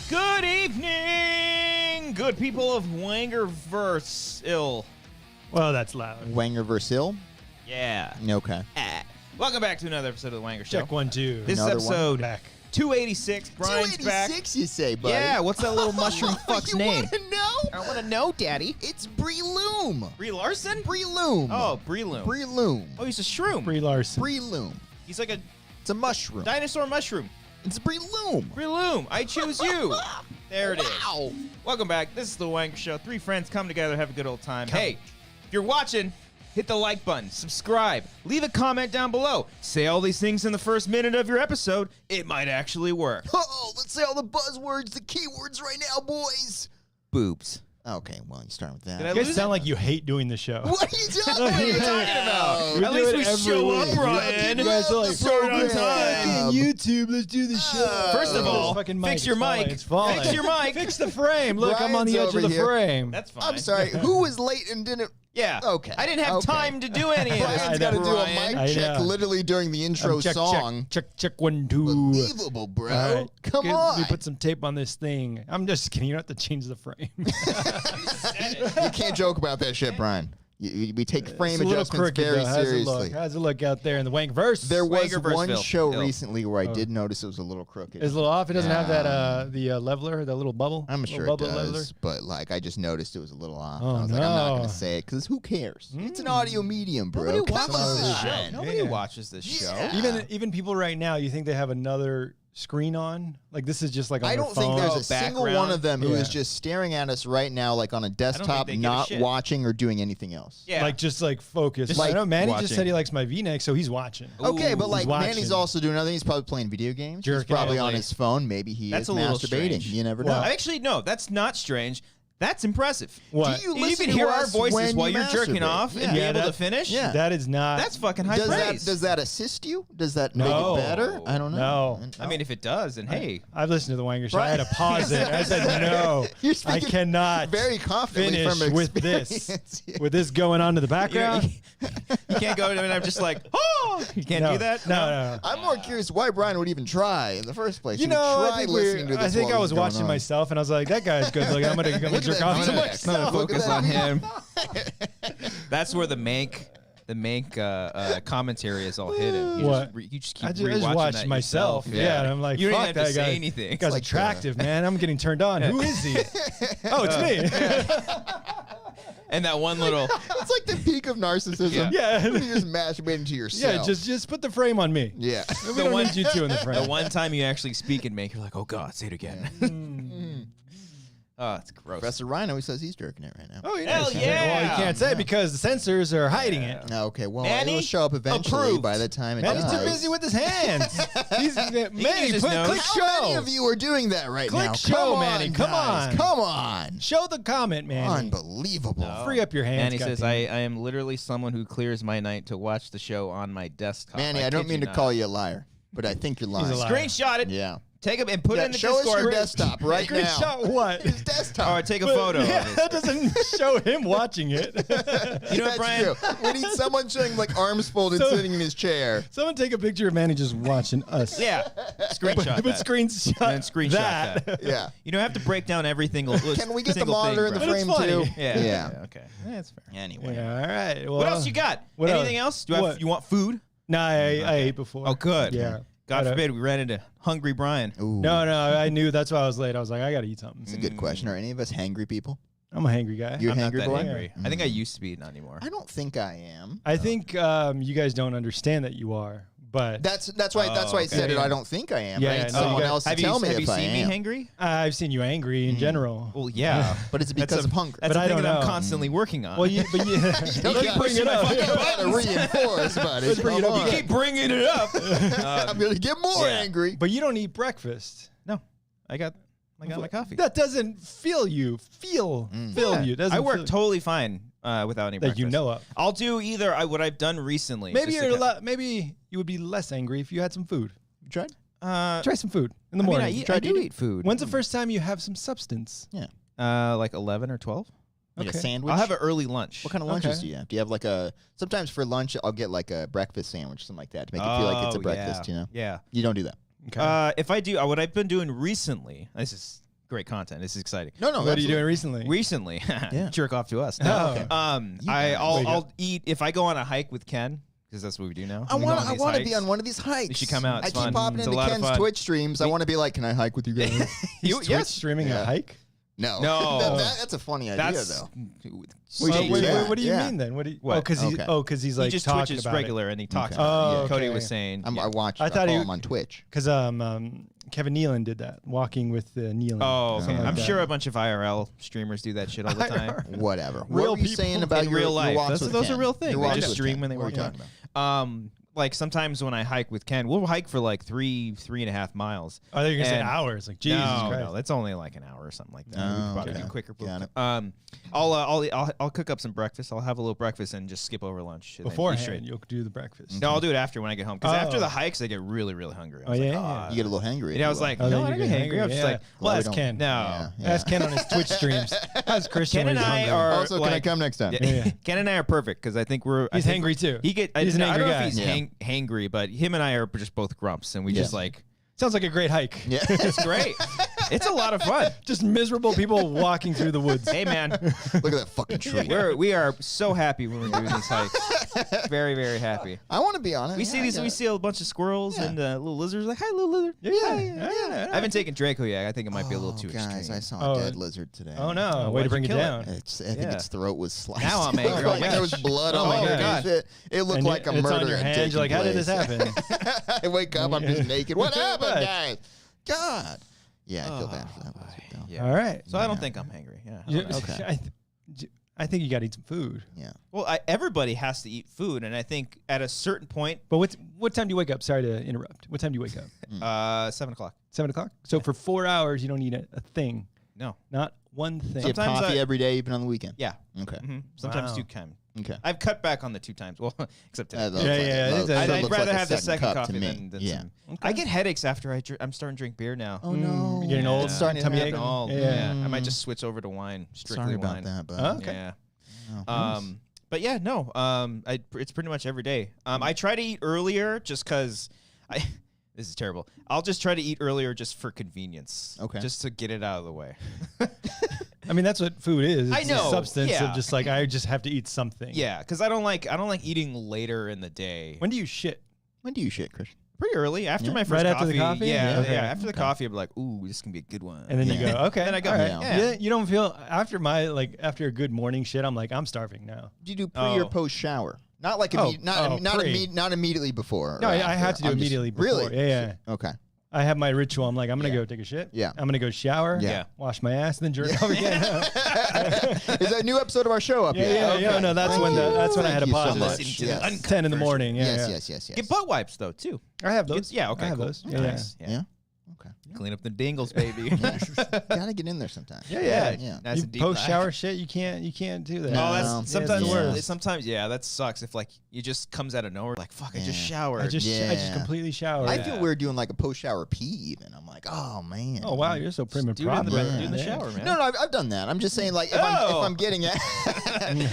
Good evening, good people of Wanger-verse-ill. Well, that's loud. Wanger-verse-ill? Yeah. Okay. Welcome back to another episode of the Wanger Show. Check 1, 2. This is Another episode Back. 286. Brian's back. 286, you say, buddy? Yeah, what's that little mushroom fuck's name? You want to know? I want to know, Daddy. It's Brie Loom. Brie Larson? Brie Loom. Oh, Brie Loom. Brie Loom. Oh, he's a shroom. Brie Larson. Brie Loom. He's like a It's a mushroom. dinosaur mushroom. It's Brie Loom. Brie Loom, I choose you. There it is. Wow. Welcome back. This is the Wanger Show. Three friends come together, have a good old time. Hey, if you're watching, hit the like button, subscribe, leave a comment down below. Say all these things in the first minute of your episode. It might actually work. Oh, let's say all the buzzwords, the keywords right now, boys. Boobs. Okay, well, you start with that. Did I You guys lose sound it? like you hate doing the show. What are you talking What are you about? talking about? We At do least it we every show up, week. Brian. You guys are like, Start on program. time. YouTube, let's do the show. First of all, Fucking fix mic, your it's falling, mic. It's falling. Fix your mic. Fix the frame. Look, I'm on the Brian's edge of the over here. frame. That's fine. I'm sorry. Who was late and didn't? Yeah. Okay. I didn't have Okay. time to do any of this. Brian's got to do a Brian. mic check I know. literally during the intro Check, song. check, 1, 2. Unbelievable, bro. All right. Come Good. on. We put some tape on this thing. I'm just kidding. You don't have to change the frame. You can't joke about that shit, Brian. We take frame It's a little adjustments crooked, very though. How's it look? seriously. How's it look out there in the Wankverse? There was Wangerverseville. one show Ill. recently where I did notice it was a little crooked. It's a little off. It doesn't have that the leveler, that little bubble. I'm little sure it bubble does, leveler. but like I just noticed it was a little off. Oh, I was like, I'm not no. going to say it because who cares? It's an audio medium, bro. Nobody Come watches this on. show. Nobody Yeah. watches this show. Yeah. Even people right now, you think they have another screen on? Like this is just like on I their don't think phone? there's Oh, a single background. one of them who Yeah. is just staring at us right now, like on a desktop, they give a not shit. watching or doing anything else. Yeah. Like just like focused. Just I know Manny watching. just said he likes my V-neck, so he's watching. Okay, but Ooh, like he's watching. Manny's also doing other things. He's probably playing video games. He's Jerking probably off. on his phone. Maybe he That's is a little masturbating. strange. You never know. Well, Actually, no, that's not strange. That's impressive. What? Do you You listen can to hear our us voices when while you you're jerking masturbate? off and Yeah. be Yeah, able to that- finish. Yeah. That is not. That's fucking high praise. Does that assist you? Does that make No. it better? I don't know. No. I mean, if it does, then hey. I've listened to the Wanger show. I had to Brian- pause it. I said no. You're I speaking cannot very confidently finish from with this. experience. With this going on to the background. You can't go and I'm just like, oh, you can't No. do that. No. I'm more curious why Brian would even try in the first place. You He would know, try listening to this I think while I was this is going watching on. myself, and I was like, "That guy's good looking. I'm gonna Look at jerk that off to V-neck. myself." Not Look at focus that on V-neck. him. That's where the mank commentary is all hidden. What? You just keep I just rewatching watched that myself. yourself. Yeah, and I'm like, you don't fuck even have that to guy. say anything. That guy's like attractive, man. I'm getting turned on. Who is he? Oh, it's me. And that one little, It's like the peak of narcissism. Yeah. When you're just masturbating to yourself. Yeah, just put the frame on me. Yeah. We don't need you two in the frame. the one time you actually speak and make, you're like, oh God, say it again. Oh, it's gross. Professor Rhino, he says he's jerking it right now. Oh, Hell yeah. Well, you can't say it because the censors are hiding it. Okay, well, Manny it'll show up eventually approved. by the time it Manny's does. too busy with his hands. Manny, his put nose. click How many show. of you are doing that right Click now? show, Come Manny, on, come guys. on. Come on. Show the comment, Manny. Unbelievable. Free up your hands. Manny says, I goddamn. am literally someone who clears my night to watch the show on my desktop. Manny, I don't kid mean you to not. call you a liar, but I think you're lying. a liar. Screenshot it. Yeah. Take it and put it in the show us Discord. your desktop right now. Screenshot what? His desktop. All right, take a photo Yeah, of that it. doesn't show him watching it. You know what, That's Brian? true. We need someone showing like arms folded So- sitting in his chair. Someone take a picture of Manny just watching us. Yeah, screenshot But that. screenshot, And then screenshot that. Yeah. You don't have to break down every single. Can we get the single monitor thing, in the bro. But it's frame funny. too? Yeah. Yeah. Okay. Yeah, that's fair. Anyway. Yeah, all right. Well, What else you got? what Anything else? Do you, What? you want food? No, I ate before. Oh, good. Yeah. God But, forbid we ran into Hungry Brian. Ooh. No, I knew that's why I was late. I was like, I got to eat something. It's a good question. Are any of us hangry people? I'm a hangry guy. You're I'm not hangry that boy? angry. I think I used to be, not anymore. I don't think I am. I think you guys don't understand that you are, but That's why I said it. Yeah. I don't think I am. Yeah, I need yeah, no, someone you else to Have tell you, me have you if I seen me am. hangry? I've seen you angry in general. Well, yeah. But it's because of hunger. That's But a I thing don't that I'm know. constantly working on. Well, you Don't bring it up. You gotta reinforce, buddy. Let's bring it Come up. on. you keep bringing it up. I'm gonna get more Yeah. angry. But you don't eat breakfast. No, I got my coffee. That doesn't fill you. Fill Yeah. you. Doesn't I work fill- totally fine without any that breakfast. you know of. I'll do either what I've done recently. Maybe just you're to maybe you would be less angry if you had some food. You tried? Try some food in the I mean, morning. I do eat food. When's the first time you have some substance? Yeah. Like 11 or 12. Like a Okay. sandwich? I'll have an early lunch. What kind of lunches Okay. do you have? Do you have like a... Sometimes for lunch, I'll get like a breakfast sandwich, something like that, to make it feel like it's a breakfast, yeah. you know? Yeah. You don't do that. Okay. If I do, what I've been doing recently, this is great content. This is exciting. No, What are you doing recently? Recently, jerk off to us. Oh, okay. I'll eat if I go on a hike with Ken, because that's what we do now. I want to be on one of these hikes. You should come out. It's I keep fun. popping It's a into lot of Ken's fun. Twitch streams. I want to be like, can I hike with you guys? He's Twitch streaming a hike? No. No. That's a funny idea, That's though. What do you Yeah. mean then? What do you? What? Oh, because he's like he just talking twitches about regular and he talks Okay. about it. Oh, Cody okay. was saying. I watched. I I thought follow he- him on Twitch. Because Kevin Nealon did that, walking with Nealon. Oh, okay. Something like I'm that. sure a bunch of IRL streamers do that shit all the time. Whatever. Real What were you people saying about In your real life. walks with Those Ken? are real things. Your They walks just with stream Ken. when they What are work you out. talking about? Like sometimes when I hike with Ken, we'll hike for like 3.5 miles. I thought you were gonna say And- hours. Like Jesus Christ. No, that's only like an hour or something like that. Oh, We could probably okay. do quicker. Got it. I'll cook up some breakfast. I'll have a little breakfast and just skip over lunch. and then eat Beforehand, straight. you'll do the breakfast. No, I'll do it after when I get home. Because after Oh. the hikes, I get really, really hungry. I Oh was yeah. like, You get a little hangry. And I was like, Oh, no, then I you don't get get hangry. I'm just yeah. like, well, we ask don't- Ken. no. Ask Ken on his Twitch streams. How's Christian? Ken and when he's I hungry? are Also, can I like- come next time? Yeah. Ken and I are perfect because I think He's I think hangry too. He get. He's an I don't angry know guy. if he's Yeah. hangry, but him and I are just both grumps, and we Yeah. just like Sounds like a great hike. Yeah. it's great. It's a lot of fun. Just miserable people walking through the woods. Hey man, Look at that fucking tree. we are so happy when we're doing these hikes. Very very happy. I want to be on it. We see these. We see a bunch of squirrels Yeah. and little lizards. Like hi, little lizard. Yeah. I haven't taken Draco yet. I think it might be a little too guys, extreme. I saw Oh, a dead lizard today. Oh no! Oh, Way why'd to bring you it kill it? down. I think Yeah. its throat was sliced. Now I'm angry. Oh, Like, there was gosh. blood Oh, all my over God. it looked And like a it's murder on your had hands. taken You're like, how did this place. happen? I wake up, I'm just naked. What happened, What? guys? God. Yeah, I feel bad for that lizard, though. Yeah. All right. So I don't think I'm hangry. Yeah. I You- don't know. Okay. I think you got to eat some food. Yeah. Well, everybody has to eat food, and I think at a certain point, But what time do you wake up? Sorry to interrupt. What time do you wake up? 7 o'clock. 7 o'clock. So for 4 hours, you don't eat a thing. No. Not one thing. Do you have Sometimes coffee I- every day, even on the weekend? Yeah. Okay. Sometimes Wow. 2 times. Okay. I've cut back on the 2 times. Well, except today. That looks Yeah, like- yeah, that looks- yeah. that I'd looks rather like a have the second cup to coffee me. than Yeah. some. I get headaches after I'm starting to drink beer now. Oh no. You're getting old. Yeah. Starting to tummy happen. ache. Oh, Yeah. yeah. I might just switch over to wine, strictly Sorry about wine. that, but Huh? Okay. Yeah. Oh. But yeah, no. It's pretty much every day. I try to eat earlier just because I. This is terrible. I'll just try to eat earlier just for convenience. Okay. Just to get it out of the way. I mean, that's what food is. I It's know, a substance yeah. of just like, I just have to eat something. Yeah, because I don't like eating later in the day. When do you shit? When do you shit, Christian? Pretty early after Yeah. my first Right coffee. after the coffee? Yeah, Yeah. Okay. yeah. After the coffee, I'll be like, "Ooh, this can be a good one." And then you Yeah. go, okay. Then I go, all right. yeah. You don't feel, after a good morning shit, I'm like, I'm starving now. Do you do pre Oh. or post shower? Not like Oh, pre. not immediately before. No, or I after. have to do I'm just- immediately before. Really? Yeah. Okay. I have my ritual. I'm like, I'm going to Yeah. go take a shit. Yeah. I'm going to go shower. Yeah. Wash my ass, then jerk off again. Is that a new episode of our show up yet? Yeah. Okay. No, that's when I had a Thank you so pause. much. Listen to the Yes. uncut 10 in the version. morning. Yeah. Yes. yeah. Get butt wipes though too. I have those. Yeah, okay, I have cool. those. Yeah. Nice. Yeah. Okay. Clean up the dingles, baby. Gotta get in there sometime. Yeah. Yeah. Nice You and deep post dive. shower shit, you can't do that. No, Oh, Yeah, that's sometimes. it's the worst. Sometimes, yeah, that sucks. If like you just comes out of nowhere, like fuck, I just Yeah. showered. I just Yeah. completely showered. I feel weird doing like a post shower pee. Even I'm like, oh man. Oh wow, you're so prim and do it in the, proper. do it in the Yeah. shower, man. No, I've done that. I'm just saying, like, if Oh. I'm getting out,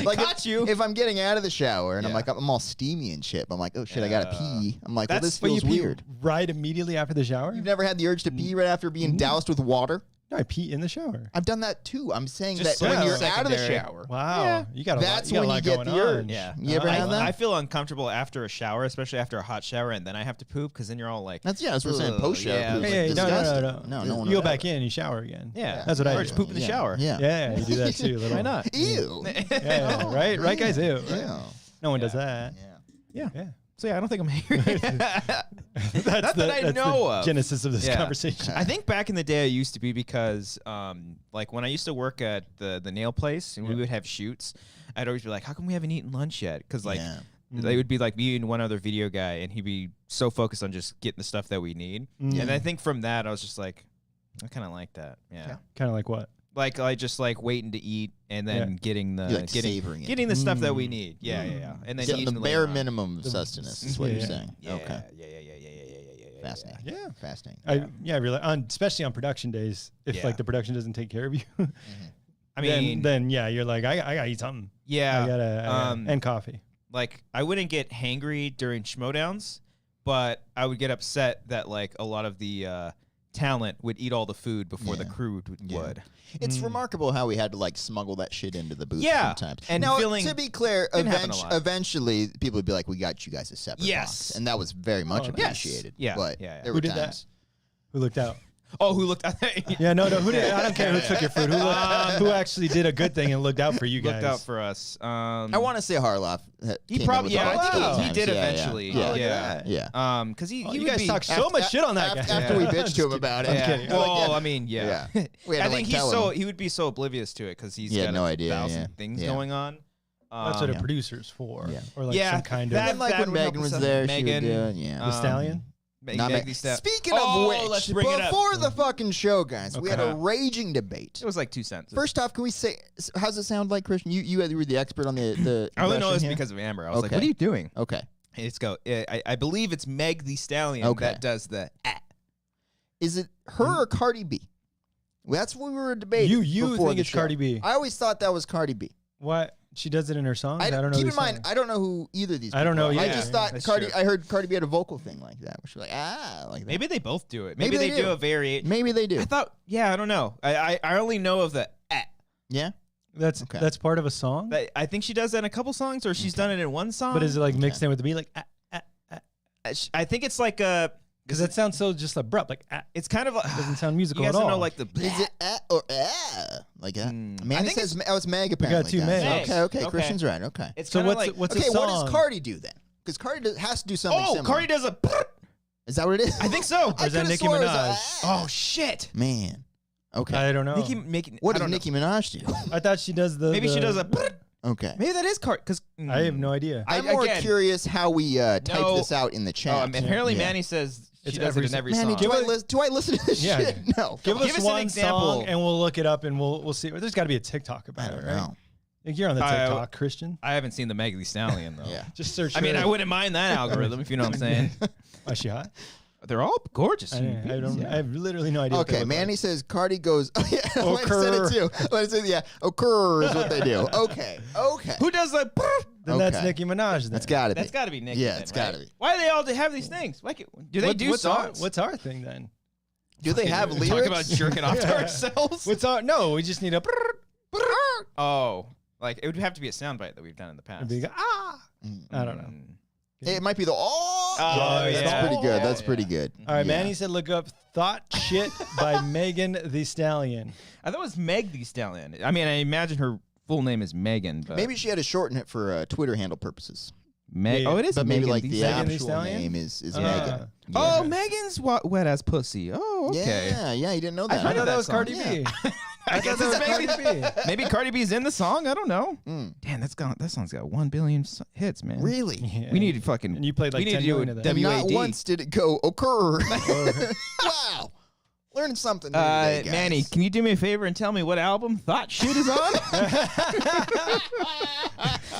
like, Caught you. if I'm getting out of the shower and I'm Yeah. like, I'm all steamy and shit, but I'm like, oh shit, I gotta pee. I'm like, well, That's- this But you feels pee weird. right immediately after the shower? You've never had the urge to pee right after being doused with water? No, I pee in the shower. I've done that too. I'm saying Just that when so you're out of the secondary. shower, Wow. Yeah. You got a that's lot, when got a you lot get going the on. urge. Yeah. You ever have that? I feel uncomfortable after a shower, especially after a hot shower, and then I have to poop because then you're all like, That's what we're saying. Ugh, Post shower. yeah. poop is Hey, disgusting. no. No one You go would back ever. in, you shower again. yeah, That's what I or do. just poop in the Yeah. shower. Yeah. Yeah, you do that too. Little, Why not? Ew. Yeah, right? Right, guys? Ew. Right? Yeah. No one does that. Yeah. Yeah. So yeah, I don't think I'm angry. That's Not that I that's know the of. genesis of this Yeah. conversation. I think back in the day I used to be because like when I used to work at the nail place and we would have shoots, I'd always be like, how come we haven't eaten lunch yet? Because like Yeah. they would be like me and one other video guy and he'd be so focused on just getting the stuff that we need. And I think from that I was just like, I kind of like that. Yeah. Kind of like what? Like I just like waiting to eat and then getting the You like savoring it. getting the stuff that we need. Yeah. And then Getting eating the later bare on. minimum of sustenance is what yeah. you're saying. Yeah. Okay. Yeah. Fascinating. Yeah. Fascinating. I really, especially on production days, if Yeah. like the production doesn't take care of you, I mean, then yeah, you're like, I gotta eat something. yeah. I gotta, and coffee. Like I wouldn't get hangry during schmodowns, but I would get upset that like a lot of the talent would eat all the food before the Yeah. crew would. It's remarkable how we had to like smuggle that shit into the booth Yeah, sometimes. and now, feeling to be clear, didn't happen a lot. eventually people would be like, "We got you guys a separate Yes. box," and that was very much Oh, appreciated. yes. Yeah, but yeah. there Who were did that? times. Who looked out? Oh, who looked? Yeah, no. Who did? I don't care who took your food. Who actually did a good thing and looked out for you guys? Looked out for us. I want to say Harloff. He probably, yeah, I think he did Yeah, eventually. Yeah, Yeah. yeah. Because he You would guys be talk so much shit on that guy. After we Yeah. bitched to him about it. Yeah. kidding. Well, I mean, yeah. Yeah. We had I to, think like, tell him. he would be so oblivious to it because he's He had got no a idea, thousand yeah. things Yeah. going on. That's what a Yeah. producer's for. Yeah. Or like Yeah, some kind that- of And like that when would help Megan was us out. there, Megan, she would do it. Yeah. the stallion. Not Meg Meg- Stallion. Speaking Oh, of which, let's bring it up. before the fucking show, guys, we had a Okay. raging debate. It was like 2 cents. First off, can we say, how's it sound like, Christian? You were the expert on the I only know this impression here? because of Amber. I was like, Okay. "What are you doing?" Okay. It's go. I believe it's Meg the Stallion Okay. that does the. Is it her or Cardi B? Well, that's what we were debating. You before think the it's show. Cardi B? I always thought that was Cardi B. What? She does it in her songs? I don't know. Keep these in mind, songs. I don't know who either of these. I don't people know are. I either. just thought That's Cardi. true. I heard Cardi B had a vocal thing like that, where she's like like that. Maybe they both do it. Maybe Maybe, they they do. do a variation. Maybe they do. I thought. Yeah, I don't know. I only know of the. Yeah. That's Okay. that's part of a song. But I think she does that in a couple songs, or she's done it in one song. But is it like mixed in with the beat, like? I think it's like a. Because that sounds so just abrupt. Like It's kind of. doesn't sound musical You guys at all. don't know like the. Is it or like that? I Manny think says it's Meg apparently. two guys. Megs. Okay. Okay. Christian's right. Okay. It's So kinda what's like, what's Okay. a song? What does Cardi do then? Because Cardi has to do something Oh, similar. Cardi does a. Is that what it is? I think so. Or is that coulda Nicki swore it was Minaj? Oh shit. Man. Okay. I don't know. Nicki making. What I does don't know. Nicki Minaj do? I thought she does the. Maybe she does a. Okay. Maybe that is Cardi. Because I have no idea. I'm more again, curious how we type No. this out in the chat. apparently Yeah. Manny says she It's does it in every Manny, song. do I listen to this Yeah. shit? No. Give Give us us an one example. song and we'll look it up and we'll see. There's got to be a TikTok I about don't it, right? know. Like, you're on the I- TikTok, Christian. I haven't seen the Meg Thee Stallion though. Yeah. Just search. I mean, her. I wouldn't mind that algorithm if you know what I'm saying. Is she hot? They're all gorgeous. I human don't. beings, yeah. I have literally no idea. what they Okay, look like. Manny says Cardi goes. Oh yeah, I said Occur. it too. I said yeah. Occur is what they do. Okay. Who does the? Then that's Okay. Nicki Minaj. Then. That's got to be. That's got to be Nicki. Yeah, then, it's right? gotta be. Why do they all have these things? Why do they do what's songs? what's our thing then? Do they have lyrics? Talk about jerking off to ourselves. What's our? No, we just need a. Oh, like it would have to be a soundbite that we've done in the past. Big, I don't know. It might be the Oh, that's yeah. pretty good. Yeah, That's yeah. pretty good. All right, Yeah. Manny said look up "Thought Shit" by Megan the Stallion. I thought it was Meg the Stallion. I mean, I imagine her full name is Megan, but Maybe she had to shorten it for Twitter handle purposes. Meg. Yeah. Oh, it is. But maybe Megan like Thee the Stallion. Megan Thee actual Stallion? name is Uh, Megan. Oh, Yeah. Megan's wet ass pussy. Oh, okay. Yeah, yeah, you didn't know that. I I know thought that that was song. Cardi B. I guess thought it's that was Megan. Cardi B. Maybe Cardi B's in the song. I don't know. Mm. Damn, that song's got 1 billion hits, man. Really? Yeah. We need to fucking. And you played like we need 10 to do million a of that. And not WAD. once did it go occur. Wow. Learning something new today, guys. Manny, can you do me a favor and tell me what album Thought Shit is on?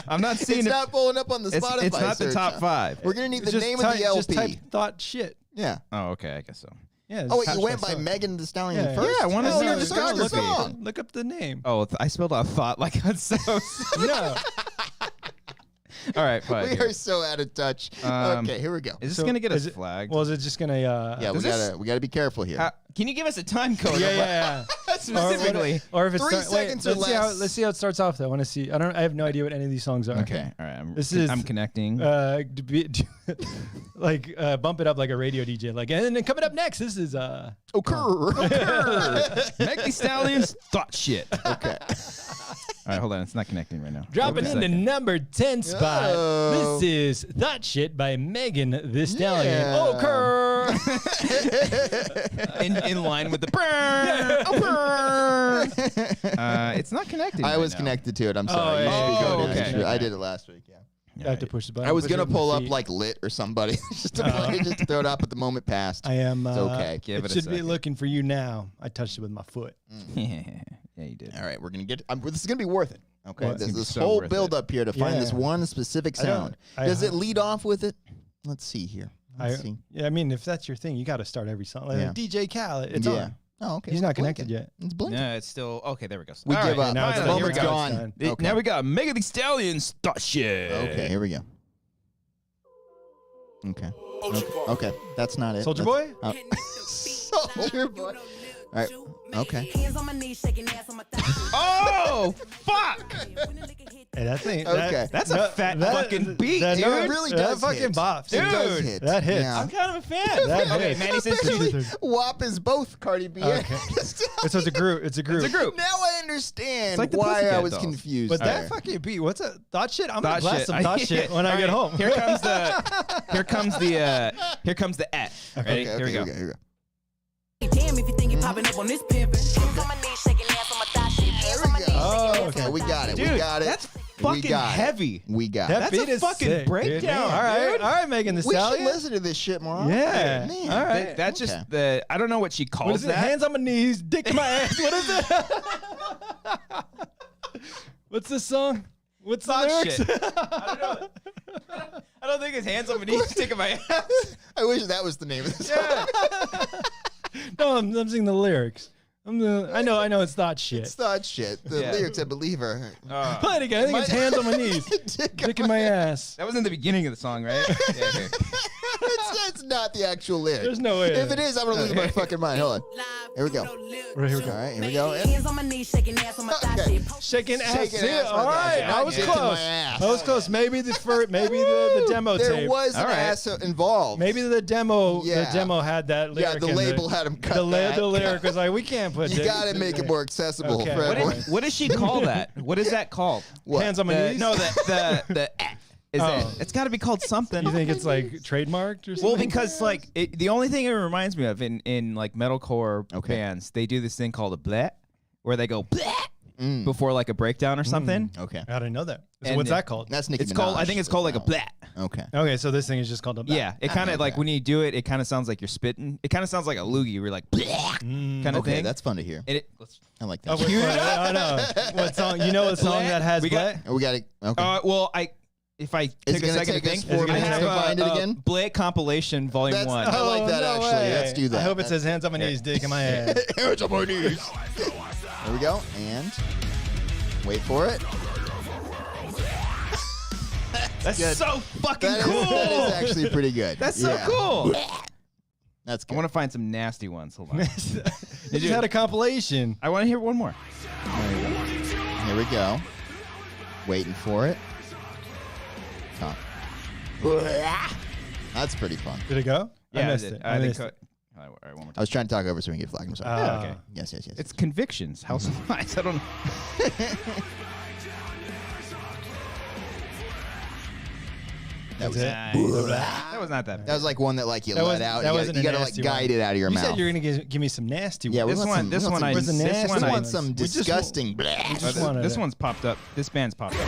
I'm not seeing It's it. not pulling up on the Spotify It's not the search, top huh? 5. We're going to need the Just name type, of the LP. Just type "Thought Shit." Yeah. Oh, okay. I guess so. Yeah. Oh, wait, just you went type by "Thought." Megan the Stallion Yeah, first? yeah, I wanna Oh, see you're the just on discography. the song. Look up the name. Oh, I spelled out thought like so. No. All right, fine. We are so out of touch. Okay, here we go. Is this So, gonna get us is it- flagged? Well, is it just gonna? Yeah, we Does this- gotta be careful here. Can you give us a time code? yeah. Specifically. Or if it's 3 seconds or less. Let's see how it starts off. Though I want to see. I have no idea what any of these songs are. Okay. All right. I'm connecting. Bump it up like a radio DJ. Like, and then coming up next, this is Occur. Meg Thee Stallion's Thought Shit. Okay. All right, hold on. It's not connecting right now. dropping Wait a in the second. number 10 spot. Oh. This is "Thought Shit" by Megan the Stallion. Yeah. Occur. in line with the it's not connecting. I right was now. connected to it. I'm Oh, sorry. You yeah, should yeah, go yeah, next. okay. I did it last week. Yeah. I have to push the button. I was push it gonna with my pull up feet. like Lit or somebody just to play, just to throw it up, but the moment passed. I am. It's okay. Give it a should be second. looking for you now. I touched it with my foot. Yeah, you did. All right, we're gonna get. This is gonna be worth it. Okay, What? there's It's gonna be this so whole worth build it. up here to find this Yeah. one specific I don't- sound. I- Does it lead off with it? Let's see here. Let's see. Yeah, I mean, if that's your thing, you got to start every song. Like Yeah. DJ Khaled, it's yeah. on. Oh, okay. He's not connected Blinking. yet. It's blinking. No, it's still okay. There we go. We All give right, up. now it's the finally, done. moment's here we go. It's gone. done. Okay. Now we got Megan Thee Stallion's Thought Shit. Okay, here we go. Okay. Okay, that's not it. Soldier That's- Boy? Soldier boy. All right. Okay. Oh, fuck! Hey, that thing. Okay. That's a fat fucking beat, that, dude. It really does That fucking hit. bops. It does Dude, hit. that hits. Yeah. I'm kind of a fan. That Okay, hits. Manny says Apparently, two. WAP is both Cardi B. and Okay. So it's a group. It's a group. It's a group. Now I understand It's like the why I Pussycat was Dolls. confused. But there. that fucking beat, what's that? Thought shit? I'm Thought gonna blast shit. some thought shit when I All get right, home. Here comes the at. Ready? Okay, Here we go. Here we go. Damn, if you think you're popping up on this pimpin'. On my knees, shaking ass on my thigh shit. Hands on my knees, Oh, shaking ass okay. on my We thigh got it. Dude, we got it. that's We fucking got it. heavy. We got That it. That's beat a is fucking sick, breakdown, dude. All right, dude. all right, Megan Thee We should Stallion. listen to this shit more often. Yeah. Man. All right. That's just Okay. the. I don't know what she calls What is it? that. Hands on my knees, dick in my ass. What is it? What's this song? What's the Thought lyrics? shit. I don't know. I don't think it's hands on my knees, sticking my ass. I wish that was the name of the song. No, I'm singing the lyrics. I know it's thought shit. It's not shit. The Yeah. lyrics, I believe, are. Play it again. I think it's hands on my knees, dick in my ass. That was in the beginning of the song, right? Yeah, here. It's not the actual lyric. There's no way. If it is, I'm gonna lose my fucking mind. Hold on. Here we go. Right, here we go. All right, here we go. Hands on my knees, shaking ass on my thigh Okay. shit. Shaking ass. Shaking See? ass on All my right, ass, I not was dick in close. my ass. I was close. Maybe the demo There tape. was an All right. ass involved. Maybe the demo. Yeah. The demo had that lyric. Yeah, the in label had him cut The that. lyric was like, we can't put. You dick- gotta make it more accessible Okay. for What everyone. What does she call that? What is that called? What? Hands on my knees. No, the is Oh. it? It's got to be called something. You think it's like trademarked or something? Well, because like the only thing it reminds me of in like metalcore Okay. bands, they do this thing called a blat, where they go blat before like a breakdown or something. Okay. I didn't know that. So And what's that called? That's Nicki It's called. I Minaj, think it's but called like a no. blat. Okay. Okay, so this thing is just called a. Yeah, it kind of Okay. like when you do it, it kind of sounds like you're spitting. It kind of sounds like a loogie. We're like blah, kind of Okay, thing. that's fun to hear. And let's, I like Oh, that. wait, I know. What song? You know a song that has We got- blat? We got it. Okay. well, if I Is take it a gonna second to take us think, 4 I minutes have to find it again? Blat compilation volume That's- 1. I like that, no actually. way. Let's do that. I hope it says hands on my knees, dick in my ass. Hands on my knees. There we go. And wait for it. That's good. so fucking That is, cool. that is actually pretty good. That's so Yeah. cool. That's I good. want to find some nasty ones. Hold on. They just had a compilation. I want to hear one more. Here we go. Waiting for it. Top. That's pretty fun. Did it go? I Yeah, missed did. it. I I think. missed it. All right, one more I time. was trying to talk over so we can get flagged. I'm sorry. Ah. okay. Yes, yes, yes. It's Convictions. House of Lies. I don't know. that was it. That was not that bad. That was like one that like you That let wasn't- out. that You wasn't gotta, a you gotta like nasty guide one. it out of your You mouth. said you were gonna give me some nasty Yeah, we ones. This want one- some, this we want one some, I- Where's the this nasty one we I- want ones? some We just disgusting. just wanted This it. one's popped up. This band's popped up.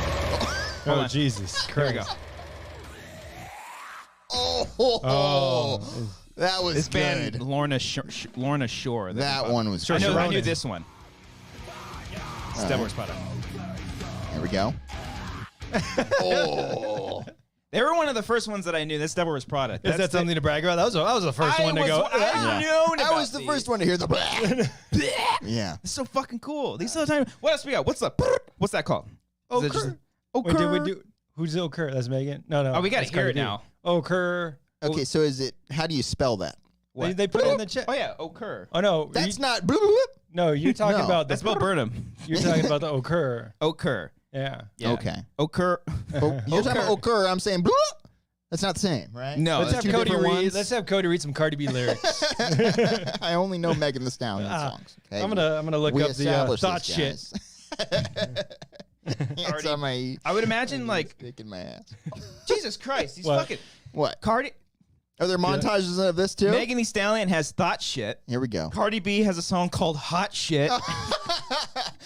Oh, on. Jesus Here we Christ. go. Oh, that was This good. band, Lorna Shore. That one was I good. knew this one. It's All Devil right. Wears Prada. There we go. Oh, They were one of the first ones that I knew. This Devil Wears Prada. Is that something to brag about? That was the first one to go. I known that about was the these. first one to hear the. Yeah. It's so fucking cool. These are the time. What else we got? What's that called? Oh, Is it just- Kerr. Oh, Wait, did we Kerr. do? Who's Okur? That's Megan. No, no. Oh, we gotta that's hear Cardi it B. now. Okur. Okay, so is it? How do you spell that? What? They put it in the chat. Oh yeah, Okur. Oh no, That's not. Bloop, bloop, bloop. no. You're talking No. about That's the. Bill Burnham. You're talking about the Okur. Okur. Yeah. Yeah. Okay. Okur. Oh, you're talking about Okur. I'm saying bloop. That's not the same, right? No, Let's that's have two Cody different read. ones. Let's have Cody read some Cardi B lyrics. I only know Megan Thee Stallion Ah, songs. Okay? I'm gonna look we up the established thought this, shit. guys. Hands on my. I would imagine like Dick in my ass. Jesus Christ. These What? fucking What? Cardi. Are there montages of this too? Megan Thee Stallion has Thought Shit. Here we go. Cardi B has a song called Hot Shit.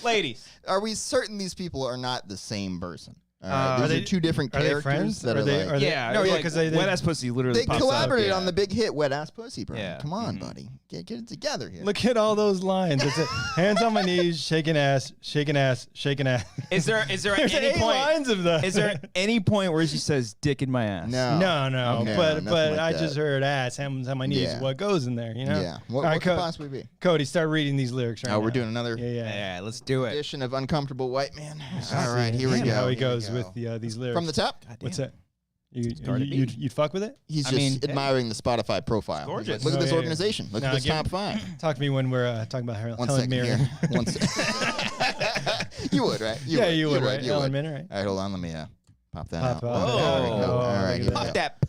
Ladies. Are we certain these people are not the same person? All right, Are these they- are two different Are they characters friends? that Are are they? like. Are they? Yeah. No, yeah, like, because they Wet Ass Pussy literally They pops collaborated up. on the big hit "Wet Ass Pussy," bro. Yeah. Come on, buddy, get it together here. Look at all those lines. It's hands on my knees, shaking ass, shaking ass, shaking ass. Is there There's any 8 point? lines of that. Is there any point where she says "dick in my ass"? no, No, No, but nothing like I that. just heard ass, hands on my knees. Yeah. What goes in there? You know? Yeah. All What right, could possibly be? Cody, start reading these lyrics right now. Oh, we're doing another Yeah, yeah. Yeah, let's do it. edition of Uncomfortable White Man. All right, here we See go. how he here we goes go. with these lyrics. From the top. What's that? You'd fuck with it? He's I just mean, admiring the Spotify profile. gorgeous. Look at Oh, this yeah, organization. Look at this top 5. Talk to me when we're talking about One Helen second Mirren. here. One you would, right? You would, right? You Helen would. Mirren, right? All right, hold on. Let me pop that Pop out. out. There we go. Oh, All right, here we look go. at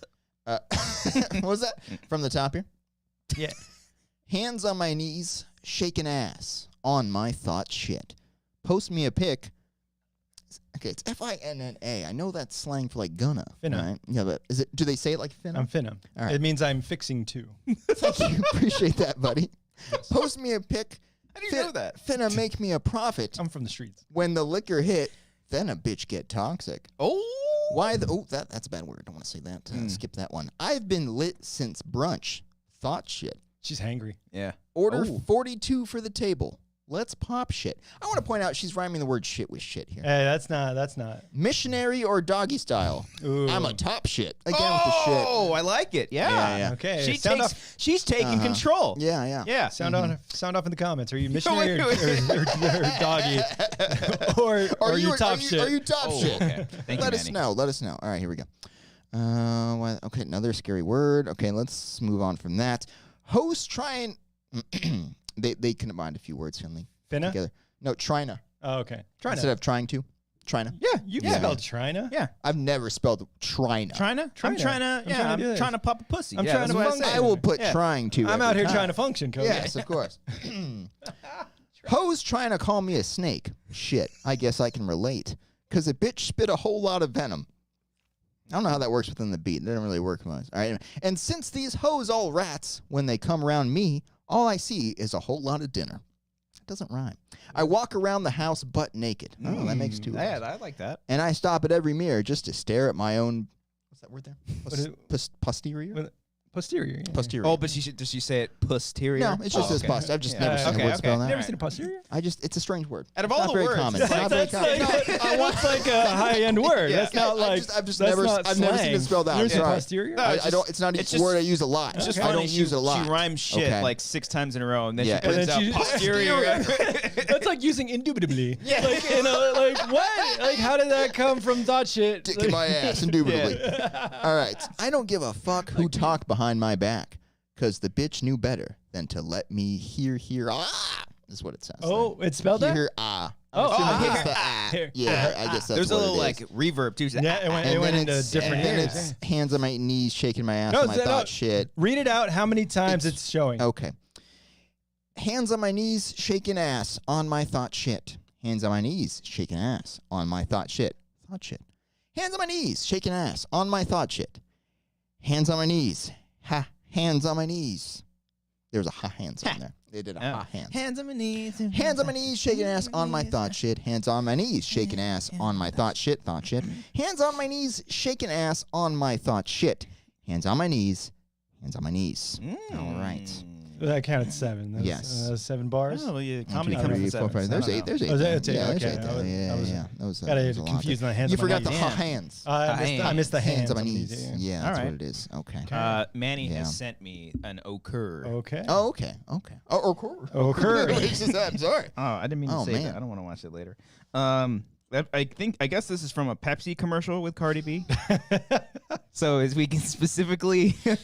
that. What was that? From the top here? Yeah. Hands on my knees, shaking ass on my thought shit. Post me a pic. Okay, it's Finna. I know that's slang for like gonna. Finna. Right? Yeah, but is it? Do they say it like finna? I'm finna. All right. It means I'm fixing to. Thank you. Appreciate that, buddy. Post me a pic. How do you know that? Finna make me a profit. I'm from the streets. When the liquor hit, then a bitch get toxic. Oh. Why the? Oh, that's a bad word. I don't want to say that. Skip that one. I've been lit since brunch. Thought shit. She's hangry. Yeah. Order 42 for the table. Let's pop shit. I want to point out she's rhyming the word shit with shit here. Hey, that's not. Missionary or doggy style? Ooh. I'm a top shit. Again with the shit. Oh, I like it. Yeah. Yeah. Okay. She's taking control. Yeah. Yeah. Sound off in the comments. Are you missionary wait. or doggy? or Are you top shit? Are you top shit? Okay. Thank you, Let us Manny. know. Let us know. All right, here we go. Okay, another scary word. Okay, let's move on from that. Host trying. They combined a few words, Finley. Finna? Together. No, Trina. Oh, okay. Trina. Instead of trying to. Trina. Yeah, you Yeah. spelled Trina. Yeah. I've never spelled Trina. I'm trying to do this. pop a pussy. I'm yeah, trying that's to what I function. said. I will put Yeah. trying to. I'm every out here time. trying to function, Cody. Yes, of course. Hoes trying to call me a snake. Shit, I guess I can relate. Because a bitch spit a whole lot of venom. I don't know how that works within the beat. It doesn't really work much. All right. Anyway. And since these hoes all rats, when they come around me, all I see is a whole lot of dinner. It doesn't rhyme. I walk around the house butt naked. Oh, that makes 2 words. Yeah, I like that. And I stop at every mirror just to stare at my own. What's that word there? What is it? Posterior? What- Posterior. Yeah. Posterior. Oh, but does she say it posterior? No, it just says okay. posterior. I've just Yeah. never seen Okay, a word okay. spell that. Never seen a posterior? It's a strange word. Out of It's all not the very words, common. it's It's not very That's common. that's like a high-end word. Yeah. That's not like. I've just that's never not I've never seen slang. it spelled out. You never seen Sorry. posterior? No, I don't. It's not it's a word I use a lot. It's just I funny. don't use it a lot. She rhymes shit Okay. like 6 times in a row, and then Yeah. she brings And then out she- posterior. That's like using indubitably. Yeah. Like, like what? Like, how did that come from dot shit? Dick in my ass, indubitably. All right. I don't give a fuck who talked behind my back, because the bitch knew better than to let me hear ah. Is what it says. Oh, it's spelled that? Hear ah. Oh, I'm assuming ah. it's the ah. Here. Yeah, I guess that's There's a what little it like is. reverb too. Yeah, it went, And then into it's- different and then ears. it's hands on my knees, shaking my ass, No, and I no, thought shit. Read it out how many times it's showing. Okay. Hands on my knees, shaking ass on my thought shit. Hands on my knees, shaking ass on my thought shit. Thought shit. Hands on my knees, shaking ass on my thought shit. Hands on my knees. Ha. Hands on my knees. There's a ha hands on there. They did a ha hands. Hands on my knees. Hands on my knees, shaking ass on my thought shit. Hands on my knees, shaking ass on my thought shit. Thought shit. Hands on my knees, shaking ass on my thought shit. Hands on my knees. Hands on my knees. All right. That counted 7. That's, Yes. 7 bars. Oh, yeah. 1, Comedy 2, comes 3, in 4, 5. 7. There's 8. There's 8. Oh, that's eight. Yeah, there's Okay. 8. I was- Yeah, I was- yeah. That was Got a lot confused there. on the hands You on my forgot the knees. ha hands. I missed the hands. Hands on my on knees. these, Yeah, All that's right. what it is. Okay. Manny Yeah. has sent me an occur. Okay. Oh, okay. Okay. Oh, Occur. I'm sorry. Oh, I didn't mean to Oh, say man. that. I don't want to watch it later. I guess this is from a Pepsi commercial with Cardi B. So as we can specifically, You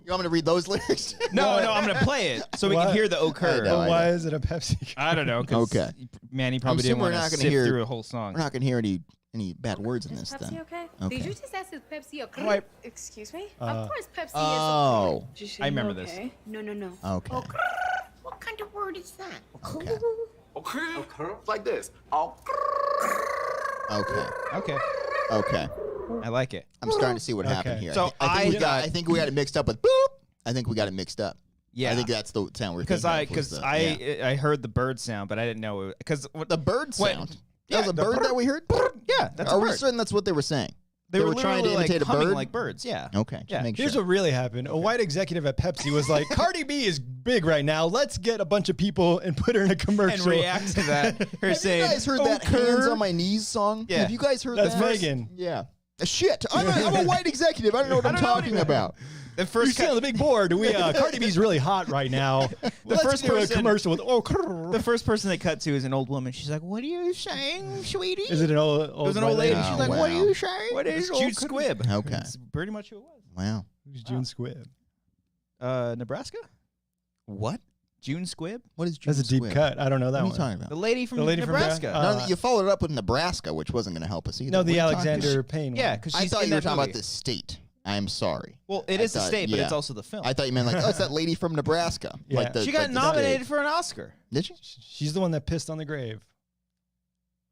want me to read those lyrics? no, I'm gonna play it so we can What? hear the occur. I know. Why is it a Pepsi? I don't know. 'Cause Okay. Manny probably assuming didn't we're want not to gonna sift hear- through a whole song. We're not going to hear any bad words in Is this Pepsi then. okay? Okay. Did you just ask if Pepsi okay? Wait. Excuse me? of course Pepsi Oh. is okay. I remember this. No. Okay. What kind of word is that? Okay. Okay. Like this. Oh. Okay. Okay, Okay. I like it. I'm starting to see what happened Okay. here. So I think we got it mixed up with boop. I think we got it mixed up. Yeah, I think that's the sound we're because thinking of was the- yeah. I heard the bird sound, but I didn't know because the bird Wait. sound. Yeah, That was a the bird bird- that we heard? yeah, that's Are a we bird. certain that's what they were saying? They were trying to literally, imitate like, a humming bird? like birds. Yeah. Okay. Just Yeah. make sure. Here's what really happened. A white executive at Pepsi was like, Cardi B is big right now. Let's get a bunch of people and put her in a And commercial. react to that. Her Have saying, you guys heard that "Okay." Hands on My Knees song? Yeah. Have you guys heard That's that? Megan. Yeah. Shit. I'm a white executive. I don't know what I'm talking about. The We're first still on the big board. Cardi B's really hot right now. Let's first do a person- commercial with the first person they cut to is an old woman. She's like, "What are you saying, sweetie?" Is it an old? It was an old lady. Oh, She's like, wow. "What are you saying?" What It's is Jude old Squibb. Okay. That's pretty much who it was. Wow. Who's June Squibb? Nebraska. What? June Squibb, What is That's a June deep Squibb? cut. I don't know that What are you one. talking about? the lady from The lady from Nebraska. Nebraska. No, you followed it up with Nebraska, which wasn't going to help us either. No, What are the you talking Alexander about? Payne. Yeah, one. because I she's thought in you were that talking movie. about the state. I am sorry. Well, it I is the thought- state, but yeah. it's also the film. I thought you meant like, oh, it's that lady from Nebraska. Yeah. Like the, she got like the nominated state. for an Oscar. Did she? She's the one that pissed on the grave.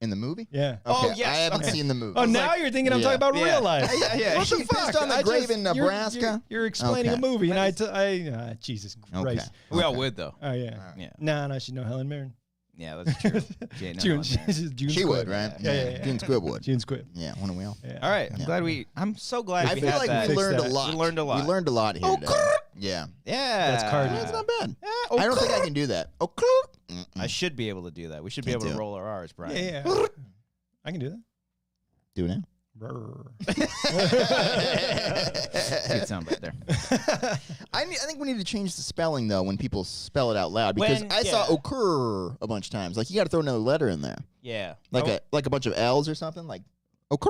In the movie? Yeah. Oh, Okay, yes, I haven't okay. seen the movie. Oh, now you're thinking I'm Yeah. talking about Yeah. real life. Yeah, What the fuck? on the grave in Nebraska? You're explaining Okay. a movie, and Jesus Christ. We all would though. Oh yeah. Yeah, Nah, she'd know Helen Mirren. yeah, that's true. Jane, June, June. June She Squibb. would, right? Yeah. June Squibb would. June Squibb. Yeah, wouldn't we all? Yeah. All right, I'm Yeah. glad I'm so glad I we feel had like that. we Fix learned that. a lot. We learned a lot. We learned a lot here Oh, today. Yeah. Yeah, That's Cardi. That's not bad. Yeah, I don't think I can do that. Oh, I should be able to do that. We should be Can't able to do it. roll our R's, Brian. Yeah. I can do that. do it now. Good soundbite there. I think we need to change the spelling though when people spell it out loud because When- I saw yeah. occur a bunch of times. Like you got to throw another letter in there, Yeah, like Oh, a bunch of L's or something. Like occur.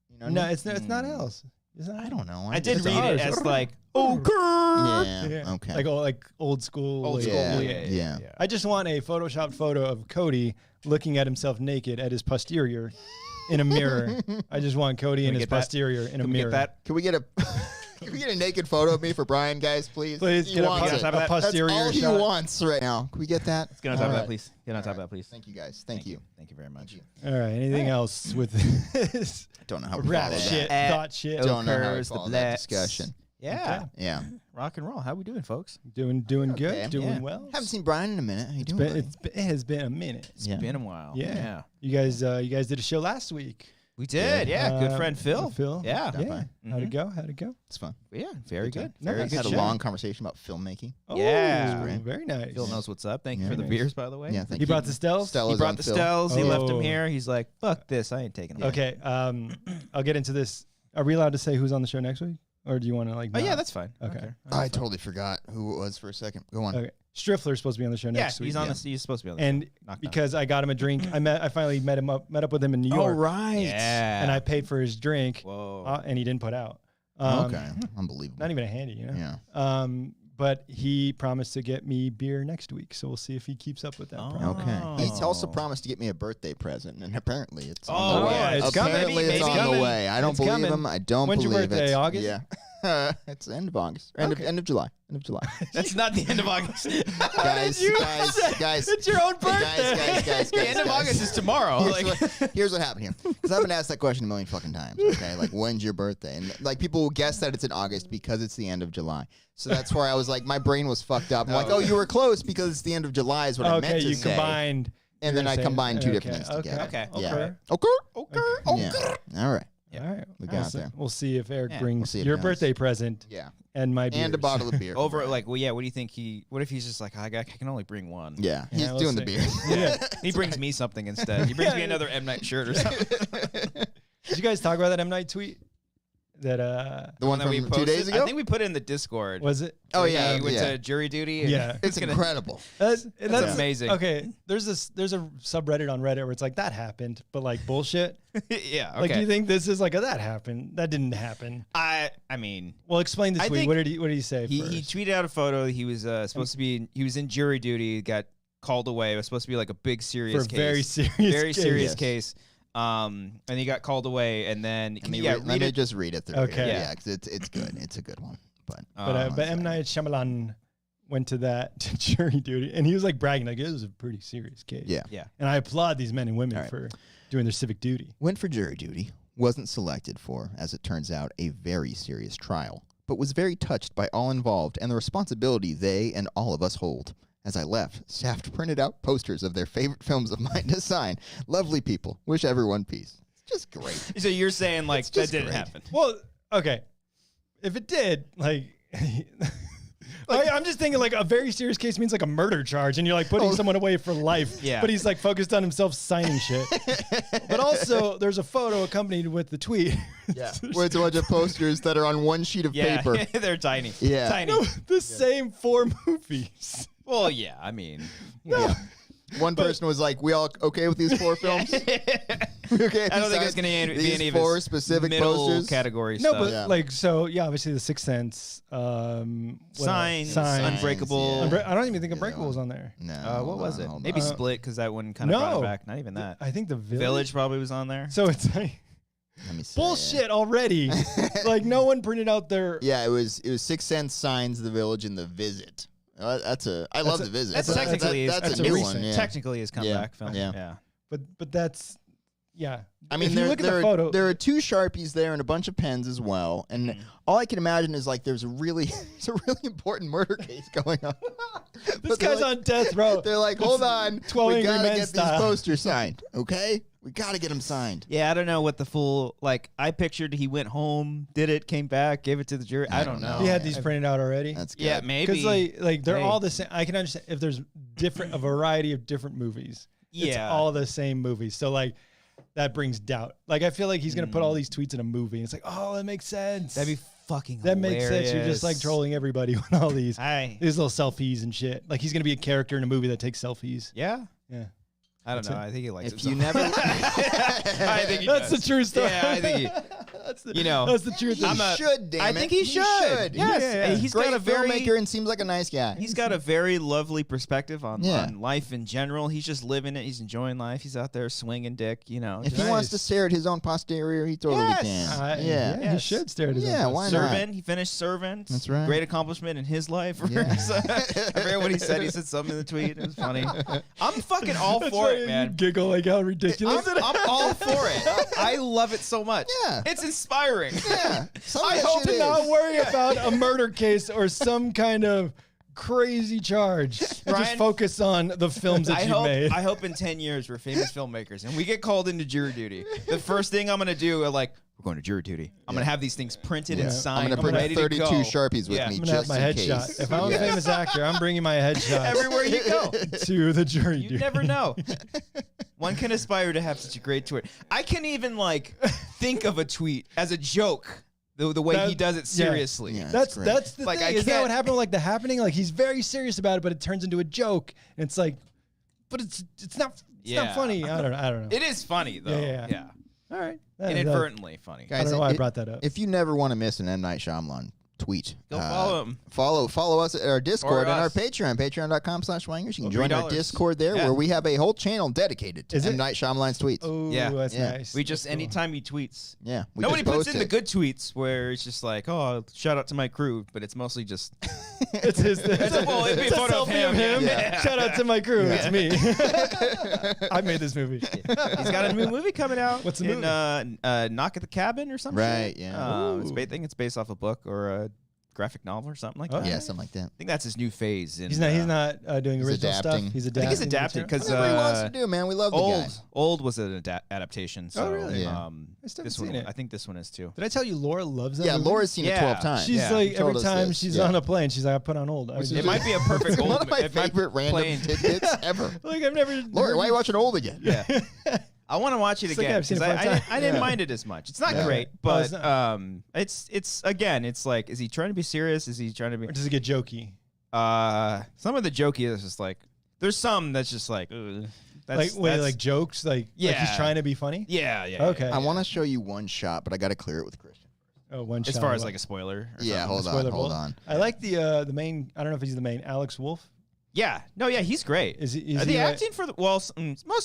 You know what I No, mean? it's not else. Is that? I don't know. I did just- read it ours. as like occur. Yeah. Okay. Like old school. Old like, school. Yeah. Yeah. I just want a photoshopped photo of Cody looking at himself naked at his posterior in a mirror. I just want Cody in we his get that? posterior in a Can we mirror. get that? Can we get a can we get a naked photo of me for Brian, guys, please? Please He get wants a it. that. posterior That's all he shot. wants right now. Can we get that? Get on top of All that, right. please. Get on top of that, please. Thank you, guys. Thank you. Thank you very much. All right. Anything else with this Don't know how we rap follow shit, that. thought shit? Don't know how we Occurs the follow that blacks. discussion. Yeah, Yeah. rock and roll. How we doing, folks? Doing good, Okay. doing Yeah. well. Haven't seen Brian in a minute. How you doing? buddy? It has been a minute. It's Yeah. been a while. Yeah. You guys did a show last week. We did. Yeah, good friend Phil. Phil. Yeah. Yeah. How'd it Mhm. go? How'd it go? It's fun. Yeah, very Good good. time. Very Nice. good Had a show. long conversation about filmmaking. Oh, Yeah. Great. very nice. Phil knows what's up. Thank you Yeah. for the Nice. beers, by the way. Yeah, thank He you. brought the Stells. Stella's He brought on the Phil. Stells. He left them Oh. here. He's like, "Fuck this. I ain't taking them." Okay. I'll get into this. Are we allowed to say who's on the show next week, or do you want to like? Oh yeah, not? that's fine. Okay. I totally forgot who it was for a second. Go on. Okay. Striffler's supposed to be on the show Yeah, next week. he's on yeah. this. He's supposed to be on this. And Knock, knock. because I got him a drink, I finally met up with him in New York, right. Yeah. and I paid for his drink, Whoa. and he didn't put out. Okay. Unbelievable. Not even a handy, you know. Yeah. But he promised to get me beer next week, so we'll see if he keeps up with that. promise. Okay. He also promised to get me a birthday present, and apparently it's on Oh, the way. yeah, it's coming. Apparently it's Maybe- on the maybe- way. I don't it's believe coming. him. I don't When's your believe birthday, it. August? Yeah. It's the end of August. End of July. End of July. That's not the end of August. guys. It's your own birthday. Guys. The end of August is tomorrow. Here's what happened here. Because I've been asked that question a million fucking times. Okay, like when's your birthday? And like people will guess that it's in August because it's the end of July. So that's where I was like, my brain was fucked up. I'm like, oh, you were close because it's the end of July is what I meant Okay, to you say. combined. And then you're I saying- combined two different okay, things together. Okay. Yeah. Okay. Okay. Yeah. All right. All right. We got Awesome. there. We'll see if Eric Yeah, we'll brings see if your he has- birthday present Yeah. and my beers. And a bottle of beer. Over, like, well, yeah. What do you think what if he's just like, I can only bring one. Yeah. He's we'll doing the see. beer. Yeah. He brings me something instead. He brings me another M Night shirt or something. Did you guys talk about that M Night tweet? That The one that we from 2 posted? days ago? I think we put it in the Discord. was it? Oh, When yeah. he went yeah. to jury duty. And Yeah. It's gonna- incredible. That's amazing. Okay, there's a subreddit on Reddit where it's like that happened, but like bullshit. Yeah. Okay. Like, do you think this is like that happened? That didn't happen. I mean, Well, explain the I tweet. think What did he say? he first? tweeted out a photo. He was supposed to be. He was in jury duty. Got called away. It was supposed to be like a big serious for a case. very serious, very serious Yes. case. And he got called away, and then Let me, yeah, let read me it. just read it through. Okay. Here. Yeah. Yeah, because it's good. It's a good one. But But M Night Shyamalan went to that to jury duty, and he was like bragging, like it was a pretty serious case. yeah. Yeah. And I applaud these men and women All right. for doing their civic duty. Went for jury duty. Wasn't selected for, as it turns out, a very serious trial, but was very touched by all involved and the responsibility they and all of us hold. As I left, staff printed out posters of their favorite films of mine to sign. Lovely people. Wish everyone peace. It's just great. So you're saying like It's that just didn't great. happen? Well, okay, if it did, like I'm just thinking like a very serious case means like a murder charge, and you're like putting someone away for life. Yeah. But he's like focused on himself signing shit. But also, there's a photo accompanied with the tweet. Yeah. Where it's a bunch of posters that are on one sheet of paper. They're tiny. Yeah. Tiny. No, the same 4 movies. Well, yeah, I mean. Yeah. One person was like, "We all okay with these 4 films?" Okay, I don't think it's going to be any of 4 his specific middle posters. category No, stuff. but Yeah. like, so yeah, obviously the Sixth Sense, Signs, Signs. Unbreakable. I don't even think Unbreakable was on there. No. What was it? hold Maybe on. Split, because that one kind of brought no. it back. Not even that. I think the Village probably was on there. So it's like Let me see. bullshit already. Like no one printed out their. Yeah, it was Sixth Sense, Signs, The Village, and The Visit. I love The Visit. That's technically that's that's a a new recent- one. Yeah. Technically his comeback film. Yeah. Yeah. But that's yeah. I mean, if you look at the photo, there are 2 Sharpies there and a bunch of pens as well. And Mm-hmm. all I can imagine is like there's a really important murder case going on. this But they're guy's like- on death row. They're like, hold on, 12 we Angry gotta Men get style. these posters signed, okay? We gotta get them signed. Yeah, I don't know what the full, like, I pictured he went home, did it, came back, gave it to the jury. I don't know. He had these printed out already. That's good. Yeah, maybe. Because like they're Hey. all the same. I can understand if there's a variety of different movies. It's Yeah. all the same movies. So like that brings doubt. Like I feel like he's gonna put all these tweets in a movie. And it's like, oh, that makes sense. That'd be fucking that hilarious. makes sense. You're just like trolling everybody with all these Hi. little selfies and shit. Like he's gonna be a character in a movie that takes selfies. Yeah? Yeah, I don't know. I think he likes If you himself. never, I think he that's does. the true story. Yeah, I think he, that's the, you know, that's the truth. he I'm a- should. Damn I it. think he should. Yes. Yeah. And he's Great got a very filmmaker and seems like a nice guy. He's got a very lovely perspective on Yeah. life in general. He's just living it. He's enjoying life. He's out there swinging dick, you know. If just- he wants to stare at his own posterior, he totally Yes. can. He Yes. should stare at his Yeah, own why poster. not? Servant. He finished Servant. That's right. Great accomplishment in his life. Yeah. I forget what he said. He said something in the tweet. It was funny. I'm fucking all That's for right, it, you man. giggle like how ridiculous it is. I'm all for it. I love it so much. Yeah. It's inspiring. Yeah. Some of I that hope shit to not is. worry about a murder case or some kind of crazy charge. And just Brian, focus on the films that you made. I hope in 10 years we're famous filmmakers and we get called into jury duty. The first thing I'm going to do, like, we're going to jury duty. I'm going to have these things printed and I'm signed. gonna bring ready 32 to go. Sharpies with Yeah. me I'm gonna have just my in headshot. case. If I'm a famous actor, I'm bringing my headshot Everywhere you go. to the jury. You duty. never know. One can aspire to have such a great tweet. I can even like think of a tweet as a joke. The way That- he does it yeah. seriously. Yeah. That's great. the Like, thing. I Is that can't- what happened with like The Happening? Like he's very serious about it, but it turns into a joke, and it's like, but it's not Yeah. funny. I don't know. It is funny though. Yeah. All right. Inadvertently funny. I don't know why I brought that up. If you never want to miss an M. Night Shyamalan tweet, Go follow him. Follow us at our Discord Or and our us. Patreon, patreon.com/Wangers. You can Well, join our $3. Discord there Yeah. where we have a whole channel dedicated to Is M. it? Night Shyamalan's tweets. Oh, Yeah. that's Yeah. nice. We just That's cool. anytime he tweets. Yeah. We Nobody just puts post in the it. good tweets where it's just like, oh, shout out to my crew, but it's mostly just It's his. well, it'd be a it's a photo of selfie of him. him. Yeah. Shout out to my crew. It's me. I made this movie. He's got a new movie coming out. What's the in, movie? Knock at the Cabin or something. Right, yeah. I think it's based off a book or a graphic novel or something like that. Yeah, something like that. I think that's his new phase. In, He's not doing He's original adapting. stuff. He's I adapting. think he's adapting because Whatever he wants to do, man. We love the guy. Old was an adaptation. So, really? Yeah. I still this haven't one, seen it. I think this one is too. Did I tell you Laura loves that Yeah, movie? Laura's seen it Yeah. 12 times. She's Yeah. like She told every us time this, she's yeah. on a plane, she's like, I put on old. I was It just- might be a perfect old. one of my it might favorite random plane. tidbits ever. like I've never. Laura, why are you watching Old again? Yeah. I want to watch it It's like again I've seen it 'cause 5 times. I didn't Yeah. mind it as much. It's not Yeah. great, Oh, but it's not. it's again, it's like, is he trying to be serious? Is he trying to be? Or does it get jokey? Some of the jokey is just like, there's some that's just like, that's, Like jokes, like he's Yeah. trying to be funny. yeah. Okay. I want to show you one shot, but I got to clear it with Christian. Oh, one As shot. far as like a spoiler. Or Yeah, something. hold Spoiler on. bullet. I like the main. I don't know if he's the main. Alex Wolf. Yeah. No, yeah, he's great. Is he? The acting for the most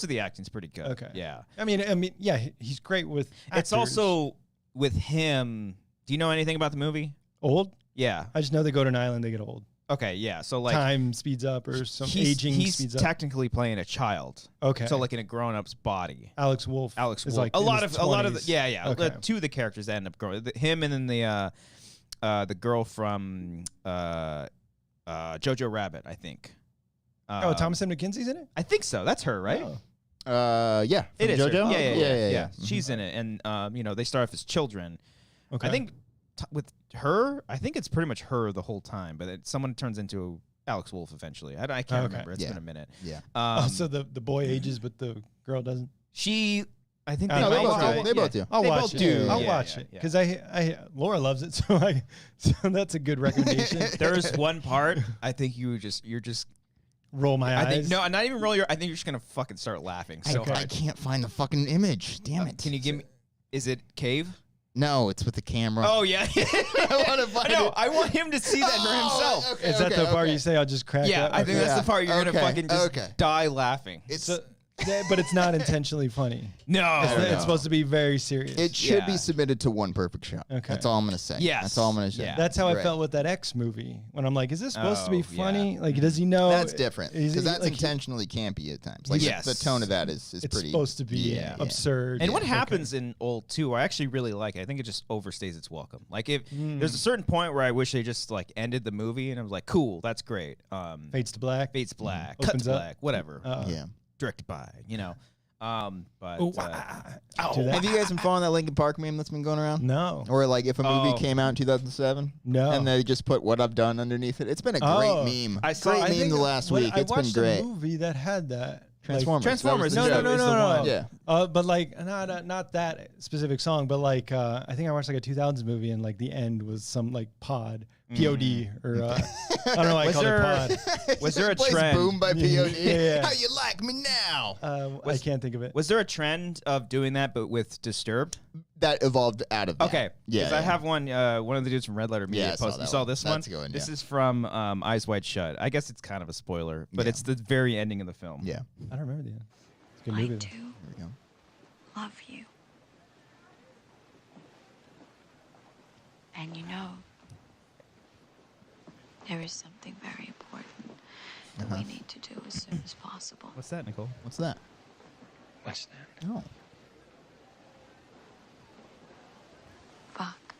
of the acting's pretty good. Okay. Yeah. I mean, yeah, he's great with. It's actors. also with him. Do you know anything about the movie? old. Yeah. I just know they go to an island, they get old. Okay. Yeah. So like Time speeds up, or some he's aging speeds up. technically playing a child. Okay. So like in a grown-up's body. Alex Wolf. Alex is Wolf. like a in lot his of the 20s. yeah. Okay. Two of the characters that end up growing. Him and then the girl from Jojo Rabbit, I think. Oh, Thomasin McKenzie's in it. I think so. That's her, right? Oh. Yeah. It from is. her. JoJo? Yeah. Yeah. She's in it, and they start off as children. Okay. I think with her. I think it's pretty much her the whole time, but someone turns into Alex Wolff eventually. I can't remember. It's been a minute. Yeah. So the boy ages, but the girl doesn't. I think No, they both do. They both do. I'll They watch both it. do. I'll Yeah, watch yeah, it yeah. because Laura loves it, so that's a good recommendation. There's one part I think you're just Roll my eyes. I think no, not even roll your. I think you're just gonna fucking start laughing so I hard. can't find the fucking image. Damn it. Can you give me? Is it Cave? No, it's with the camera. Oh yeah. I want to find No, it. I want him to see that for himself. Okay, Is that the part you say? I'll just crack Yeah, up. I think Okay. that's the part you're gonna fucking just okay. die laughing. It's But it's not intentionally funny. No, It's supposed to be very serious. It should Yeah. be submitted to One Perfect Shot. Okay. That's all I'm gonna say. Yes. That's all I'm gonna say. Yeah. That's how I Right. felt with that X movie. When I'm like, is this supposed to be Oh, yeah. funny? Like, does he know? That's different is because he- that's like, intentionally campy at times. Like Yes. the tone of that is It's pretty. supposed to be Yeah. absurd. And what Okay. happens in Old 2, I actually really like it. I think it just overstays its welcome. Like if there's a certain point where I wish they just like ended the movie and I was like, cool, that's great. Fades to black. Fates Black, Cut Opens to up. Black, whatever. Yeah. Directed by, but Ooh, uh, Do that. Have you guys been following that Linkin Park meme that's been going around? No. Or like if a movie Oh. came out in 2007, No. and they just put "What I've Done" underneath it. It's been a Oh. great meme. I saw- great I meme think the last when week. I It's been watched great. a movie that had that. Transformers. Transformers, That was the No, joke. no. Yeah. But like not that specific song, but like I think I watched like a 2000s movie and like the end was some like pod P.O.D. or I don't know why I Was called there- it pod. was there a Plays trend? Boom by P.O.D. Yeah. How you like me now? I can't think of it. Was there a trend of doing that, but with Disturbed? That evolved out of that. Okay, Yeah. 'cause I have one. One of the dudes from Red Letter Media Yeah, I saw posted. You that saw one. this That's one? a good one, This yeah. is from Eyes Wide Shut. I guess it's kind of a spoiler, but Yeah. it's the very ending of the film. Yeah. I don't remember the end. It's a good I movie. do There we go. love you. And you know, there is something very important that we need to do as soon as possible. What's that, Nicole? What's that? What's that? Oh. Fuck.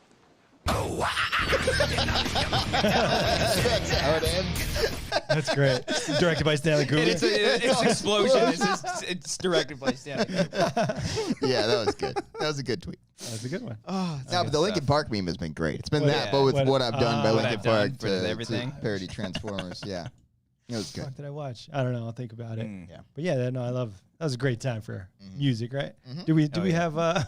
That's how it ends. That's great. Directed by Stanley Kubrick. It's explosion. It's directed by Stanley. Yeah, that was good. That was a good tweet. That's a good one. Oh, No, but the Linkin Park meme has been great. It's been What- that, but with what- what I've done by What Linkin I've Done Park for to everything. parody Transformers. Yeah, it was good. What did I watch? I don't know. I'll think about it. Yeah. But yeah, no, I love. That was a great time for music, right? Mm-hmm. Do we Oh, we yeah. have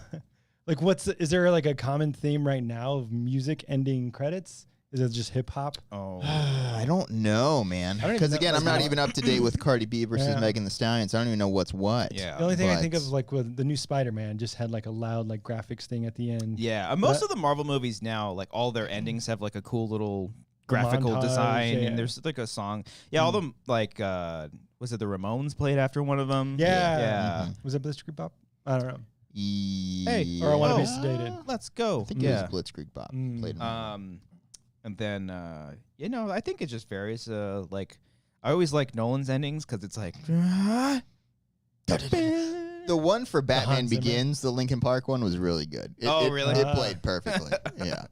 like is there like a common theme right now of music ending credits? Is it just hip hop? Oh. I don't know, man. don't even Because know- again, I'm not even up to date with Cardi B versus Yeah. Megan Thee Stallion, so I don't even know what's what. Yeah. The only thing I think but- of like with the new Spider-Man just had like a loud like graphics thing at the end. Yeah, most That- of the Marvel movies now, like all their endings have like a cool little graphical montage, design, yeah. and there's like a song. Yeah, all them like was it the Ramones played after one of them? Yeah. yeah. Was it Blitzkrieg Bop? I don't know. Hey, Or I Wanna Be Sedated. Let's go. I think yeah. it was Blitzkrieg Bop. Mm. Played in And then I think it just varies. Like I always like Nolan's endings because it's like the one for Batman Hans Zimmer. Begins, the Linkin Park one, was really good. Really? It played perfectly. Yeah.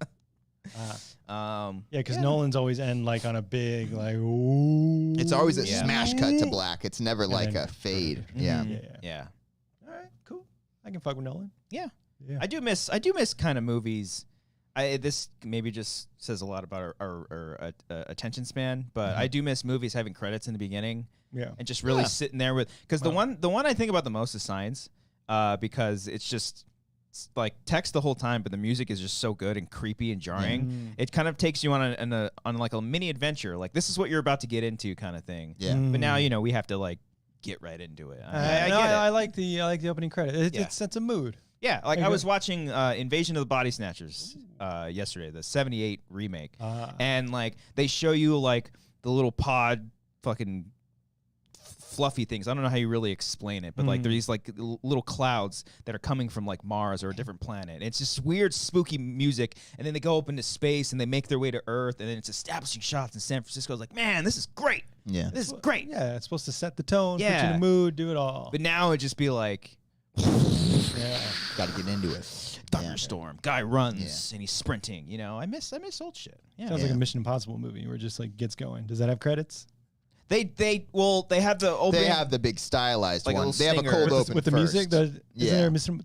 Yeah, because Nolan's always end like on a big like. Ooh. It's always a Yeah. smash cut to black. It's never like then- a fade. Yeah. Yeah. yeah. All right. Cool. I can fuck with Nolan. Yeah. Yeah. I do miss kind of movies. This maybe just says a lot about our attention span, but I do miss movies having credits in the beginning Yeah. and just really sitting there with because the one I think about the most is Signs, because it's just like text the whole time, but the music is just so good and creepy and jarring. It kind of takes you on like a mini adventure, like this is what you're about to get into, kind of thing. Yeah. But now we have to like get right into it. I No, get it. I like the opening credit. Yeah. It sets a mood. Yeah, like I I was agree. watching Invasion of the Body Snatchers yesterday, the '78 remake, and like they show you like the little pod fucking fluffy things. I don't know how you really explain it, but like there are these like little clouds that are coming from like Mars or a different planet. It's just weird, spooky music, and then they go up into space and they make their way to Earth, and then it's establishing shots in San Francisco. It's like, man, this is great. Yeah. This is great. Yeah, it's supposed to set the tone, put you in Yeah. the mood, do it all. But now it'd just be like Yeah. Got to get into it. thunderstorm. Guy runs and he's sprinting. I miss old shit. Yeah. Sounds like a Mission Impossible movie where it just like gets going. Does that have credits? They have the opening. They have the big stylized Like a one. little They have a stinger. cold With open With the first. music? Isn't Yeah. there a Mission?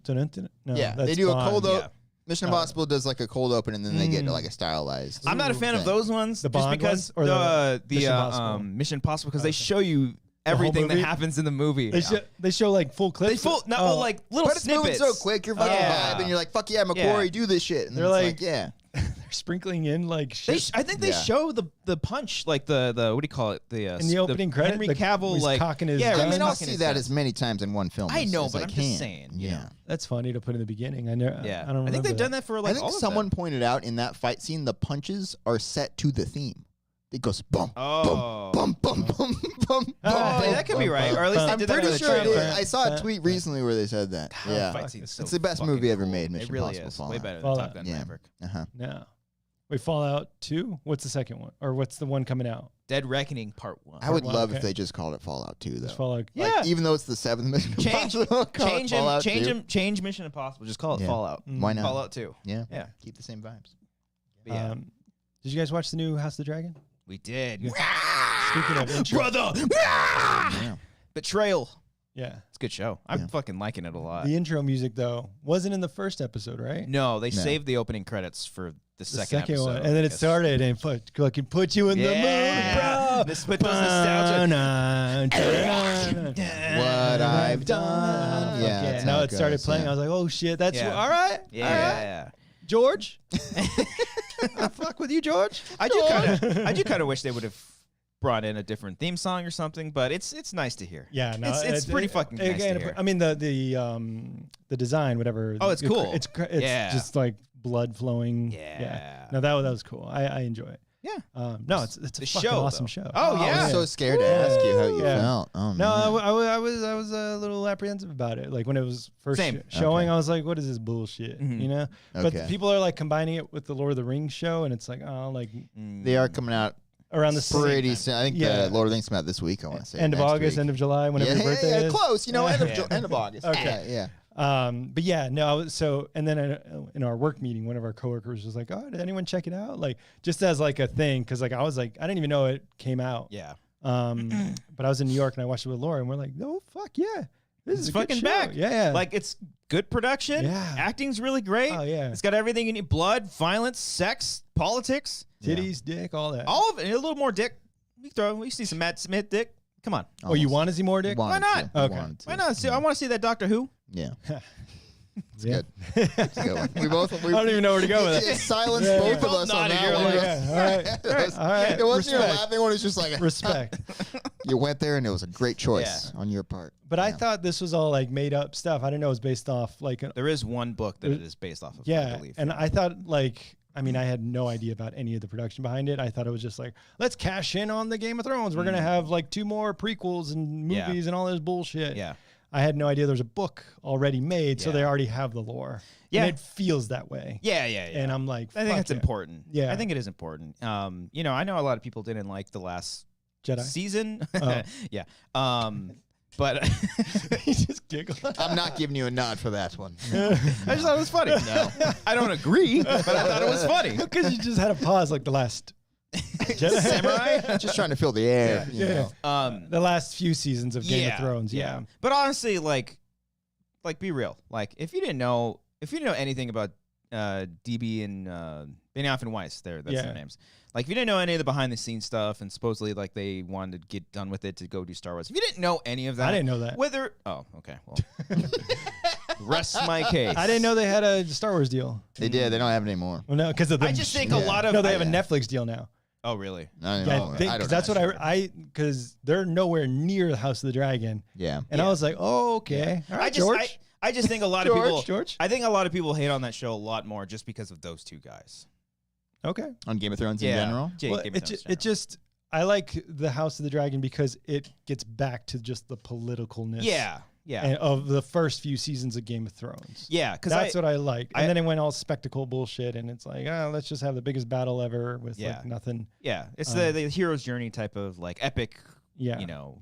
No, Yeah, that's they do a Bond. cold Yeah. open. Mission Impossible does like a cold open and then they get like a stylized. I'm not a fan of those ones. The just Bond because ones or the Mission the Impossible? Mission Impossible because they show you everything that movie? happens in the movie. They show like full clips. They well, like little But it's moving snippets. so quick, you're fucking Yeah. vibing. You're like, fuck yeah, McQuarrie, do this shit. And They're then it's like- yeah. They're sprinkling in like shit. I think they show the punch, like the what do you call it? The in the opening credit, Henry the- Cavill, he's like cocking his yeah, gun. I mean, I'll cocking see his that gun. as many times in one film. I know, as but I I'm can. just saying. Yeah. That's funny to put in the beginning. I know. Yeah, I don't remember think they've done that for like I think all of someone them. pointed out in that fight scene the punches are set to the theme. It goes bum, Oh. bum, bum, bum, bum, bum, Oh, bum, that could be bum, right, bum. or at least they I'm did that pretty with the sure it trailer. is. I saw a tweet recently where they said that. Yeah, Fight scene's so it's the best fucking movie ever cool. made. It Mission really Impossible is. Fallout. Way better than Fallout. Top Gun Yeah. Maverick. No. Wait, Fallout 2? What's the second one? Or what's the one coming out? Dead Reckoning Part 1. I would Well, love if okay. they just called it Fallout 2 though. It's Fallout. Yeah. Like, even though it's the 7th Mission Change, Impossible, call it Fallout 2. change Mission Impossible. Just call it Yeah. Fallout. Why not? Fallout 2. Yeah, Yeah. Keep the same vibes. But yeah, Did you guys watch the new House of the Dragon? we did. Speaking of intro, Brother! Yeah. Betrayal. yeah, It's a good show. I'm fucking liking it a lot. the intro music though wasn't in the first episode, right? No, they saved the opening credits for the The second second episode. one, and then it Yes. started and fucking put you in the mood, bro. This put those nostalgia. What I've done. Yeah, that's Now how it started goes, playing. yeah. I was like, oh shit, that's Yeah. all right. Yeah, all right. yeah. George. I fuck with you, George. I do kind of wish they would have brought in a different theme song or something, but it's nice to hear. Yeah, no, it's pretty fucking nice to hear. I mean, the design, whatever. Oh, it's cool. It's Yeah. just like blood flowing. Yeah. No, that was cool. I enjoy it. Yeah. No, it's a The fucking show, awesome though. show. Oh, I yeah. was so scared to ask you how you Yeah. felt. Oh, No, man. I was a little apprehensive about it. Like when it was first Same. showing, Okay. I was like, "What is this bullshit?" Mhm. You know. But Okay. people are like combining it with the Lord of the Rings show, and it's like, oh, like They are coming out around the pretty same soon. I think Yeah. the Lord of the Rings come out this week. I want to say end of next August, week. end of July, whenever your birthday is. close. You know, end Yeah. of August. Okay. Yeah. But yeah, no. And then in our work meeting, one of our coworkers was like, "Oh, did anyone check it out?" Like just as like a thing, because like I was like, I didn't even know it came out. Yeah. But I was in New York and I watched it with Laura, and we're like, "Oh fuck yeah, this is It's a good fucking show." back. Yeah, Like it's good production. Yeah. Acting's really great. Oh, yeah. It's got everything you need: blood, violence, sex, politics, titties, dick, all that. all of it. And a little more dick. We see some Matt Smith dick. Come on. Oh, you want to see more dick? Wanted Why to. not? Okay. Wanted to. Why not? See, I want to see that Doctor Who. Yeah. Yeah. Good. It's a good one. We both. I don't even know where to go with it. It silenced Yeah. both of Both us on nodded. that You're one. like, Yeah, all right. All right. It wasn't your Respect. laughing one. It's just like Respect. you went there, and it was a great choice on your part. But I thought this was all like made up stuff. I didn't know it was based off like There is one book that it is based off of. I yeah, believe. and I thought like I mean I had no idea about any of the production behind it. I thought it was just like let's cash in on the Game of Thrones. We're gonna have like 2 more prequels and Yeah. movies and all this bullshit. Yeah. I had no idea there was a book already made, so Yeah. they already have the lore. Yeah. And it feels that way. Yeah. And I'm like, I think fuck that's yeah. important. Yeah. I think it is important. You know, I know a lot of people didn't like the last Jedi. season. Oh. Yeah. But He just giggled. I'm not giving you a nod for that one. I just thought it was funny. No, I don't agree, but I thought it was funny. Because you just had a pause like the last Jedi. Samurai. Just trying to fill the air. you Yeah. know. The last few seasons of Game of Thrones. Yeah. But honestly, like be real. Like, if you didn't know anything about DB and Benioff and Weiss, that's Yeah. their names. Like, if you didn't know any of the behind the scenes stuff, and supposedly like they wanted to get done with it to go do Star Wars. If you didn't know any of that, I didn't know that. Okay. Well, rest my case. I didn't know they had a Star Wars deal. They did. They don't have it anymore. Well, no, because of the. I just think a lot of No, they have a Yeah. Netflix deal now. Oh, really? I don't Yeah, know. I because don't that's know. what because they're nowhere near the House of the Dragon, Yeah. and I was like, oh, okay, all right, George. I just think a lot of people. George. I think a lot of people hate on that show a lot more just because of those two guys. Okay. On Game of Thrones in general. Well, it just I like the House of the Dragon because it gets back to just the politicalness. Yeah. Of the first few seasons of Game of Thrones. Yeah, because That's what I like. And I- then it went all spectacle bullshit, and it's like, oh, let's just have the biggest battle ever with like nothing. Yeah, it's the hero's journey type of like epic, Yeah. you know,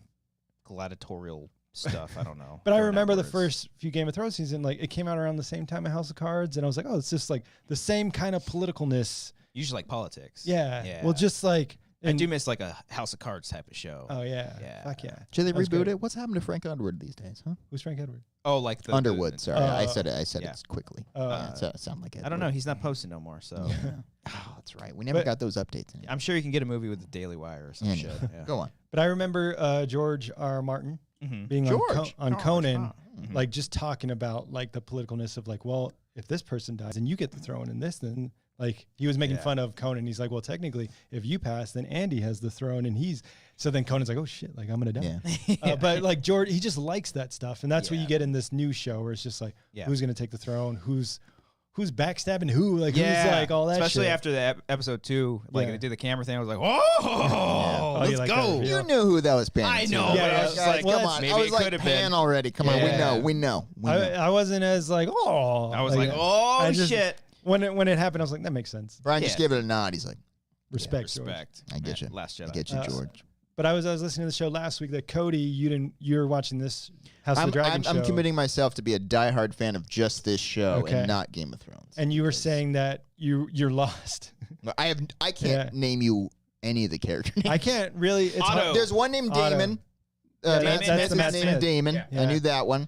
gladiatorial stuff. I don't know. But I Throwing out remember the words. first few Game of Thrones season, like it came out around the same time as House of Cards, and I was like, oh, it's just like the same kind of politicalness. Usually like politics. Yeah. Yeah. Well, just like I do miss like a House of Cards type of show. Oh yeah. Yeah. Fuck yeah. Should they That was reboot good. it? What's happened to Frank Underwood these days, huh? Who's Frank Edward? Oh, like the Underwood, sorry. I Oh. said it. I said Yeah. it quickly. Oh. Yeah, it sound like it. I don't know. He's not posting no more, so Oh, that's right. We never But- got those updates. I'm sure you can get a movie with the Daily Wire or some Anyway, shit. Yeah. Go on. But I remember George R. Martin Mhm. being George. on Conan, Mhm. like just talking about like the politicalness of like, well, if this person dies and you get the throne and this, then like he was making Yeah. fun of Conan. He's like, well, technically, if you pass, then Andy has the throne, and he's so then Conan's like, oh shit, like I'm gonna die. Yeah. But like George, he just likes that stuff, and that's what Yeah. you get in this new show where it's just like, Yeah. who's gonna take the throne, who's backstabbing who, like who's like all that. Especially shit. after the episode 2, like Yeah. they did the camera thing. I was like, oh, Oh, you let's like that go. reveal? You knew who that was panning I to. know, but I was Guys, like, well, come that's- on. maybe I was it like, could've pan been. already. Come on, we Yeah. know. We know. I wasn't as like, oh, I was like, oh I just- shit. When it happened, I was like, that makes sense. Brian just Yeah. gave it a nod. He's like, Respect, George. Respect. I get Yeah, you. Last Jedi. I get you, George. But I was listening to the show last week that Cody, you're watching this House of the Dragon show. I'm committing myself to be a diehard fan of just this show Okay. and not Game of Thrones. And you were saying that you're lost. I can't Yeah. name you any of the character names. I can't really. It's Otto. hard. There's one named Otto. Damon. Yeah, Matt that's Smith the is Matt named Smith. Damon. Yeah. I knew that one.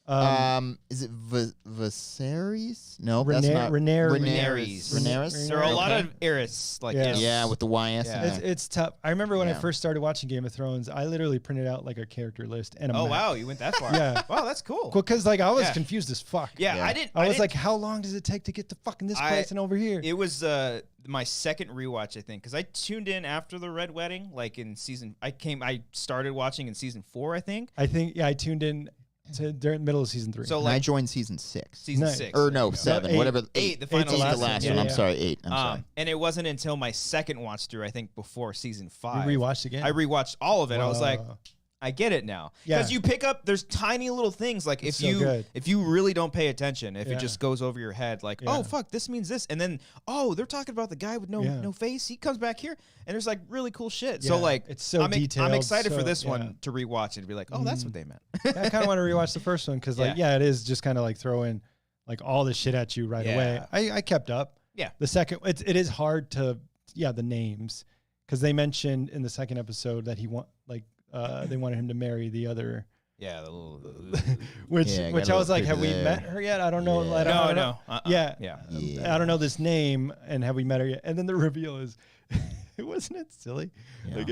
Um, Is it Viserys? No, that's not. Rhaenyra. Rhaenyra. There are a lot Okay. of Eris, like Yeah. Yeah, with the YS. Yeah. in there. It's tough. I remember when I Yeah. first started watching Game of Thrones, I literally printed out like a character list and a Oh map. wow, you went that far. Yeah. Wow, that's cool. Because like I was Yeah. confused as fuck. Yeah, Yeah. I didn't. I was didn't- like, how long does it take to get to fucking this place and over here? It was my second rewatch, I think, because I tuned in after the Red Wedding, like in season. I started watching in season 4, I think. I think I tuned in to during the middle of season 3. So And I like joined season 6. season Nice. 6, Or there no, you go. 7. Eight. Whatever. 8, the Eight's final the last season. last one. one. Yeah, I'm yeah. sorry, 8. I'm sorry. And it wasn't until my second watch through, I think, before season 5. You rewatched again? I rewatched all of it. I was like, Whoa. I get it now. Yeah. Because you pick up, there's tiny little things. Like It's if so good. you really don't pay attention, if Yeah. it just goes over your head, like, Yeah. oh fuck, this means this, and then they're talking about the guy with Yeah. no face. He comes back here, and there's like really cool shit. So Yeah. like, It's so I'm detailed, excited for so- this yeah. one to rewatch it and be like, oh, that's what they meant. I kind of want to rewatch the first one because, like, yeah, it is just kind of like throwing like all this shit at you right away. I kept up. Yeah. The second, it is hard to, the names, because they mentioned in the second episode that they wanted him to marry the other, Yeah, the little. which Yeah, I got a was little like, have we creepy met there. her yet? I don't know. Yeah. I don't No, know. no. Yeah. Yeah. I don't know this name, and have we met her yet? And then the reveal is, wasn't it silly? Yeah. Like,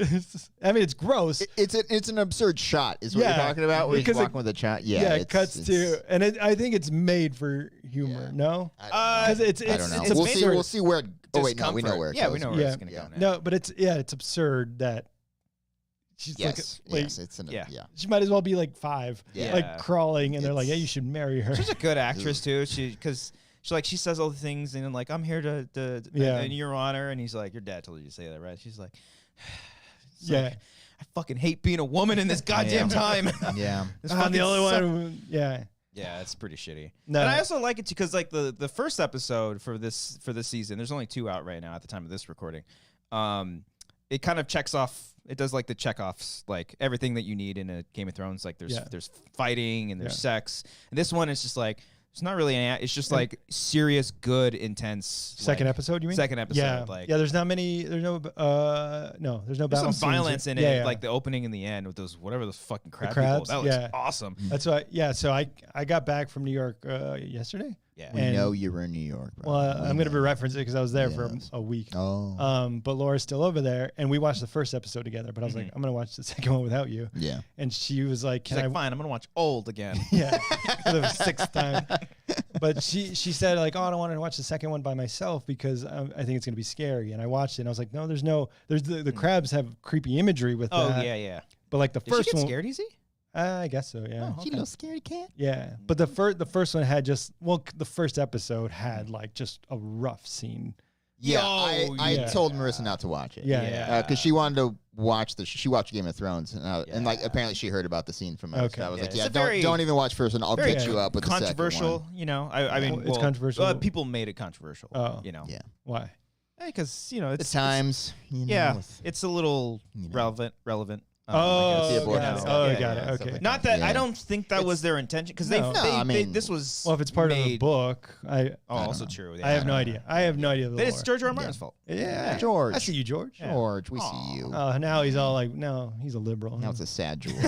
it's gross. It's an absurd shot, is what Yeah, you're talking about. Where he's because it- walking with a shot. Yeah, Yeah, it it's- cuts it's- to, and I think it's made for humor. Yeah. No, I because it's don't know. it's We'll see. absurd. We'll see where. Oh wait, no, we know Discomfort. where. It Yeah, goes. we know where Yeah. it's gonna Yeah. go now. No, but it's absurd that she's Yes, like, yes, it's an yeah. yeah. she might as well be like 5, Yeah. like crawling, and they're like, yeah, you should marry her. She's a good actress too. Because she says all the things and then like I'm here to Yeah. in your honor, and he's like, your dad told you to say that, right? She's like, it's Yeah. like, I fucking hate being a woman in this goddamn time. Yeah. This I'm fucking the only suck- one. Yeah, Yeah, it's pretty shitty. No. And I also like it because like the first episode for this season, there's only 2 out right now at the time of this recording. It kind of checks off. It does like the checkoffs, like everything that you need in a Game of Thrones. Like there's fighting and there's sex. And this one is just like it's not really. It's just like serious, good, intense. second like, episode. You mean Second episode. Yeah, Like There's not many. There's no. No. There's no there's battle some scenes. violence in it, Yeah, yeah. like the opening and the end with those fucking crab crabs, people. That looks yeah. awesome. That's why. Yeah. So I got back from New York yesterday. Yeah. We And- know you were in New York. Bro. Well, We I'm going to know. reference it because I was there for Yes. a week. Oh. But Laura's still over there, and we watched the first episode together. But I was like, I'm going to watch the second one without you. Yeah. And she was like, She's "Can like, I?" fine, I'm gonna watch Old again. Yeah, for the 6th time. But she said like, "Oh, I don't want to watch the second one by myself because I think it's going to be scary." And I watched it, and I was like, "No, there's the crabs have creepy imagery with Oh that." yeah. But like the Did she first get one, scared easy? I guess so. Yeah. Oh, She a little scaredy cat. Yeah, but the first one had the first episode had like just a rough scene. Yeah, Yo, I yeah. told Marissa not to watch it. Yeah, Yeah. Because she wanted to watch she watched Game of Thrones, and like Yeah. apparently she heard about the scene from us. Okay. I was Yeah, like, it's yeah, a very- don't even watch first, and I'll very get you up with the second controversial. one. You know, I mean, It's controversial. People made it controversial. Oh. You know, Yeah, Why? because the times. You know, yeah, with- it's a little you know. relevant. Oh, the got abortion it. stuff. Oh, Yeah, got yeah, it. stuff Okay. like Not that Yeah. I don't think that was their intention because No. I mean- this was Well, if it's part of the made- book, I also true. I have no idea. I have no idea. The Then it's lore. George R. R. Martin's fault. Yeah, George. I see you, George. George, we see you. Now he's all like, no, he's a liberal. Now it's a sad jewel.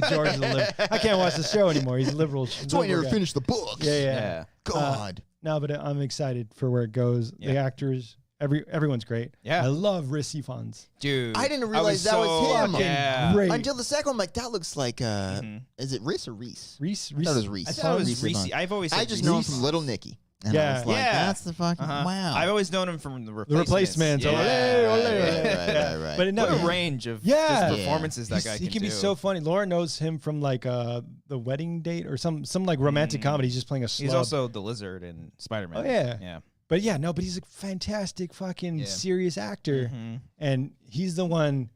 George is a liberal. I can't watch the show anymore. He's a liberal. That's why I never finished the books. Yeah. God. No, but I'm excited for where it goes. The Yeah. actors, everyone's great. Yeah. I love Riss Ifans. Dude, I didn't realize that was so- him. Yeah. Great. Until the second one, I'm like, that looks like, is it Reese or Reese? Reese. I thought it was Reese. I thought it was Reese Reese. Ifans. I've always I said just Reese. know him from Little Nicky. And Yeah. I was like, Yeah. that's the fucking, wow. I've always known him from the The Replacements. Replacements. Yeah. Right. But no, What a he- range of Yeah. just performances that guy he can can be do. so funny. Laura knows him from like The Wedding Date or some like romantic comedy. He's just playing a slub. He's also the Lizard in Spider-Man. Oh, yeah. Yeah. But yeah, no, but he's a fantastic fucking Yeah. serious actor. Mhm. And he's the one,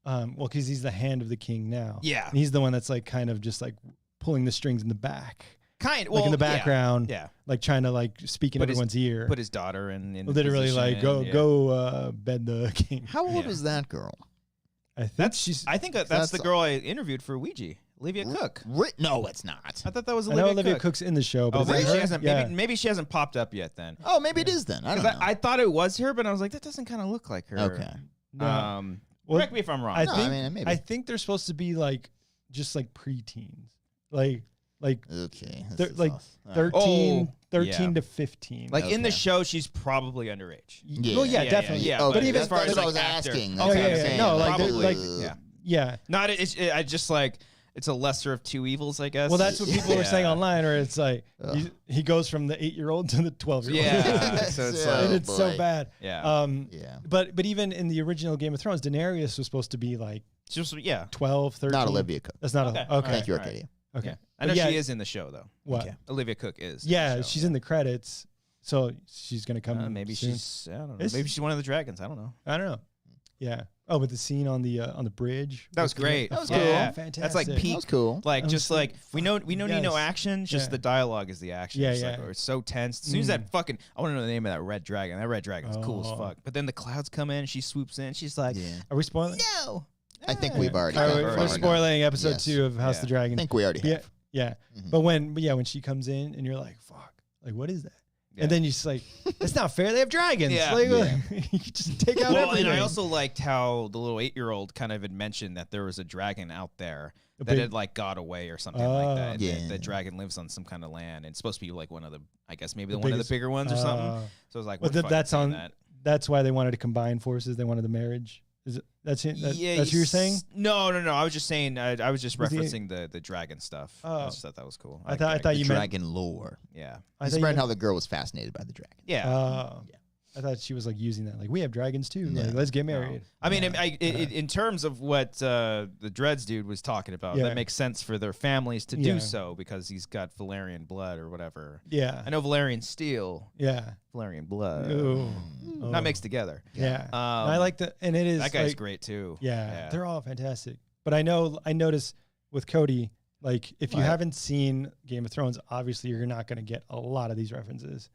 well, because he's the hand of the king now. Yeah. And he's the one that's like kind of just like pulling the strings in the back. Kind Like in the background. Yeah. Like trying to like speak in Put his- everyone's ear. Put his daughter in Literally like position, go bed the king. How old Yeah. was that girl? I think That's she's I think that's That's- the girl I interviewed for Ouija, Olivia Cook. No, it's not. I thought that was I Olivia, know Olivia Cook. Cook's in the show, but Oh, is that maybe she her? hasn't. Yeah. Maybe she hasn't popped up yet. Then Oh, maybe it is then. I don't because know. I thought it was her, but I was like, that doesn't kind of look like her. Okay. No. Well, Correct me if I'm wrong. I No, think I mean, maybe. I think they're supposed to be like just like preteens. Like Okay. they're like All right. 13 Oh, 13 yeah. to 15. like in the Okay. show, she's probably underage. Yeah. Well, yeah, Yeah, definitely. yeah, Okay, but even as far that's as what I like was actor. asking. Okay, That's what I'm yeah, saying. no, like, they're, Probably. like Yeah. yeah. Not I just like it's a lesser of two evils, I guess. Well, that's what people were saying Yeah. online, where it's like he goes from the 8-year-old to the 12-year-old. Yeah, so it's Oh, and like it's so boy. bad. Yeah. Yeah. But even in the original Game of Thrones, Daenerys was supposed to be like just 12, 13. Not Olivia Cook. That's not Okay. okay. Thank you, All right. Arcadia. Okay. Yeah. I know But yeah, she is in the show though. What? Okay. Olivia Cook is. in Yeah, the show. she's in the credits, so she's gonna come. Maybe soon. she's I don't know. Is- Maybe she's one of the dragons. I don't know. I don't know. Yeah. Oh, but the scene on the bridge. That was with the- great. That was Yeah. cool. Yeah. Fantastic. That's like That peak. was cool. Like I'm just so- like we know need no Yes. action, just Yeah. the dialogue is the action. Yeah, It's yeah. like, it's so tense. As soon as that fucking I want to know the name of that red dragon. That red dragon is cool as Oh. fuck. But then the clouds come in, she swoops in, she's like, Yeah. Are we spoiling? no. I think we've already. All right, covered we're it. spoiling episode Yes. 2 of House Yeah. of the Dragon. I think we already have. Yeah, yeah. But when she comes in and you're like, "Fuck!" Like, what is that? Yeah. And then you're just like, "It's not fair. They have dragons." Yeah. Like, Yeah. you just take out Well, everything. and I also liked how the little 8-year-old kind of had mentioned that there was a dragon out there A that big- had like got away or something like that. And Yeah. that dragon lives on some kind of land and it's supposed to be like one of the, I guess maybe The one of biggest- the bigger ones or something. So I was like, But we're fucking that's seeing on. that. That's why they wanted to combine forces. They wanted the marriage. Is it? That's it. That's what you're saying. No. I was just saying. I was just Was he- referencing the dragon stuff. I Oh. just thought that was cool. I like thought dragon. you meant. Dragon lore. Yeah. I I thought you read meant- how the girl was fascinated by the dragon. Yeah. I thought she was like using that. Like, we have dragons too. No. Like, let's get married. I mean, in terms of what the Dreads dude was talking about, Yeah. that makes sense for their families to Yeah. do so because he's got Valerian blood or whatever. Yeah. I know Valerian steel, Yeah. Valerian blood, Ooh. not mixed together. Yeah. Um, I like the, and it is That guy's like, great too. Yeah, they're all fantastic. But I notice with Cody, like if you Right. haven't seen Game of Thrones, obviously you're not going to get a lot of these references.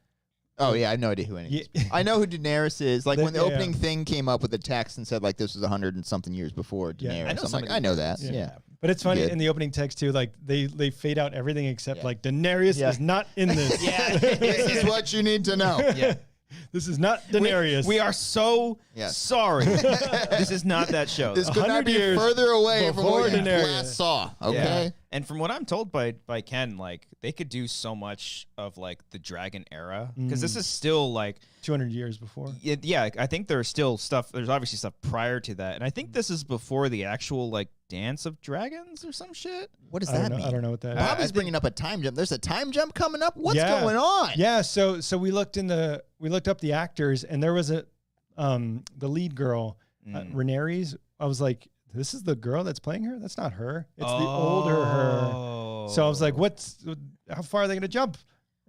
Oh yeah, I have no idea who any. of Yeah. these- I know who Daenerys is. Like when the Yeah. opening thing came up with the text and said like this was 100 and something years before Yeah. Daenerys. I know I'm some like, of I know these that. names. Yeah. But it's funny Good. in the opening text too, like they fade out everything except Yeah. like Daenerys Yeah. is not in this. Yeah. This is what you need to know. Yeah. This is not Daenerys. We are so Yes. sorry. This is not that show. This though. could not 100 be years further away from before what you Daenerys. last saw. Okay. Yeah. And from what I'm told by Ken, like they could do so much of like the dragon era because this is still like 200 years before. yeah. I think there's still stuff. There's obviously stuff prior to that, and I think this is before the actual like Dance of Dragons or some shit. What does I don't that know. mean? I don't know what that is. Bobby's bringing up a time jump. There's a time jump coming up. What's Yeah. going on? Yeah, so we looked up the actors, and there was the lead girl, Rhaenyra's. I was like, this is the girl that's playing her. That's not her. It's the older her. So I was like, how far are they going to jump?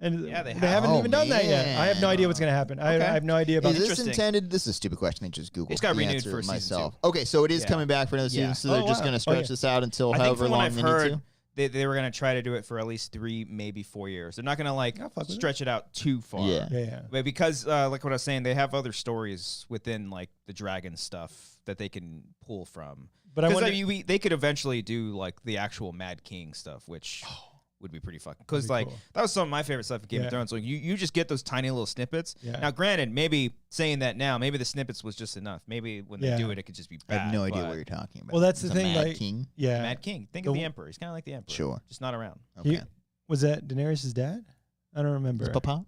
And Yeah, they haven't have. even done that yet. I have no man. idea what's going to happen. I Okay. have no idea about Is this Interesting. intended? This is a stupid question. I just Googled. It's got the renewed answer for season myself. 2. Okay, so it is Yeah. coming back for another season. Yeah. So they're Oh, just wow. going to Oh, stretch yeah. this out until I think however from what long I've they heard, need to. they were gonna try to do it for at least 3, maybe 4 years. They're not gonna like I'll fuck with stretch it out too far. Yeah. Yeah. But because like what I was saying, they have other stories within like the dragon stuff that they can pull from. But I Because wonder. they could eventually do like the actual Mad King stuff, which would be pretty fucking. Because like cool. that was some of my favorite stuff in Game Yeah. of Thrones. Like you just get those tiny little snippets. Yeah. Now, granted, maybe saying that now, maybe the snippets was just enough. Maybe when they Yeah. do it, it could just be I bad. have no idea but what you're talking about. Well, that's the It's a thing, Mad like- King. Yeah. Mad King. Think The- of the Emperor. He's kind of like the Emperor. Sure. Just not around. Okay. Was that Daenerys' dad? I don't remember. Papa?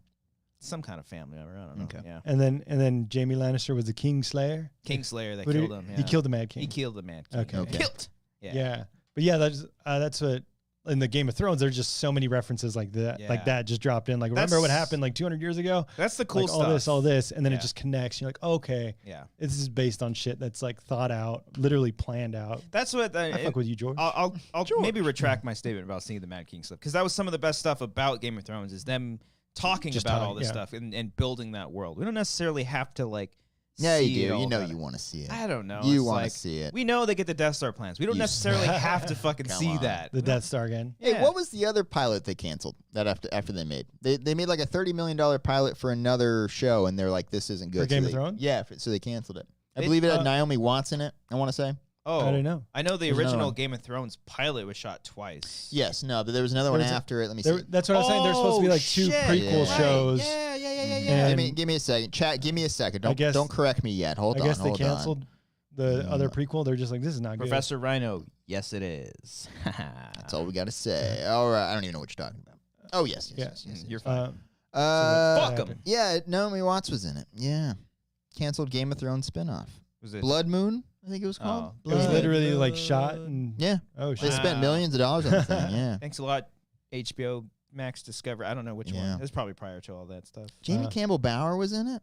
Some kind of family member. I don't know. Okay. Yeah. And then Jaime Lannister was the King Slayer. Kingslayer that What did killed him. Yeah. He killed the Mad King. He killed the Mad King. Okay. Okay. Killed. Yeah. Yeah. But yeah, that's what in the Game of Thrones. There's just so many references like that, Yeah. just dropped in. Like, remember what That's- happened like 200 years ago? That's the cool Like stuff. all this, and then Yeah. it just connects. You're like, okay, Yeah. this is based on shit that's like thought out, literally planned out. That's what I fuck with you, George. I'll maybe retract my statement about seeing the Mad King stuff because that was some of the best stuff about Game of Thrones is them talking Just about talking, all this yeah. stuff and building that world. We don't necessarily have to like. Yeah, see you it do. all You know about you it. want to see it. I don't know. You It's want to like, see it. We know they get the Death Star plans. We don't You- necessarily have to fucking Come see on. that. The Death Star again. Hey, Yeah. what was the other pilot they canceled that after they made? They made like a $30 million pilot for another show, and they're like, this isn't good. For Game so of Thrones? Yeah, so they canceled it. I They- believe it had Naomi Watts in it, I want to say. Oh, I don't know. I know the There's another original one. Game of Thrones pilot was shot twice. Yes, no, but there was another one There was a- after it. Let me see. That's what I was saying. There's supposed to be like two shit. prequel Yeah. shows. Yeah. And Give me a second. Chat, give me a second. I guess- Don't correct me yet. Hold I on. guess they hold on. canceled the other prequel. They're just like, this is not good. Professor Rhino. Yes, it is. That's all we got to say. All right. I don't even know what you're talking about. Oh, yes. Yes. You're fine. Fuck Fuck 'em. Yeah, Naomi Watts was in it. Yeah. Canceled Game of Thrones spinoff. Was it? Blood Moon, I think it was called. Oh. It was Blood- literally like shot and Yeah. oh They shit. spent millions of dollars on the thing. Yeah. Thanks a lot, HBO Max Discovery. I don't know which Yeah. one. It was probably prior to all that stuff. Jamie Uh, Campbell Bower was in it.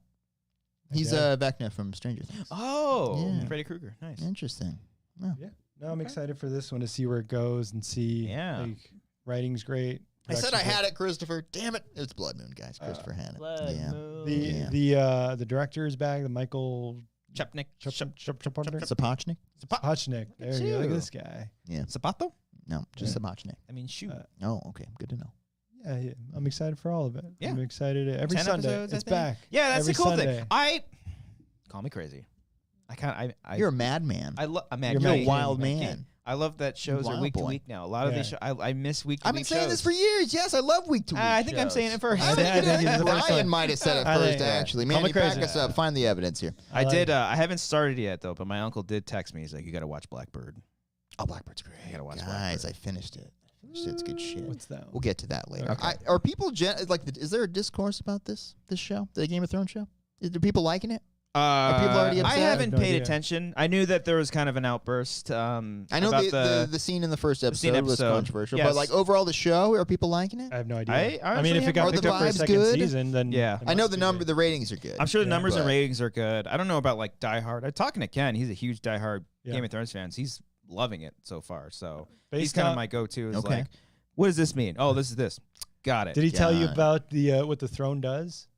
He's Okay. Vecna from Stranger Things. Oh, Yeah. Freddy Krueger. Nice. Interesting. Oh. Yeah. No, I'm excited for this one to see where it goes and see. Yeah. Like, writing's great. I said I production's had it, Christopher. Damn it. It's Blood Moon, guys. Christopher had it. Yeah. great. The director is back. The Michael Chepnik. Sapochnik? Pochnik. There you go. Look at you. this guy. Yeah. Sapato? No, just Sapochnik. I mean, shoot. Oh, okay. Good to know. Yeah, I'm excited for all of it. Yeah. I'm excited. Every 10 Sunday, episodes, I it's think. back. Yeah, that's Every the cool Sunday. thing. I call me crazy. I kind of. You're a madman. I love. I'm You're You're a King. wild Mad King. man. I love that shows are Wild week to boy. week now. A lot of Yeah. these shows, I miss week to week I've been saying this shows. for years. Yes, I love week to week. I think I'm saying it first. I think it's the first Ryan one. might have said it I first, think, yeah. actually. Call me Manny, back crazy. us up. Find the evidence here. I like did. it. I haven't started yet though, but my uncle did text me. He's like, "You got to watch Blackbird." Oh, Blackbird's great. I gotta watch Guys, Blackbird. I finished it. It's good shit. What's that? We'll get to that later. Okay. Are people is there a discourse about this show, the Game of Thrones show? Are people liking it? Are people already I upset? haven't I have no paid idea. attention. I knew that there was kind of an outburst. I know about the scene in the first episode, scene was episode, controversial, yes. but like overall the show, are people liking it? I have no idea. I I mean, honestly if it got Are the picked up for a vibes second good? season, then Yeah. it I know must the be number, good. the ratings are good. I'm sure the numbers and but- ratings are good. I don't know about like Die Hard. I'm talking to Ken. He's a huge Die Hard Yeah. Game of Thrones fan. He's loving it so far. So he's Based kind of on- my go-to. Is Okay. like, what does this mean? Oh, this is this. Got it. Did he tell you God. about the what the throne does?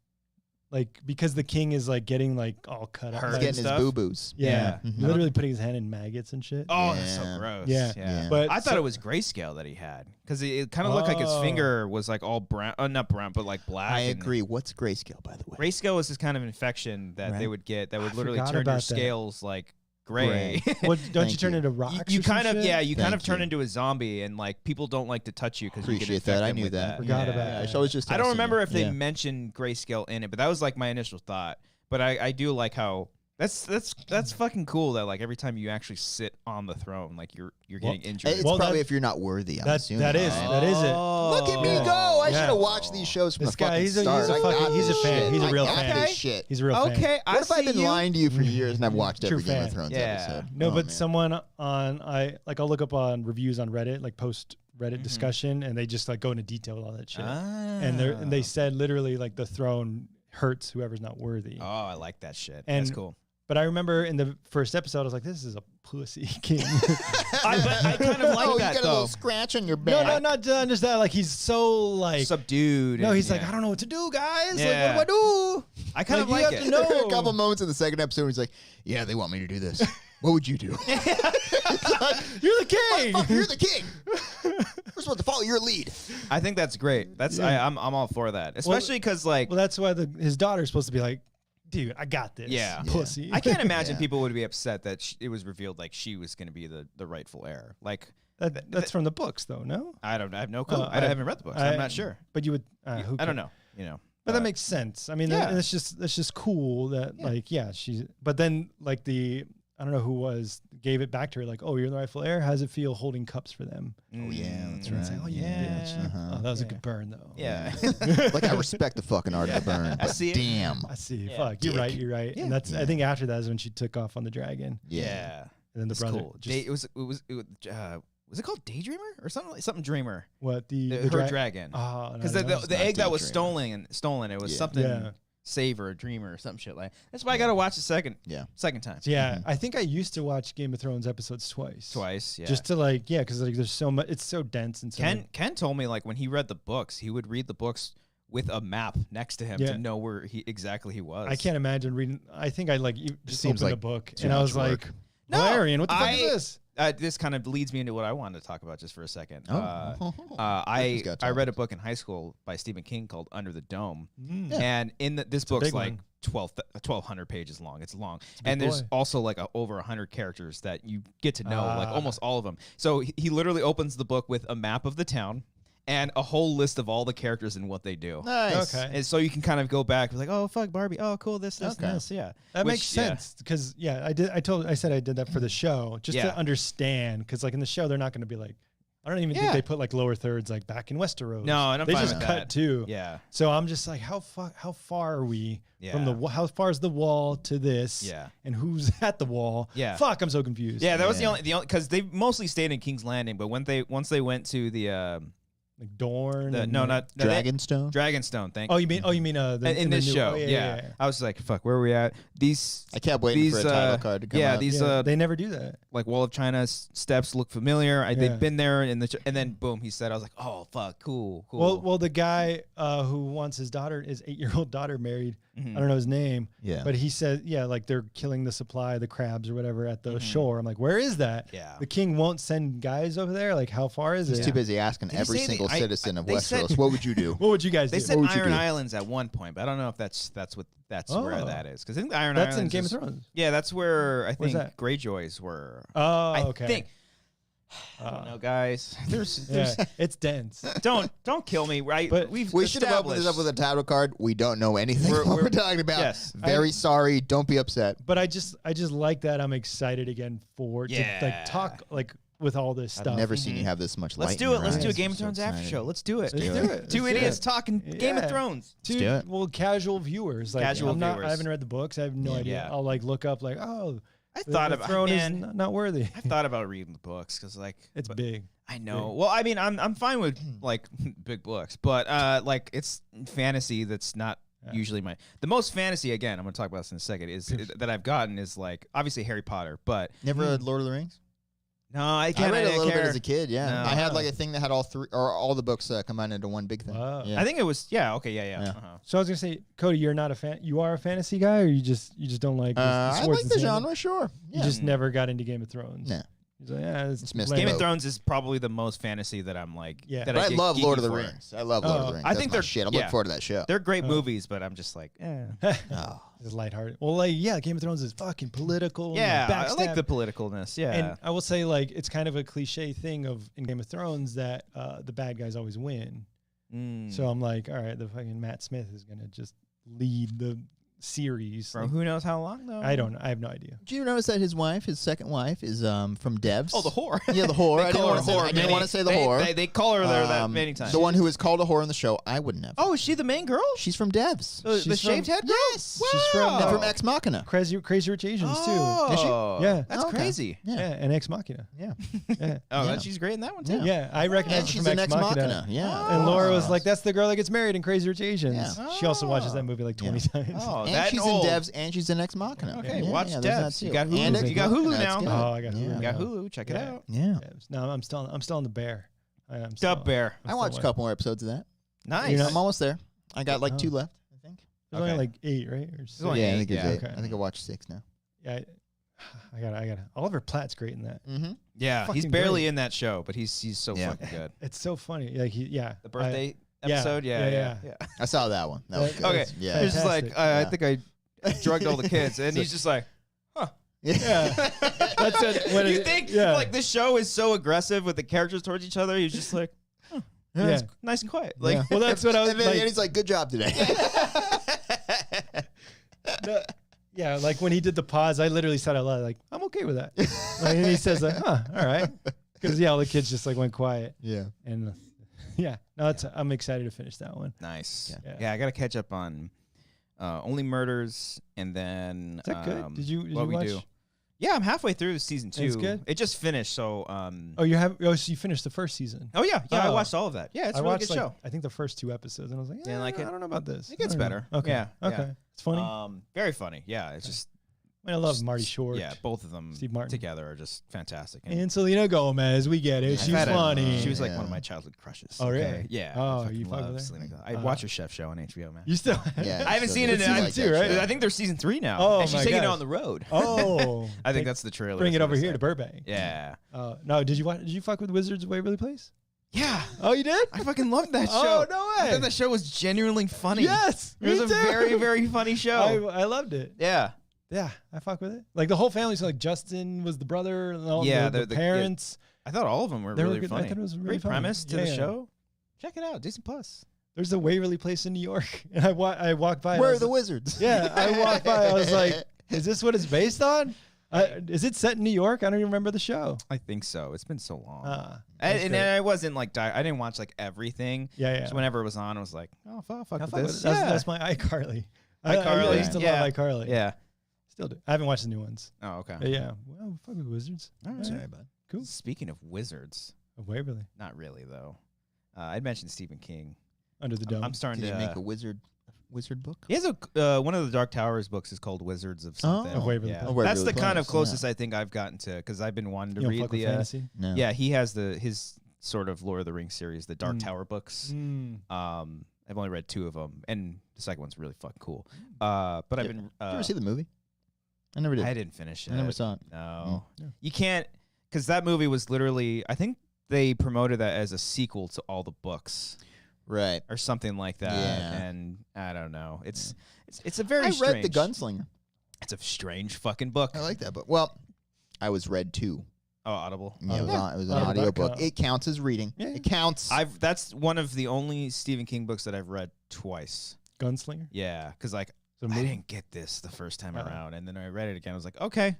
Like because the king is like getting like all cut up. Hurt He's like- getting his stuff? boo-boos. yeah, Yeah. Mhm. literally putting his hand in maggots and shit. Oh, that's Yeah. so gross. Yeah. Yeah. But I thought so- it was grayscale that he had because it kind of looked like his Oh. finger was like all brown, not brown, but like black. I and agree. What's grayscale, by the way? Grayscale was this kind of infection that they Right. would get that would I literally forgot turn your about that. scales like gray. What, don't you Thank turn you. into rocks? You or some kind of shit? yeah, you kind Thank of turn you. into a zombie, and like people don't like to touch you because you Appreciate could infect that. I them knew with that. Forgot about Yeah, that. I was just. I don't testing remember you. if they Yeah. mentioned grayscale in it, but that was like my initial thought. But I do like how that's fucking cool that like every time you actually sit on the throne, like you're getting injured. It's Well, probably that- if you're not worthy. I'm That assuming. that is right? that is it. Look at me Yeah. go! I Yeah. should have watched these shows from This the guy, fucking he's a start. I fucking- got he's a this fan. shit. He's a I real got fan. this shit. He's a real fan. Okay, I What if I've see been you. lying to you for years and I've watched True every Game of fan. Thrones Yeah. episode? No, Oh, but man. someone on I'll look up on reviews on Reddit, like post Reddit Mm-hmm. discussion, and they just like go into detail with all that shit. Ah. And they said literally like the throne hurts whoever's not worthy. Oh, I like that shit. And- That's cool. But I remember in the first episode, I was like, "This is a pussy king." I kind of like oh, that you got a though. little scratch on your no, back. no, not to understand. Like he's so like Subdued. no, and- he's like, yeah. "I don't know what to do, guys. Yeah. Like, what do I do?" I kind of you like have it. to know. a couple moments in the second episode, where he's like, "Yeah, they want me to do this. What would you do? You're the king. Fuck, you're the king. We're supposed to follow your lead." I think that's great. That's Yeah. I'm all for that, especially because like Well, that's why his daughter's supposed to be like, dude, I got this. Yeah. Pussy. I can't imagine Yeah. people would be upset that it was revealed like she was going to be the rightful heir. Like, That's from the books, though, no? I have no clue. I I- haven't read the books. I'm not sure. But you would. I don't know. You know. But that makes sense. I mean, Yeah. that's just cool that like, yeah, she's. But then like I don't know who gave it back to her like, oh, you're the rightful heir. How does it feel holding cups for them? Oh yeah, that's And it's right. like, oh, you Yeah. bitch. Uh-huh. Oh, that was a good burn though. Yeah. Like I respect the fucking art of the burn. I But see it. damn. I see. Yeah. Fuck, you're right. You're right. Yeah. And that's I think after that is when she took off on the dragon, Yeah. and then the That's brother. cool. Just, Was it called Daydreamer or something Dreamer? what the Her dragon. Oh, Because no, no, the egg that was Daydreamer. stolen, it was Yeah. something Yeah. Save or Dreamer or some shit like. That's why I gotta watch the second time. yeah, I think I used to watch Game of Thrones episodes twice. Yeah. Just to like, yeah, because like there's so much. It's so dense and so. Ken told me like when he read the books, he would read the books with a map next to him Yeah. to know where he was. I can't imagine reading. I think I like just seems opened like a book too and I much was like, work. No, Valerian, what the fuck I- is this? This kind of leads me into what I wanted to talk about just for a second. Oh. I got read a topics. book in high school by Stephen King called Under the Dome, Mm. and in this a book's big like one. 1,200 pages long. It's long, big and there's boy. also like over 100 characters that you get to know, like Ah. almost all of them. So he literally opens the book with a map of the town and a whole list of all the characters and what they do. Nice. Okay. And so you can kind of go back, like, oh fuck Barbie, oh cool, this, Okay. this, yeah. That Which, makes yeah. sense because I said I did that for the show just Yeah. to understand because like in the show they're not going to be like I don't even think Yeah. they put like lower thirds like back in Westeros. No, and I'm they fine just with cut that. too. Yeah. So I'm just like how far are we from Yeah. how far is the wall to this? Yeah. And who's at the wall? Yeah. Fuck, I'm so confused. Yeah, that was Yeah. the only because they mostly stayed in King's Landing, but once they went to the Like Dorne. and no, the- not no, they- Dragonstone. Dragonstone. Thank Oh, you mean in this new- show, oh, yeah. I was like, fuck, where are we at? These I kept waiting for a these, title card to come yeah, up. these Yeah, they never do that. like Wall of China steps look familiar. Yeah. They've been there in and then boom, he said, I was like, oh fuck, cool. Well, the guy who wants his 8-year-old daughter married. Mhm. I don't know his name. Yeah. But he said, yeah, like they're killing the supply, the crabs or whatever at the shore. I'm like, where is that? Yeah. The king won't send guys over there. Like, how far is He's it? too busy asking Did he every say single they- citizen of they said- Westeros, what would you do? What would you guys they do? said would you Iron do? Islands at one point, but I don't know if that's where Oh. that is because I think Iron That's in Islands Game of is- Thrones. Yeah, that's where I Where's think that? Greyjoys were. Oh, I okay. think. I don't know, guys. There's Yeah, it's dense. don't kill me, right? But We it's should have this up with a title card. We don't know anything We're- what we're we're- talking about. yes. Very sorry. Don't be upset. But I just like that. I'm excited again to Yeah. like talk like with all this stuff. I've never seen you have this much light. Let's in do your it. Let's do a eyes. Game I'm of so Thrones after excited. show. Let's do it. Let's do it. Two Let's do idiots it. talking Game of Yeah. Thrones. Dude, do it. well, casual viewers. Like, Casual I viewers. haven't read the books. I have no idea. Yeah. I'll like look up like, oh, I the thought about throne man, is not worthy. I thought about reading the books because like It's but- big. I know. Well, I mean, I'm fine with like big books, but like it's fantasy that's not usually the most fantasy. Again, I'm gonna talk about this in a second. Is that I've gotten is like obviously Harry Potter, but Never read Lord of the Rings? no, I I can't. read it a didn't little care. bit as a kid, yeah. No. I had like a thing that had all the books combined into one big thing. Wow. Yeah. I think it was okay, yeah. Yeah. Uh-huh. So I was gonna say, Cody, you're not a fan. You are a fantasy guy, or you just don't like the I swords like and the sandals? genre, sure. You Yeah. just never got into Game of Thrones. No. He's like, yeah, It's missed lame. Game of Boat. Thrones is probably the most fantasy that I'm like. Yeah. that But I get love geeky Lord of the for. Rings. I love Lord of Oh. the Rings. I That's think my they're- shit. I'm yeah. looking forward to that show. They're great Oh. movies, but I'm just like, Oh. It's lighthearted. Well, like, yeah, Game of Thrones is fucking political. yeah. and I like backstab. the politicalness. Yeah. And I will say, like, it's kind of a cliche thing of in Game of Thrones that the bad guys always win. Mm. So I'm like, all right, the fucking Matt Smith is gonna just lead the series. From who knows how long though? I don't know. I have no idea. Did you notice that his second wife, is from Devs? Oh, the whore. Yeah, the whore. They I didn't call her want to say, whore I didn't many- want to say the they- whore. They call her there that many times. The one who is called a whore in the show, I would never. Oh, is she the main girl? She's from Devs. The She's shaved from- head girl? Yes. She's from- And from Ex Machina. Crazy Rich Asians Oh, Is she? Yeah. That's Okay. crazy. too. Yeah, and Ex Machina. Yeah. Yeah, Oh, Yeah. she's great in that one too. yeah. I recognize And her she's from an Ex Ex Machina. Machina. Yeah. And Laura was like, "That's the girl that gets married in Crazy Rich Asians." Yeah. She also watches Oh. that movie like 20 times. Oh, And that she's old. in Devs and she's in Ex Machina. Okay, Yeah, watch yeah, there's that Devs. You too. got Hulu. And You Ex got Hulu Machina, now. that's good. Oh, I got Yeah. Hulu. You got Hulu. Check it Yeah. out. Yeah. Yeah, no, I'm still on the bear. I'm still, Dub Bear. I watched a couple more episodes of that. Nice. You're not- I'm almost there. I got like Oh. 2 left, I think. There's Okay. only like 8, right? Or There's only Yeah, I 8, think it's yeah. 8. Okay. I think I watched 6 now. Yeah, I got. Oliver Platt's great in that. Mm-hmm. Yeah, he's Fucking barely great. in that show, but he's so Yeah. fucking good. It's so funny. Like The birthday yeah, episode. yeah, Yeah. yeah. I saw that one. That was That- good. Okay. Yeah. It's just like Fantastic. I Yeah. think drugged all the kids, and he's just like, huh. Yeah, that's it. When You it- think yeah. like this show is so aggressive with the characters towards each other? He's just like, huh, yeah, it's nice and quiet. Like, Well, that's what I was And then like. he's like, "Good job today." Yeah, like when he did the pause, I literally said out loud, like, I'm okay with that. Like, and he says, like, huh, all right. Because, yeah, all the kids just, like, went quiet. Yeah. And, yeah, no, I'm excited to finish that one. nice. Yeah. Yeah, I got to catch up on Only Murders, and then Is that good? Did you What We watch? Do. Yeah, I'm halfway through season 2. It's good? It just finished, so. Oh, so you finished the first season. Oh yeah, I Oh. watched all of that. Yeah, it's I a really watched, good show. I think the first 2 episodes, and I was like, Didn't like it? I don't know about this. It gets I don't know. better. Okay. Yeah, Okay. yeah. It's funny. Very funny. Yeah, it's just. I mean, I love Marty Short. Yeah, both of them Steve Martin. together are just fantastic. And Selena Gomez, we get it. Yeah. She's I've had a- funny. She was like Yeah. one of my childhood crushes. Oh, really? Okay? Yeah. Oh, I fucking you fuck love with her? Selena Gomez. I watch her chef show on HBO, man. You still? Yeah. I haven't so seen good. it. Seems I, like too, that right? show. I think there's season 3 now. Oh, and she's my taking it gosh. on the road. Oh, I think that's the trailer. bring that's it over what here said. to Burbank. Yeah. No, did you fuck with Wizards of Waverly Place? Yeah. Oh, you did? I fucking loved that show. Oh, no I way. thought that show was genuinely funny. Yes, It was me a too. very, very funny show. I loved it. Yeah. Yeah, I fuck with it. Like the whole family. So like Justin was the brother. And all Yeah, the the- parents. I thought all of them were They were really good. I funny. thought it was really Great funny. premise to Yeah, the yeah. show. Check it out. Disney Plus. There's a Waverly Place in New York, and I walked by. and I Where are was the like- wizards? Yeah, I walked by. I was like, "Is this what it's based on? Is it set in New York? I don't even remember the show." I think so. It's been so long. That's And great. I wasn't like, I didn't watch like everything. Yeah, yeah. So whenever it was on, I was like, oh, fuck I with fuck with this. it. That's, Yeah. that's my iCarly. I iCarly, used to yeah. love iCarly. Yeah. Still do. I haven't watched the new ones. Oh, okay. But yeah. Well, fuck with Wizards. All right. Sorry, bud. Cool. Speaking of wizards, Of Waverly. not really though. I'd mentioned Stephen King. Under the dome. I'm starting Did to he make a wizard book? He has a one of the Dark Towers books is called Wizards of something. Of Waverly Yeah. Place. Of Waverly That's the kind of Place, closest I think I've gotten to because I've been wanting to You don't read fuck with the. fantasy? No. Yeah, he has his sort of Lord of the Rings series, the Dark Mm. Tower books. Mm. I've only read 2 of them, and the second one's really fucking cool. But I've been. Did you ever see the movie? I never did. I didn't finish it. I never saw it. No, Yeah. you can't, because that movie was literally. I think they promoted that as a sequel to all the books Right. or something like that. Yeah. And I don't know. It's a very. I strange, read The Gunslinger. It's a strange fucking book. I like that book. Well, I was read too. Oh, Audible. Yeah, it was an Oh, audio that book. count. It counts as reading. Yeah. It counts. That's one of the only Stephen King books that I've read twice. Gunslinger. Yeah, because like So I movie? didn't get this the first time Uh-huh. around, and then I read it again. I was like, okay,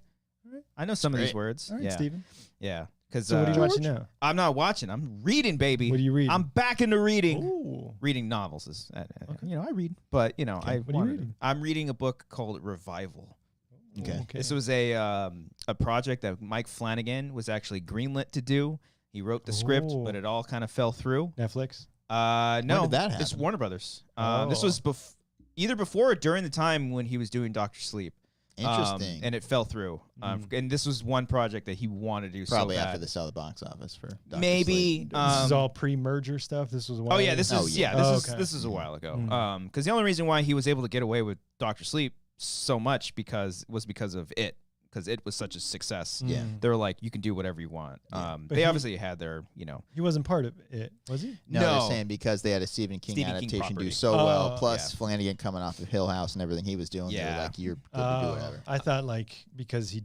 I know some of these great. words. All right, yeah, Steven. yeah. Because So what are you watching now? I'm not watching. I'm reading, baby. What are you reading? I'm back into reading. Ooh. Reading novels is, Okay. I read, but Okay. What are you wanted- reading? I'm reading a book called Revival. Okay. This was a project that Mike Flanagan was actually greenlit to do. He wrote the script, Ooh. but it all kind of fell through. Netflix. No, did that it's happen? Warner Brothers. This Oh. was either before or during the time when he was doing Dr. Sleep. Interesting. And it fell through. And this was one project that he wanted to do Probably so bad. after they sell the box office for Dr. Maybe. Sleep. This is all pre-merger stuff. This was. Oh yeah, this Oh, is yeah. this is a while ago. Mm. Because the only reason why he was able to get away with Dr. Sleep so much was because of it. Because it was such a success. Yeah. They were like, you can do whatever you want. Yeah. But They he- obviously had their, He wasn't part of it, was he? No, No. they're saying because they had a Stephen King Stephen King adaptation do property. so well, Oh. plus Yeah. Flanagan coming off of Hill House and everything he was doing. They Yeah. were like, you're good to do whatever. I thought like because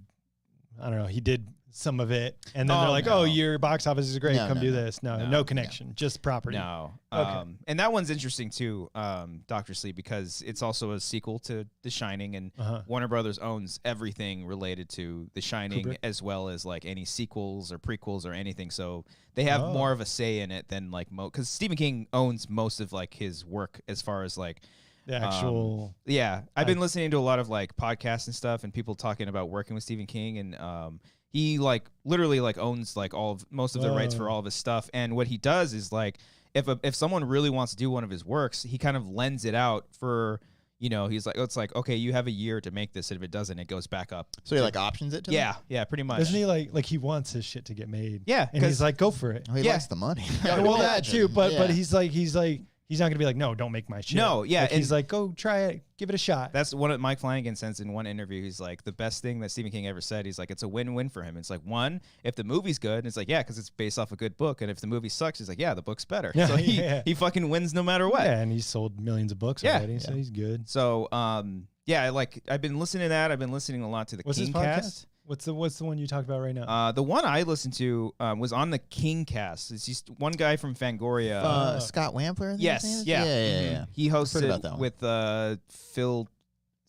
I don't know, he did some of it, and then Oh, they're like, no. "Oh, your box office is great. No, Come no, do no. this." No, No, no connection, just property. No. Okay. And that one's interesting too, Dr. Sleep, because it's also a sequel to The Shining, and Uh-huh. Warner Brothers owns everything related to The Shining, Kubrick? as well as like any sequels or prequels or anything. So they have Oh. more of a say in it than like because Stephen King owns most of like his work as far as like. The actual. Yeah, I've been listening to a lot of like podcasts and stuff, and people talking about working with Stephen King, and he like literally like owns like most of the rights for Whoa. all of his stuff. And what he does is like if someone really wants to do one of his works, he kind of lends it out for he's like it's like okay, you have a year to make this, and if it doesn't, it goes back up. So he like options it to them? Yeah, pretty much. Isn't he like he wants his shit to get made? Yeah, and he's 'cause- like, "Go for it." Oh, he Yeah. likes the money. Well, that too, but Yeah. he's like he's not gonna be like, "No, don't make my shit." No, yeah, Like, he's and- like, "Go try it, give it a shot." That's one of Mike Flanagan says in one interview. He's like, the best thing that Stephen King ever said. He's like, it's a win-win for him. It's like, one, if the movie's good, and it's like, yeah, because it's based off a good book. And if the movie sucks, he's like, yeah, the book's better. Yeah, So he yeah. he fucking wins no matter what. Yeah, and he's sold millions of books Yeah. already, so he's good. So Yeah, I've been listening to that. I've been listening a lot to the What's his King podcast? Cast. What's the one you talked about right now? The one I listened to was on the King Cast. It's just one guy from Fangoria. Scott Wampler? I think his name Yes, is? yeah. Yeah. He heard hosted about that one. with Phil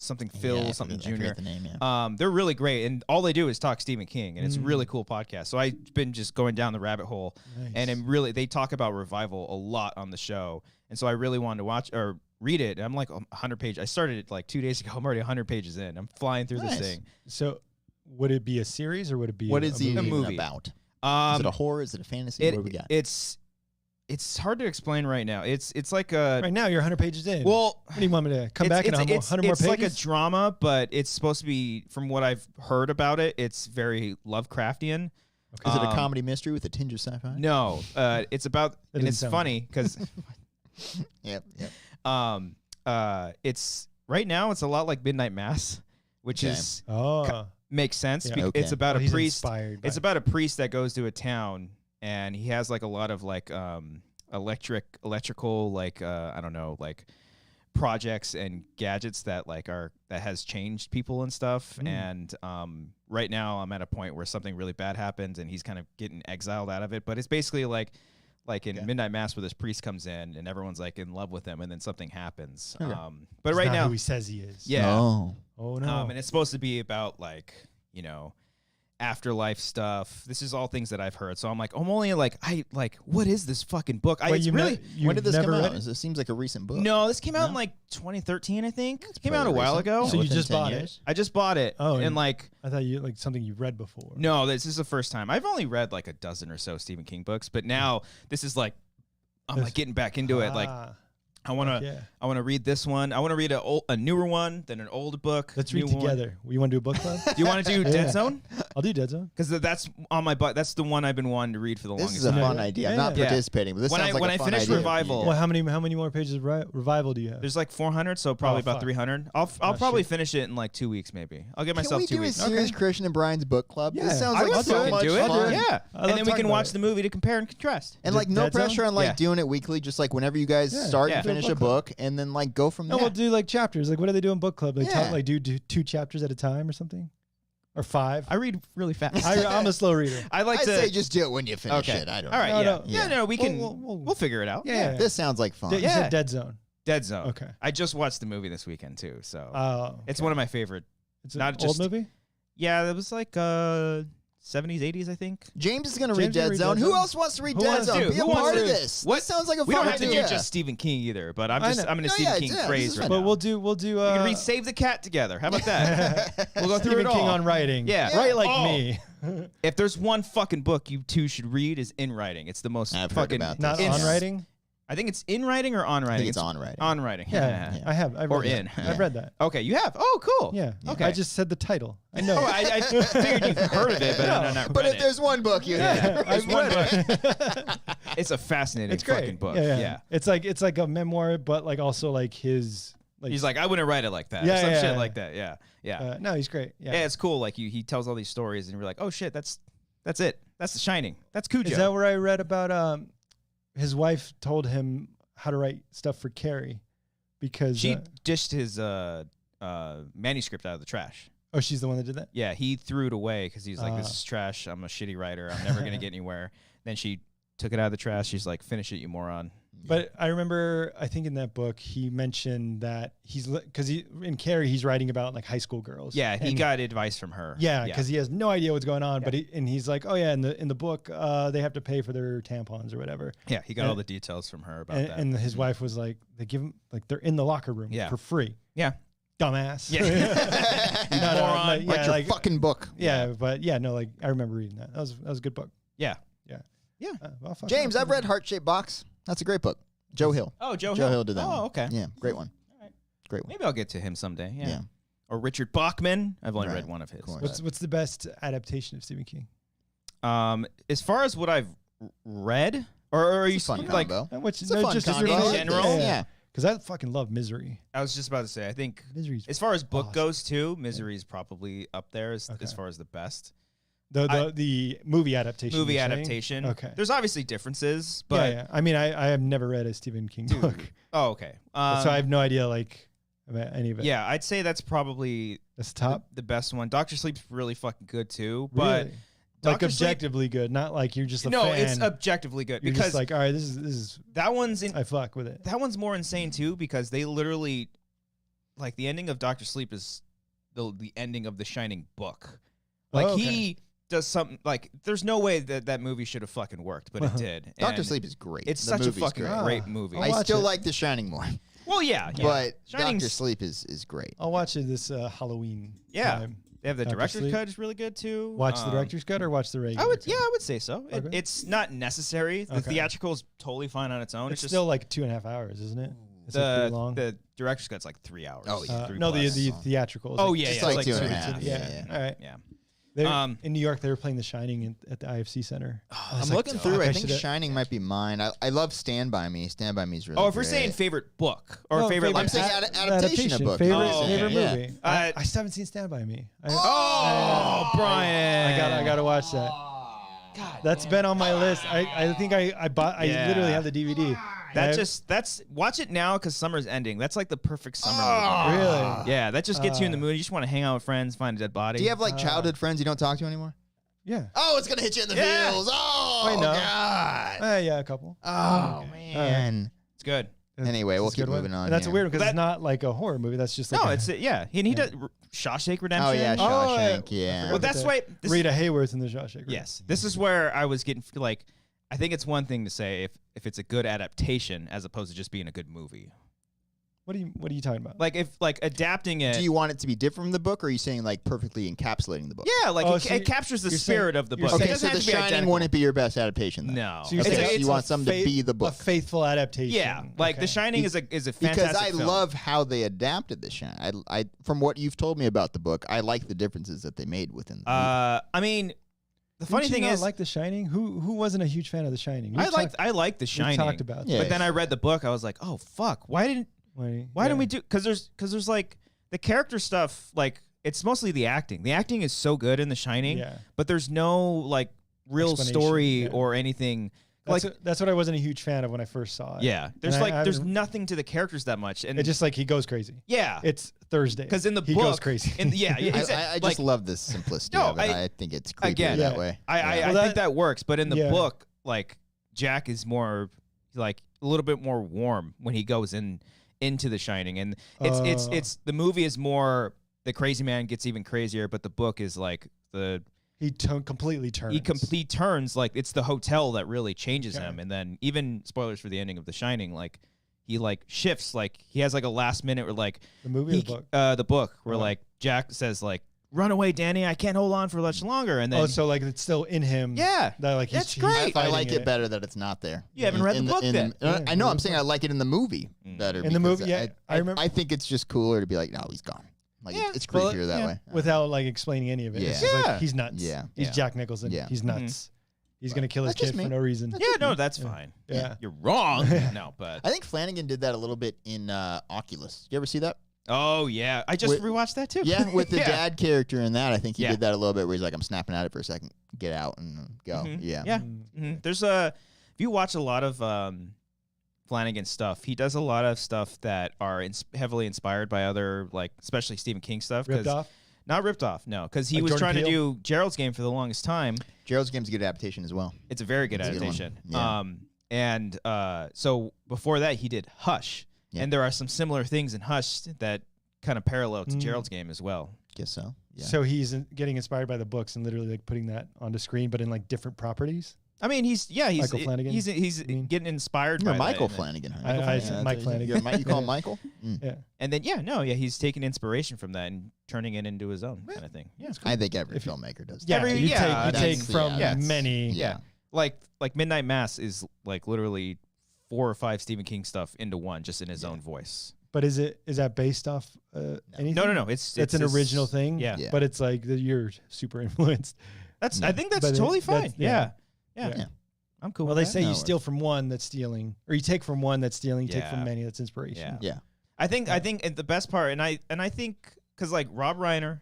something I something forget Jr. the name, yeah. They're really great, and all they do is talk Stephen King, and it's a really cool podcast. So I've been just going down the rabbit hole, and they talk about revival a lot on the show, and so I really wanted to watch or read it. And I'm like 100 pages. I started it like 2 days ago. I'm already 100 pages in. I'm flying through this thing. So, would it be a series or would it be What is a he movie? movie. about? Is Um, it a horror? Is it a fantasy? What do we got? it's hard to explain right now. It's like a Right now, you're 100 pages in. well. what do you want me to come back and 100 more It's pages? like a drama, but it's supposed to be, from what I've heard about it, it's very Lovecraftian. Is it a comedy mystery with a tinge of sci-fi? No, it's about, and doesn't it's sound funny because Yep. it's right now it's a lot like Midnight Mass, which Okay. is oh, makes sense. Yeah. Okay. It's about Well, a he's priest. inspired It's by- about a priest that goes to a town, and he has like a lot of like electrical like I don't know, like projects and gadgets that that has changed people and stuff. And right now I'm at a point where something really bad happens, and he's kind of getting exiled out of it. But it's basically like in Midnight Mass, where this priest comes in and everyone's like in love with him, and then something happens. But He's right not now, who he says he is. yeah. Oh no. And it's supposed to be about like, afterlife stuff. This is all things that I've heard. So I'm like, what is this fucking book? Wait, When did this come out? Read it? It seems like a recent book. No, this came out in like 2013, I think. It came out a pretty while recent. ago. So you Within just 10 bought years? I just bought it. Oh, and and- like, I thought you like something you read before. no, this is the first time. I've only read like a dozen or so Stephen King books, but now this is like, I'm like getting back into it. Like, Ah, I want to read this one. I want to read a newer one, then an old book. let's new read one. together. You want to do a book club? Do you want to do Dead Zone? I'll do Dead Zone. Because that's on my butt. That's the one I've been wanting to read for the This longest is a time. fun idea. I'm not Yeah. participating, but this When sounds like when a I fun finish idea. Revival, Well, how many more pages of Revival do you have? there's like 400, so probably about fuck. 300. I'll probably shit. finish it in like 2 weeks, maybe. I'll give Can myself we 2 do a weeks. serious Christian and Brian's book club? Yeah. This sounds I like would so fucking much do it. fun. Yeah, I and love then we talking can about watch it. the movie to compare and contrast. And Is like it no Dead Zone? pressure on like Yeah. doing it weekly, just like whenever you guys start Yeah. and finish Do a a book book, and then like go from No, there. we'll do like chapters. Like, what do they do in book club? They Yeah. talk like do 2 chapters at a time or something, or 5. I read really fast. I'm a slow reader. I like I'd to say just do it when you finish Okay. it. I don't All right, know. yeah. No. No, we can. We'll- We'll figure it out. Yeah. This sounds like fun. You Yeah. said Dead Zone. Dead Zone. Okay. I just watched the movie this weekend too, so Oh, it's one of my favorite. it's an not old just- movie. Yeah, it was like 70s, 80s, I think. James is going to read James will Dead read Zone. Dead Who Zone. else wants to read Who Dead wants to Zone? do- Be a who part wants of to- this. What? This sounds like a We fun don't have to idea. do just Stephen King either, but I'm I just know. I'm in a No, Stephen yeah, King yeah, craze this is right fun. But now. we'll do. We can read Save the Cat together. How about that? We'll go through Stephen it King all. on writing. Yeah. Write like Oh. me. If there's one fucking book you two should read, is In Writing. It's the most I've heard fucking. about this. Not It's- on writing. I think it's In Writing or On I Writing. think it's on writing. On Writing. Yeah, I have. I've Or read in. that. I've read that. Okay, you have. Oh, cool. Yeah. Okay. I just said the title. I know. Oh, I figured you've heard of it, but I not But read if it. there's one book you have, There's I've one read book. It's a fascinating It's great. fucking book. Yeah. It's like a memoir, but like also like his. Like, He's like, I wouldn't write it like that. Yeah, or some yeah, shit yeah. like that. Yeah. Yeah. no, he's great. Yeah. Yeah, it's cool. Like he tells all these stories, and you're like, oh shit, that's it. That's The Shining. That's Cujo. Is that where I read about his wife told him how to write stuff for Carrie because She dished his manuscript out of the trash. oh, she's the one that did that? Yeah, he threw it away because he's like, this is trash. I'm a shitty writer. I'm never gonna get anywhere. Then she took it out of the trash. She's like, finish it, you moron. But I remember, I think in that book, he mentioned that because in Carrie, he's writing about like high school girls. Yeah, he And- got advice from her. Yeah, because he has no idea what's going on. Yeah. But he's like, oh yeah, in the book, they have to pay for their tampons or whatever. Yeah, he got And- all the details from her about And, that. and his wife was like, they give him like they're in the locker room Yeah. for free. Yeah. Dumbass. Yeah. No, Moron. like, write yeah, your like, fucking book. yeah, but yeah, no, like I remember reading that. That was a good book. Yeah. Yeah. Well, fuck, James, I'll I've read Heart Shaped Box. That's a great book. Joe Hill. Oh, Joe Joe Hill. Hill did that one. Oh, okay. Yeah, great one. right. Great one. Maybe I'll get to him someday. Yeah. Yeah. Or Richard Bachman. I've only Right. read one of his. Of course. What's the best adaptation of Stephen King? As far as what I've read, or are you It's a fun like? combo. Which It's a fun just combo. In general? Yeah. Because I fucking love Misery. I was just about to say. I think Misery's as far as book awesome. goes too, Misery is probably up there as Okay. far as the best the movie adaptation. movie you're saying? adaptation. Okay. There's obviously differences, but yeah. I mean, I have never read a Stephen King book, oh, okay. so I have no idea. Like, about any of it. Yeah, I'd say that's probably That's top. the best one. Doctor Sleep's really fucking good too, but Really? Like Dr. Sleep- objectively good, not like you're just a no, fan. it's objectively good You're because just like, all right, this is that one's I fuck with it. that one's more insane too because they literally like the ending of Doctor Sleep is the ending of the Shining book. Like Oh, okay. he does something like there's no way that movie should have fucking worked, but it did. Doctor And Sleep is great. It's The such a movie's fucking great. great movie. I'll I watch still it. like The Shining more, Well, yeah, but Shining's- Doctor Sleep is great. I'll watch it this Halloween. Yeah. time. They have the Dr. director's Sleep. cut is really good too. Watch the director's cut or watch the regular. I would, cut? yeah, I would say so. Okay. It's not necessary. The Okay. theatrical is totally fine on its own. It's just still like 2.5 hours, isn't it? It's like pretty long. the director's cut's like 3 hours. Oh, yeah. three No, plus. the theatrical. is Oh, like yeah, Just yeah, like it's two like and a two- half. Yeah. All right. Yeah. They're in New York. They were playing The Shining at the IFC Center. I'm looking through. I think should've- Shining might be mine. I love Stand By Me. Stand By Me is really. Oh, if we're great. saying favorite book or No, favorite, I'm like, saying adaptation of book. Favorite, Oh, okay. favorite Yeah. movie. I still haven't seen Stand By Me. oh, Brian, I gotta watch that. God, That's been on my list. I think I bought. I Yeah. literally have the DVD. that's watch it now because summer's ending. That's like the perfect summer movie. Really. Yeah, that just gets you in the mood. You just want to hang out with friends, find a dead body. Do you have like childhood friends you don't talk to anymore? Yeah. Oh, it's gonna hit you in the Yeah. feels. Oh I know. God. Yeah, a couple. Oh man. It's good. Anyway, we'll It's a keep good one. moving on. And that's here. weird because That- it's not like a horror movie. That's just like No, a, it's yeah. And he does Shawshank Redemption. Oh yeah, Oh, Shawshank. yeah. Yeah. Well, that's why. Rita Hayworth's in the Shawshank. Right? Yes, this is where I was getting like. I think it's one thing to say if it's a good adaptation as opposed to just being a good movie. What are you talking about? Like if like adapting it. Do you want it to be different from the book, or are you saying like perfectly encapsulating the book? Yeah, like Oh, it, so it captures the you're spirit saying- of the you're book. It Okay, doesn't so have The to be Shining identical. wouldn't be your best adaptation then. No, So you're Okay, saying so it's you want something to be the a book. faithful adaptation. Yeah, like Okay. The Shining is a Because fantastic I film. love how they adapted The Shining. I from what you've told me about the book, I like the differences that they made within the movie. I mean, the funny Didn't you thing not is, like The Shining. Who wasn't a huge fan of The Shining? I like The Shining. talked about Yeah. that. But then I read the book. I was like, oh fuck, why didn't we do? Because there's like the character stuff. Like it's mostly the acting. The acting is so good in The Shining. Yeah. But there's no like real Explanation, story yeah. or anything. That's what I wasn't a huge fan of when I first saw it. Yeah, there's And there's nothing to the characters that much, and It's just like he goes crazy. yeah, It's Thursday. because in the he book, goes crazy. yeah, I exactly. just love the simplicity No, of it. I think it's creepier again, that Yeah. way. I Well, think that works, but in the yeah. book, like Jack is more like a little bit more warm when he goes into The Shining, and it's the movie is more the crazy man gets even crazier, but the book is like he completely turns. he turns like it's the hotel that really changes Okay. him, and then even spoilers for the ending of The Shining, like he like shifts, like he has like a last minute where like The movie or the book? the book where Oh. like Jack says like run away, Danny, I can't hold on for much longer, and then Oh, so like it's still in him. Yeah, That like that's he's great. I fighting like it better that it's not there. You haven't read the book then. I know. I'm saying I like it in the movie better. In the because movie, yeah, I remember- I think it's just cooler to be like, no, he's gone. Like Yeah. it's Well, creepier that yeah, way. without like explaining any of it. It's just Yeah. like he's nuts. Yeah. He's Yeah. Jack Nicholson. Yeah. He's nuts. He's gonna kill his That's just kid me. for no reason. Yeah, no, that's fine. Yeah. You're wrong. No, but I think Flanagan did that a little bit in Oculus. You ever see that? oh yeah, I just With- rewatched that too. Yeah, with the Yeah. dad character in that, I think he Yeah. did that a little bit where he's like, I'm snapping at it for a second, get out and go. Mhm. Yeah. Yeah. There's if you watch a lot of Flanagan stuff, he does a lot of stuff that are heavily inspired by other like especially Stephen King stuff. 'Cause- Ripped off. Not ripped off, no, because he Like was Jordan trying to Peele? do Gerald's Game for the longest time. Gerald's Game's a good adaptation as well. It's a very good It's a good one. adaptation. Yeah. So before that, he did Hush, Yeah. and there are some similar things in Hush that kind of parallel to Gerald's Game as well. Guess so. Yeah. So he's getting inspired by the books and literally like putting that onto screen, but in like different properties. I mean, he's Michael Flanagan, he's you mean? getting inspired You're by Michael that, Flanagan. Huh? I- I Flanagan. said Yeah, Mike that's- Flanagan. You call him Michael? Mm. Yeah. And then he's taking inspiration from that and turning it into his own kind of thing. Yeah, I think every filmmaker does. Yeah. Every- you yeah, take that's- from yeah, many. Yeah. like Midnight Mass is like literally 4 or 5 Stephen King stuff into one, just in his own voice. But is that based off anything? No. It's an his- original thing. Yeah. Yeah. But it's like you're super influenced. I think that's But totally that's- fine. Yeah. Yeah. I'm cool. Well, with they that. say No, you it steal from one that's stealing, or you take from one that's stealing. You take Yeah. from many that's inspiration. Yeah. Yeah. I think the best part, and I think because like Rob Reiner,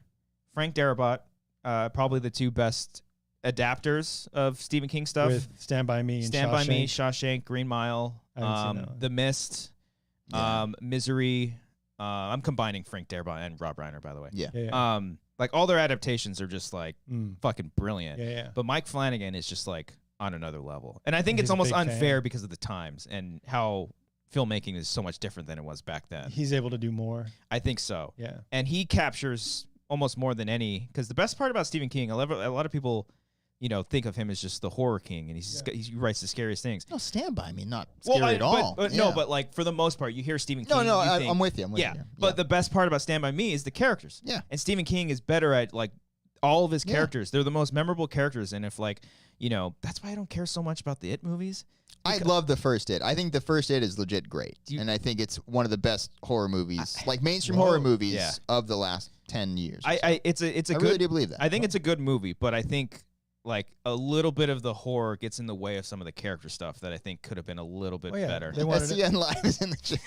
Frank Darabont, probably the 2 best adapters of Stephen King stuff. With Stand By Me and Stand by Me, Shawshank. Shawshank, Green Mile, I haven't seen that one. The Mist, Yeah. Misery, I'm combining Frank Darabont and Rob Reiner, by the way. Yeah. Like all their adaptations are just like fucking brilliant. Yeah. But Mike Flanagan is just like on another level. And I think He's it's a almost big unfair fan. because of the times and how filmmaking is so much different than it was back then. He's able to do more. I think so. Yeah. And he captures almost more than any, because the best part about Stephen King, a lot of people, think of him as just the horror king, and he writes the scariest things. No, Stand By Me, not scary at all. No, but like for the most part, you hear Stephen King. I'm with you. I'm with you. But the best part about Stand By Me is the characters. Yeah. And Stephen King is better at like all of his characters. They're the most memorable characters, and if like that's why I don't care so much about the It movies. I love the first It. I think the first It is legit great, and I think it's one of the best horror movies, like mainstream horror movies of the last 10 years. It's a I good. really do believe that. I think it's a good movie, but I think like a little bit of the horror gets in the way of some of the character stuff that I think could have been a little bit better. They wanted it. SCN Live is in the chat.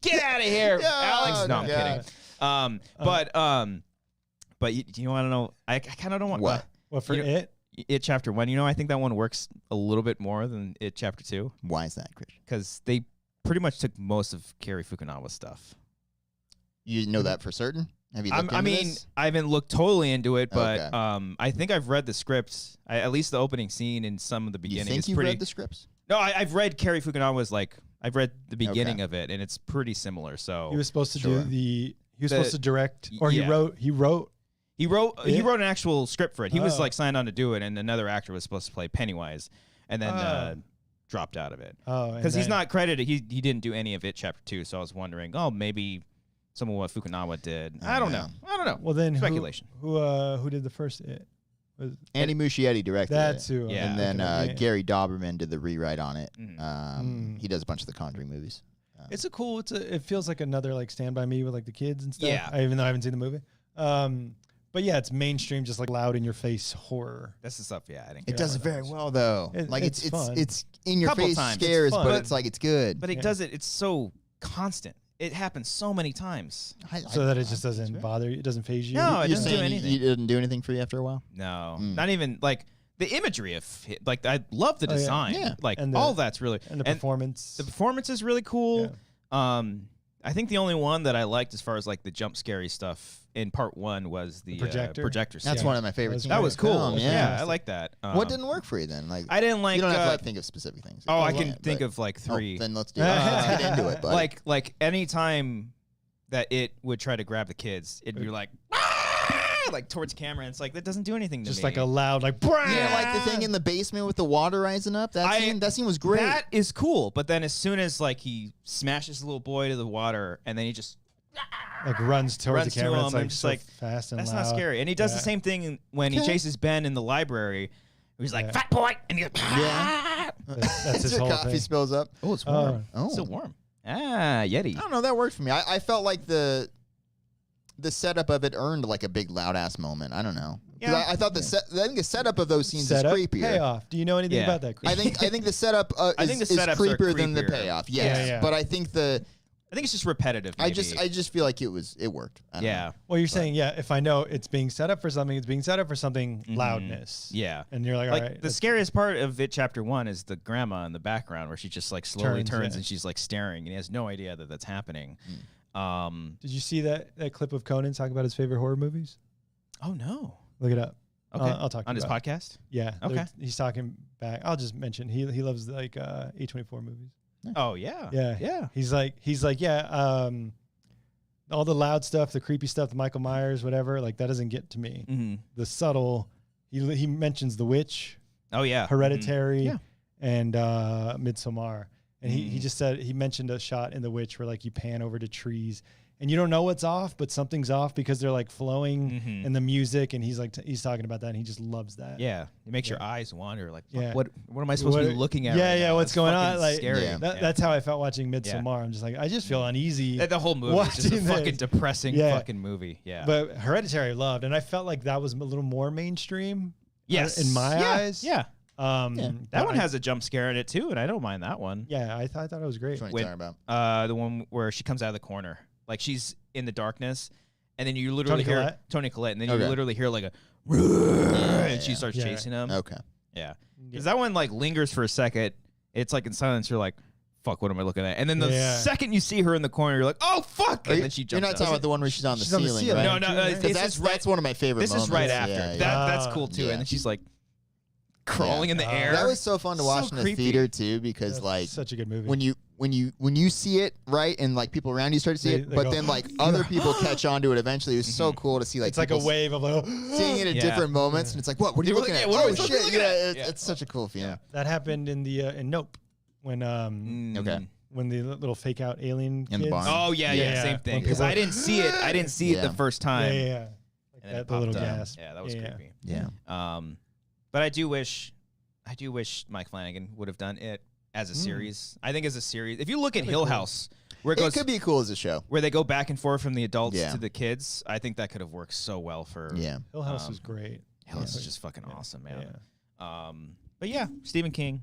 Get out of here, Yeah, Alex. No, I'm yeah. kidding. But you want to know? I kind of don't want What? Well, for You know- It, It Chapter 1. I think that one works a little bit more than It Chapter 2 Why is that, Christian? because they pretty much took most of Cary Fukunawa's stuff. You know that for certain? Have you looked into this? I haven't looked totally into it, but Okay. I think I've read the script. At least the opening scene and some of the You beginning think is you've pretty. read the scripts? No, I've read Cary Fukunawa's I've read the beginning of it, and it's pretty similar. So he was supposed to Sure. do he was supposed to direct, or yeah. he wrote. He wrote an actual script for it. He was Oh. like signed on to do it, and another actor was supposed to play Pennywise, and then dropped out of it Oh, and because he's then- not credited. He didn't do any of It Chapter 2, so I was wondering, maybe some of what Fukunawa did. I don't know. Well, then Speculation. Who did the first It? Was Andy Muschietti directed That's it. who. Yeah. And then okay, yeah. Gary Doberman did the rewrite on it. Mhm. He does a bunch of the Conjuring movies. It feels like another like Stand By Me with like the kids and stuff. Yeah. Even though I haven't seen the movie. But yeah, it's mainstream, just like loud in your face horror. That's the stuff. Yeah, I think. It does it very well though. It's fun. It's in your Couple face times. scares, It's fun. but it's like it's good. But it does it. It's so constant. It happens so many times. So that it just doesn't bother you. It doesn't phase you. No, it You're doesn't do saying anything. you didn't do anything for you after a while? No, not even like the imagery of I love the Oh, yeah. design. Yeah. Like And the- all that's really and the performance. The performance is really cool. I think the only one that I liked as far as like the jump scary stuff in part 1 was the projector scene. That's one of my favorite. That scenes That in was the cool. film, Yeah, I like that. What didn't work for you then? Like I didn't like. you don't have to like think of specific things. Oh, I Well, can think but- of like 3. then let's do it. Let's get into it. Buddy. like any time that it would try to grab the kids, it'd be like like towards camera, and it's like that doesn't do anything to just me. like a loud like. you didn't like the thing in the basement with the water rising up. That scene was great. That is cool, but then as soon as like he smashes the little boy to the water, and then he just Like runs towards runs the to camera. him, It's and like just so like fast and that's loud. not scary. And he does Yeah. the same thing when he Okay. chases Ben in the library. He's like Yeah. fat boy, and he's Yeah. That's his Your whole coffee thing. spills up. oh, it's warm. Oh. It's still warm. Yeti. I don't know. That worked for me. I felt like the setup of it earned like a big loud ass moment. I don't know. 'Cause Yeah. I thought I think the setup of those scenes Setup, is creepier. payoff. Do you know anything Yeah. about that? I think the setup I think is the setups are creepier than the creepier. payoff. Yes, Yeah. but I think I think it's just repetitive. I Maybe. just feel like it worked. I don't know. yeah. Well, you're saying, yeah, if I know it's being set up for something, it's being set up for something loudness. Yeah. And you're like, Like all right. the scariest part of It Chapter 1 is the grandma in the background where she just like slowly turns yeah. and she's like staring and he has no idea that that's happening. Did you see that clip of Conan talking about his favorite horror movies? Oh no. Look it up. Okay. I'll talk to on you his about it. podcast. Yeah. Okay. He's talking back. I'll just mention he loves like A24 movies. Oh yeah. Yeah. Yeah. He's like, yeah, all the loud stuff, the creepy stuff, the Michael Myers, whatever, like that doesn't get to me. Mm-hmm. The subtle, he mentions The Witch, Oh yeah. Hereditary, Yeah. and Midsommar. And he just said, he mentioned a shot in The Witch where like you pan over to trees and you don't know what's off, but something's off because they're like flowing in the music. And he's like, he's talking about that and he just loves that. Yeah. It makes your eyes wander. Like, Yeah. what am I supposed to be looking at? Yeah, right yeah. now? What's That's going on? fucking Like, scary. Yeah. that's how I felt watching Midsommar. I'm just like, I just feel uneasy. The whole movie is just a watching fucking this. depressing Yeah. fucking movie. Yeah. But Hereditary I loved, and I felt like that was a little more mainstream. yes. in my Yeah. eyes. Yeah. That That one has a jump scare in it too, and I don't mind that one. Yeah, I thought it was great. Which one are you When- talking about? The one where she comes out of the corner, like she's in the darkness, and then you literally Toni hear Collette? Toni Collette, and then Okay. you literally hear like a, and she starts Yeah. chasing him. Okay. Yeah, because that one like lingers for a second. It's like in silence. You're like, fuck, what am I looking at? And then the Yeah. second you see her in the corner, you're like, oh, fuck. And then she You're jumps not out. talking about the one where she's on the She's on the ceiling, ceiling. right? No, Right. this is right. That's one of my favorite This moments. is right after. Yeah, yeah. That's cool too. Yeah. And then she's like crawling in the air. That was so fun to watch So in the creepy. theater too, because That's like such a good movie. when you see it right, and like people around you start to see it, They but go, then like other people catch on to it eventually. It was so cool to see like it's like a people wave of like, seeing it at Yeah. different moments, and it's like, what are you You're looking like, at? yeah, what are Oh we shit! looking Yeah, at? it's such a cool feeling. that happened in the in Nope when Okay. when the little fake out alien In the kids. barn. Oh yeah, yeah, Yeah. same thing. When Because people- I didn't see it. I didn't see it the Yeah. first Yeah, time. yeah, yeah. Like And then it that, the little popped up. gas. Yeah, that was creepy. Yeah. But I do wish Mike Flanagan would have done it as a Hmm. series. I think as a series, if you look at Hill House, where it It goes, could be cool as a show. where they go back and forth from the adults Yeah. to the kids, I think that could have worked so well for. Yeah. Hill House was great. Hill House is just fucking awesome, man. Yeah. But yeah, Stephen King.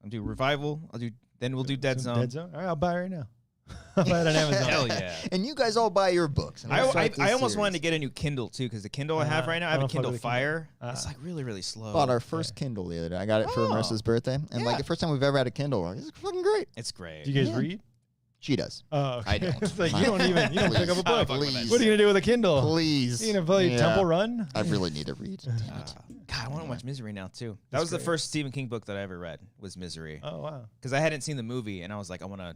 I'll do Revival. Then we'll do Dead Zone. Dead Zone. All right, I'll buy it right now. I'll buy it on Amazon. Hell yeah. And you guys all buy your books. and we'll start this I almost series. wanted to get a new Kindle too, because the Kindle I have right now, I have I a don't fuck Kindle with the Kindle. Fire. It's like really, really slow. Bought our first Kindle the other day. I got it for Oh. Marissa's birthday, and like Yeah. the first time we've ever had a Kindle. It's fucking great. It's great. Do you guys Yeah. read? She does. Oh, okay. I don't. It's like you don't pick up a book. Please. What are you gonna do with a Kindle? Please. You gonna play Yeah. Temple Run? I really need to read. Damn it. God, I want to watch Misery now too. That was the first Stephen King book that I ever read. Was Misery. Oh wow. Because I hadn't seen the movie, and I was like, I want to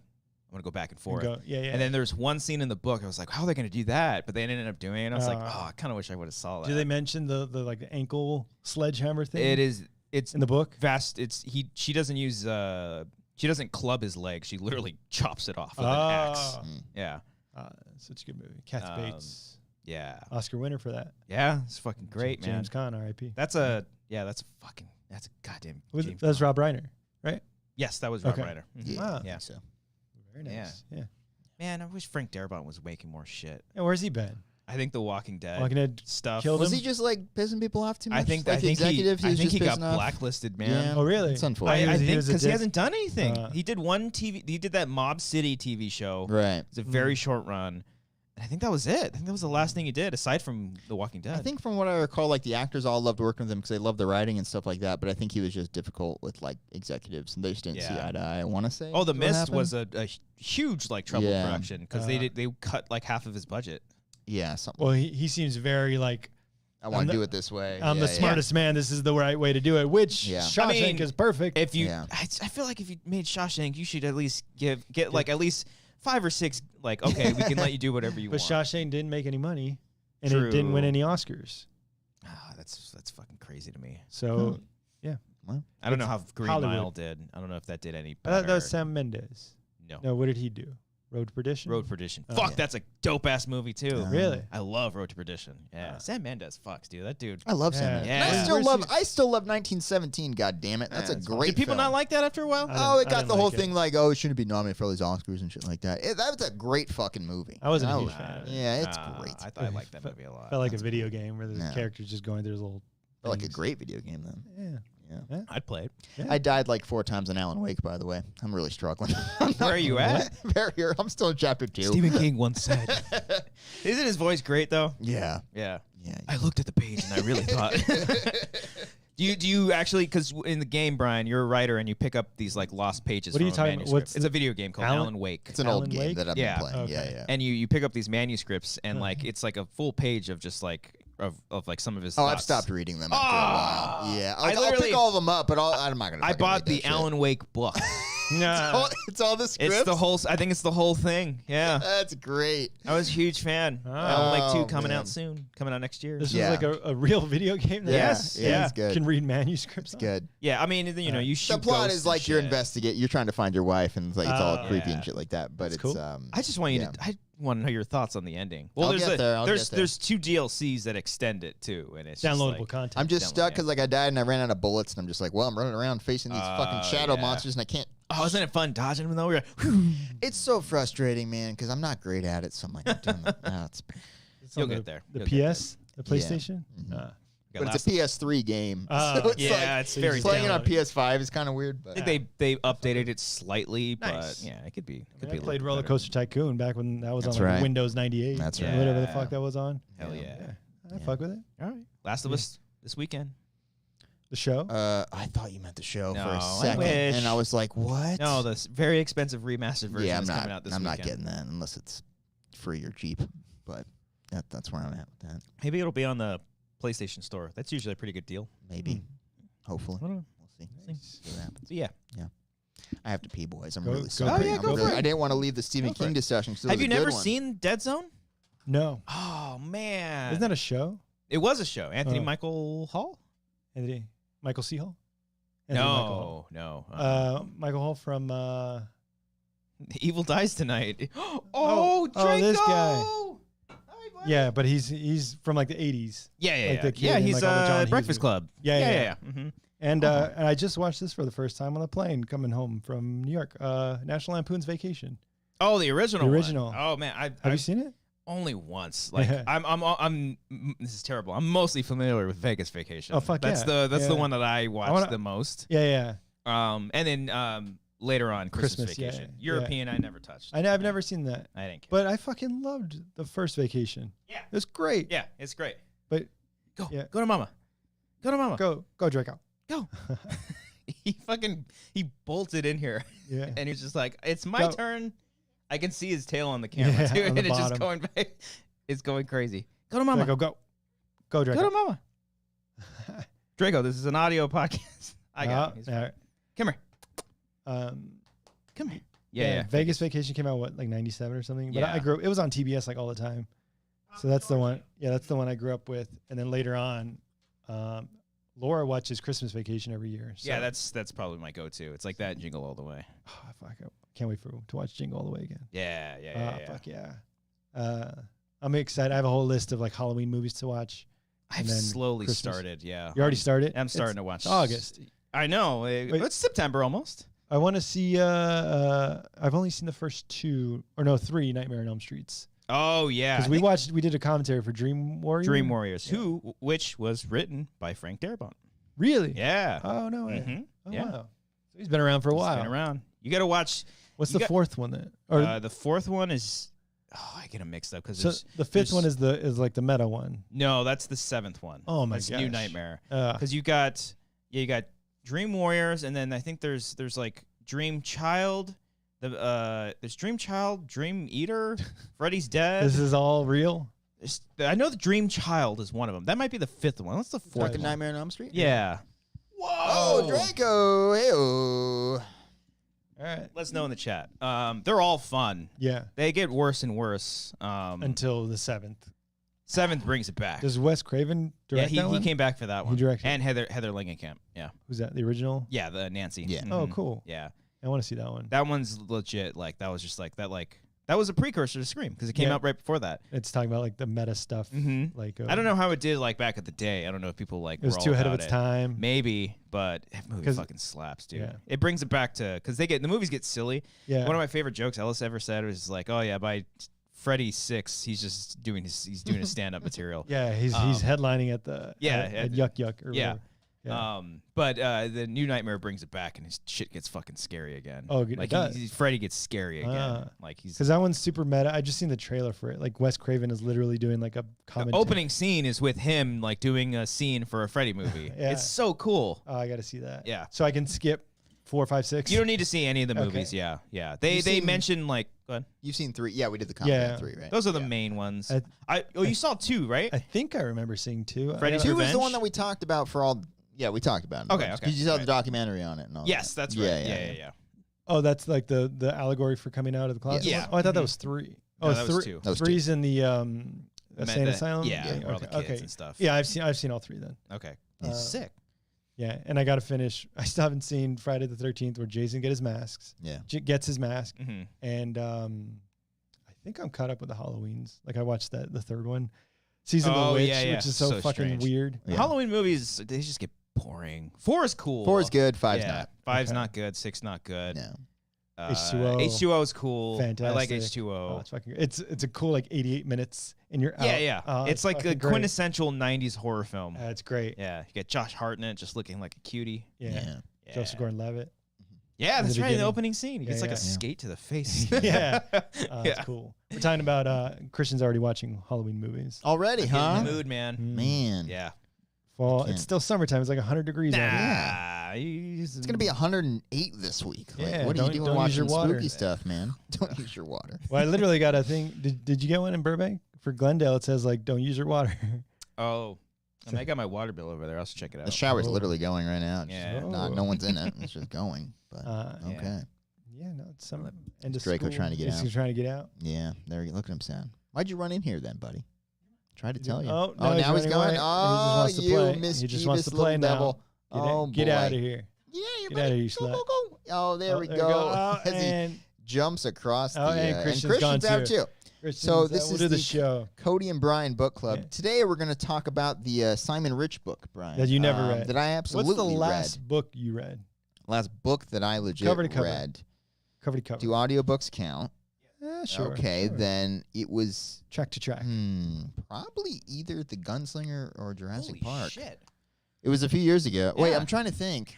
go back and forth. Yeah. And then there's one scene in the book. I was like, how are they going to do that? But they ended up doing it. And I was like, Uh, oh, I kind of wish I would have saw that. do they mention the like the ankle sledgehammer thing? It's in the book. vast. She doesn't use she doesn't club his leg. She literally chops it off with an axe. Yeah. Such a good movie. Kathy Bates, Yeah. Oscar winner for that. Yeah. It's fucking great, man. James Caan, R.I.P. That's a goddamn. James That's Caan. Rob Reiner, right? Yes, that was Rob Okay. Reiner. Mhm. Yeah. Wow. I Yeah. think so. Very nice. Yeah. Man, I wish Frank Darabont was making more shit. And where's he been? I think The Walking Dead, Walking Dead stuff. killed Was him? he just like pissing people off too much? I think like executive. I was think just he got pissing off? blacklisted, man. Yeah. Oh, really? It's I, unfortunate. I He think was a because he dick. hasn't done anything. Uh. He did one TV. He did that Mob City TV show. Right. It's a very short run. And I think that was it. I think that was the last thing he did, aside from The Walking Dead. I think from what I recall, like the actors all loved working with him because they loved the writing and stuff like that. But I think he was just difficult with like executives, and they just didn't see Yeah. eye to eye. I want to say. Oh, The is what Mist happened. was a huge like trouble Yeah. production because they cut like half of his budget. Yeah, something. Well, he seems very like I want I'm to the- do it this way. I'm Yeah, the yeah. smartest man. This is the right way to do it. Which Yeah. Shawshank I mean, is perfect. If you, Yeah. I feel like if you made Shawshank, you should at least get like at least 5 or 6. Like, okay, we can let you do whatever you but want. Shawshank didn't make any money, and True. it didn't win any Oscars. Ah, that's fucking crazy to me. So I don't know how Green Hollywood. Mile did. I don't know if that did any I better. thought that was Sam Mendes. No. No, what did he do? Road to Perdition. Road to Perdition. Oh, Fuck, yeah. that's a dope ass movie too. Really? I love Road to Perdition. Yeah, Sam Mendes fucks, dude. That dude. I love Sam Yeah. Mendes. Yeah. And Where's I still love 1917. God damn it, that's a it's great. Did people film. not like that after a while? I Oh, it didn't- I got didn't the whole like it. thing like, oh, it shouldn't be nominated for all these Oscars and shit like that. That was a great fucking movie. I wasn't a huge was- fan of it. Yeah, it's Nah, great. I liked that movie a lot. Felt like a video game where the No. characters just going through his little. Felt like a things. great video game then. Yeah. Yeah. I'd play it. Yeah. I died like 4 times in Alan Wake, by the way. I'm really struggling. I'm Where are you at? Very. I'm still in chapter 2. Stephen King once said. Isn't his voice great though? Yeah. Yeah. Yeah. I looked at the page and I really thought. Do you actually? Because in the game, Brian, you're a writer and you pick up these like lost pages. What are you from a talking about? manuscript. What's It's a video game called Alan Wake. It's an Alan old game Wake? that I've Yeah. been playing. Okay. Yeah, yeah. And you pick up these manuscripts and like it's like a full page of just like of like some of his. Oh, I've thoughts. stopped reading them after a while. Yeah, I I'll literally- pick all of them up, but I'm not gonna. I fucking bought read the that shit. Alan Wake book. Nah. It's all the scripts. It's the whole. I think it's the whole thing. Yeah, That's great. I was a huge fan. Alan Wake 2 Oh, coming man. out soon. Coming out next year. This Yeah. is like a real video game. That Yes, yeah. it's good. Can read manuscripts. It's good. Yeah, I mean, you know, you shoot. The plot ghosts is and like you're shit. investigate. You're trying to find your wife, and it's like it's all Oh, creepy yeah. and shit like that. But That's it's cool. I just want you yeah. to. I want to know your thoughts on the ending. Well, I'll there's get there, I'll there's get there. there's 2 DLCs that extend it too, and it's just Downloadable like, content. I'm just Download, stuck yeah. because like I died and I ran out of bullets, and I'm just like, well, I'm running around facing these fucking shadow yeah. monsters, and I can't. Oh, isn't it fun dodging them though? We're like, whew. It's so frustrating, man, because I'm not great at it. So I'm like, I'm doing it's, It's You'll on get the, there. The You'll get PS, the PlayStation. Got but last- it's a PS3 game. Oh. so it's Yeah, like, it's very playing it on downloaded. PS5 is kind of weird. But I think they updated it slightly, Nice. but yeah, it could be. I a played little Roller better. Coaster Tycoon back when that was That's on like right. Windows 98. That's or right. Whatever the Yeah. fuck that was on. Hell yeah! I fuck with it. All right, Last of Us this weekend. The show? I thought you meant the show No, for I a second, wish. and I was like, "What?" No, this very expensive remastered version yeah, I'm is not. coming out this I'm weekend. not getting that unless it's free or cheap. But that's where I'm at with that. Maybe it'll be on the PlayStation Store. That's usually a pretty good deal. Maybe, hopefully, I don't know. we'll see. See what happens. But yeah. I have to pee, boys. I'm Go- really go sorry. for it. I'm Go really- for it. I didn't want to leave the Stephen Go for King it. discussion. 'cause it Have was you a good never one. seen Dead Zone? No. Oh man, Isn't that a show? It was a show. Anthony Oh. Michael Hall? Anthony Michael C. Hall? Anthony Michael No. Hall. Michael Hall from Evil Dies Tonight. Oh, Draco! this guy. Hi, buddy. Yeah, but he's from like the 80s. Yeah. Like the kid Yeah, in, he's like, all the John Hughes Breakfast movies. Club. Yeah. Mm-hmm. And and I just watched this for the first time on the plane coming home from New York. National Lampoon's Vacation. Oh, the original. The one. original. Oh man, Have I've you seen it? only once. Like I'm. This is terrible. I'm mostly familiar with Vegas Vacation. Oh, fuck that's yeah. the Yeah. one that I watched wanna- the most. Yeah. And then later on Christmas Christmas, yeah, Vacation. yeah. European I never touched. I've never seen that. I didn't care. But I fucking loved the first Vacation. Yeah. It was great. Yeah, it's great. But Go. Yeah. Go to mama. Go to mama. go Draco. Go. he bolted in here Yeah. and he's just like, it's my Go. turn. I can see his tail on the camera Yeah, too, on and the it's just bottom. going back. It's going crazy. Go to mama. Draco, go Draco. Go to mama. Draco, this is an audio podcast. I got him. He's fine. all right. Come here. Come here. Yeah. Vegas Vacation came out like 97 or something. But Yeah. I grew up, it was on TBS like all the time. So that's the one. Yeah, that's the one I grew up with. And then later on, Laura watches Christmas Vacation every year. So. Yeah, that's probably my go-to. It's like that and Jingle All the Way. Oh, fuck, I can't wait to watch Jingle All the Way again. Yeah. Fuck yeah. I'm excited. I have a whole list of like Halloween movies to watch. I've and then slowly Christmas. started. Yeah. You already started? I'm starting It's to watch August. I know. It's September almost. I want to see. I've only seen the first 3 Nightmare on Elm Streets. Oh yeah. Because we did a commentary for Dream Warrior. Dream Warriors, which was written by Frank Darabont. Really? Yeah. Oh no way. Mhm. Oh Yeah. wow. So he's been around for a while. He's been around. You got to watch. What's you the got- fourth one then? Or The fourth one is. Oh, I get them mixed up because so the fifth one is like the meta one. No, that's the seventh one. Oh my that's gosh. New Nightmare. Uh, Because you got Dream Warriors, and then I think there's like Dream Child. There's Dream Child, Dream Eater, Freddy's Dead. this is all real. I know the Dream Child is one of them. That might be the fifth one. What's the fourth Fucking one? Nightmare on Elm Street. Yeah. Oh, Draco. Hey-oh. All right. Let us know in the chat. They're all fun. Yeah. They get worse and worse. Until the seventh. Seventh brings it back. Does Wes Craven Yeah, direct that he one? came back for that one. directed and Heather Langenkamp. Yeah. Who's that? The original? Yeah, the Nancy. Yeah. Oh, Mhm. cool. Yeah. I want to see that one. That one's legit. Like that was just like that. Like that was a precursor to Scream because it came Yeah. out right before that. It's talking about like the meta stuff. Mhm. Like I don't know how it did like back at the day. I don't know if people like It was were too all ahead of about its it. time. Maybe, but that movie 'Cause- fucking slaps, dude. Yeah. It brings it back to because the movies get silly. Yeah. One of my favorite jokes Ellis ever said was like, "Oh yeah, by Freddy 6, he's just doing his stand up material." Yeah, he's headlining at the at Yuck Yuck or yeah. whatever. Yeah. But the New Nightmare brings it back, and his shit gets fucking scary again. Oh, it like does. Freddy gets scary again. Ah. Like he's Because that one's super meta. I just seen the trailer for it. Like Wes Craven is literally doing like a the commentary. opening scene is with him like doing a scene for a Freddy movie. Yeah. It's so cool. Oh, I got to see that. Yeah. So I can skip 4, 5, 6. You don't need to see any of the Okay. movies. Yeah, yeah. They You've seen- mention like go ahead. You've seen 3. Yeah, we did the commentary Yeah. on 3, right? Those are the Yeah. main ones. I- You saw 2, right? I think I remember seeing 2. Freddy's I- 2 was the Revenge? one that we talked about for all. Yeah, we talked about it. Okay, okay. Because you saw the Right. documentary on it and all Yes, that. that's right. Yeah. Oh, that's like the allegory for coming out of the closet. Yeah. one? Oh, I thought that Mhm. was 3. No, Oh, that was 2. That was 3's in the The insane the- asylum. yeah, where all the kids okay. and stuff. Yeah, I've seen all 3 then. Okay. Yeah. Sick. Yeah, and I got to finish. I still haven't seen Friday the 13th where Jason gets his mask, hmm and I think I'm caught up with the Halloweens. Like I watched the third one, Season of Oh, the Witch, yeah, yeah. which is so, So fucking strange. weird. Yeah. Halloween movies, they just get boring. 4 is cool. 4 is good, 5's yeah. not. 5's Okay. not good. 6 not good. No. H2O. H2O is cool. Fantastic. I like Oh, H2O. it's fucking. It's a cool like 88 minutes, and you're out. Yeah. Oh, it's like a fucking great. quintessential 90s horror film. It's great. Yeah. You get Josh Hartnett just looking like a cutie. Yeah. Yeah. Joseph Gordon-Levitt. Yeah, in the that's right. In the beginning. opening scene, he gets Yeah, like a yeah. skate to the face. Yeah. It's Yeah. cool. We're talking about Christian's already watching Halloween movies. Already, Get huh? in the mood, man. Mm. Man. Yeah. Fall. It's still summertime. It's like 100 degrees out. Nah, It's gonna be 108 this week. Like, Yeah, what are you don't doing use watching your water. spooky stuff, man? Don't use your water. Well, I literally got a thing. Did you get one in Burbank? For Glendale, it says like, don't use your water. Oh, I mean, I got my water bill over there. I'll check it out. The shower's literally going right now. It's Yeah. no one's in it. It's just going. But Yeah. okay. Yeah, no, it's some end of Draco school. trying to get He's out. trying to get out. Yeah, there you look at him sad. Why'd you run in here then, buddy? Tried to tell you. Oh, now he's running going. away. Oh, He just wants to you play. He mischievous just wants to little play now. devil. Oh, Get boy. out of here. Yeah, you Get out of here, you go, slut. go, go. Oh, there we There go. we go. Oh, As he and jumps across the and Christian's gone out too. too. Christian's, So this we'll is do the the show Cody and Brian book club. Yeah. Today we're going to talk about the Simon Rich book, Brian. that you never read. That I absolutely What's the last read. book you read? Last book that I legit Cover to cover. read. Cover to cover. Do audiobooks count? Sure. Okay, sure. then it was Track to track. probably either The Gunslinger or Jurassic Holy Park. shit. It was a few years ago. Wait, Yeah. I'm trying to think.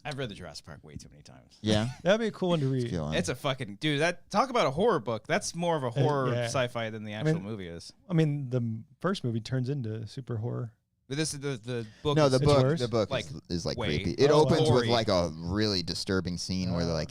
I've read the Jurassic Park way too many times. Yeah. That'd be a cool one to read. Feel It's a fucking dude. That talk about a horror book. That's more of a horror yeah. sci-fi than the actual mean- movie is. I mean, the first movie turns into super horror. But this is the book. No, is- the book. worse? The book Like, is like way- creepy. It Oh, opens wow. with gory. like a really disturbing scene where they're like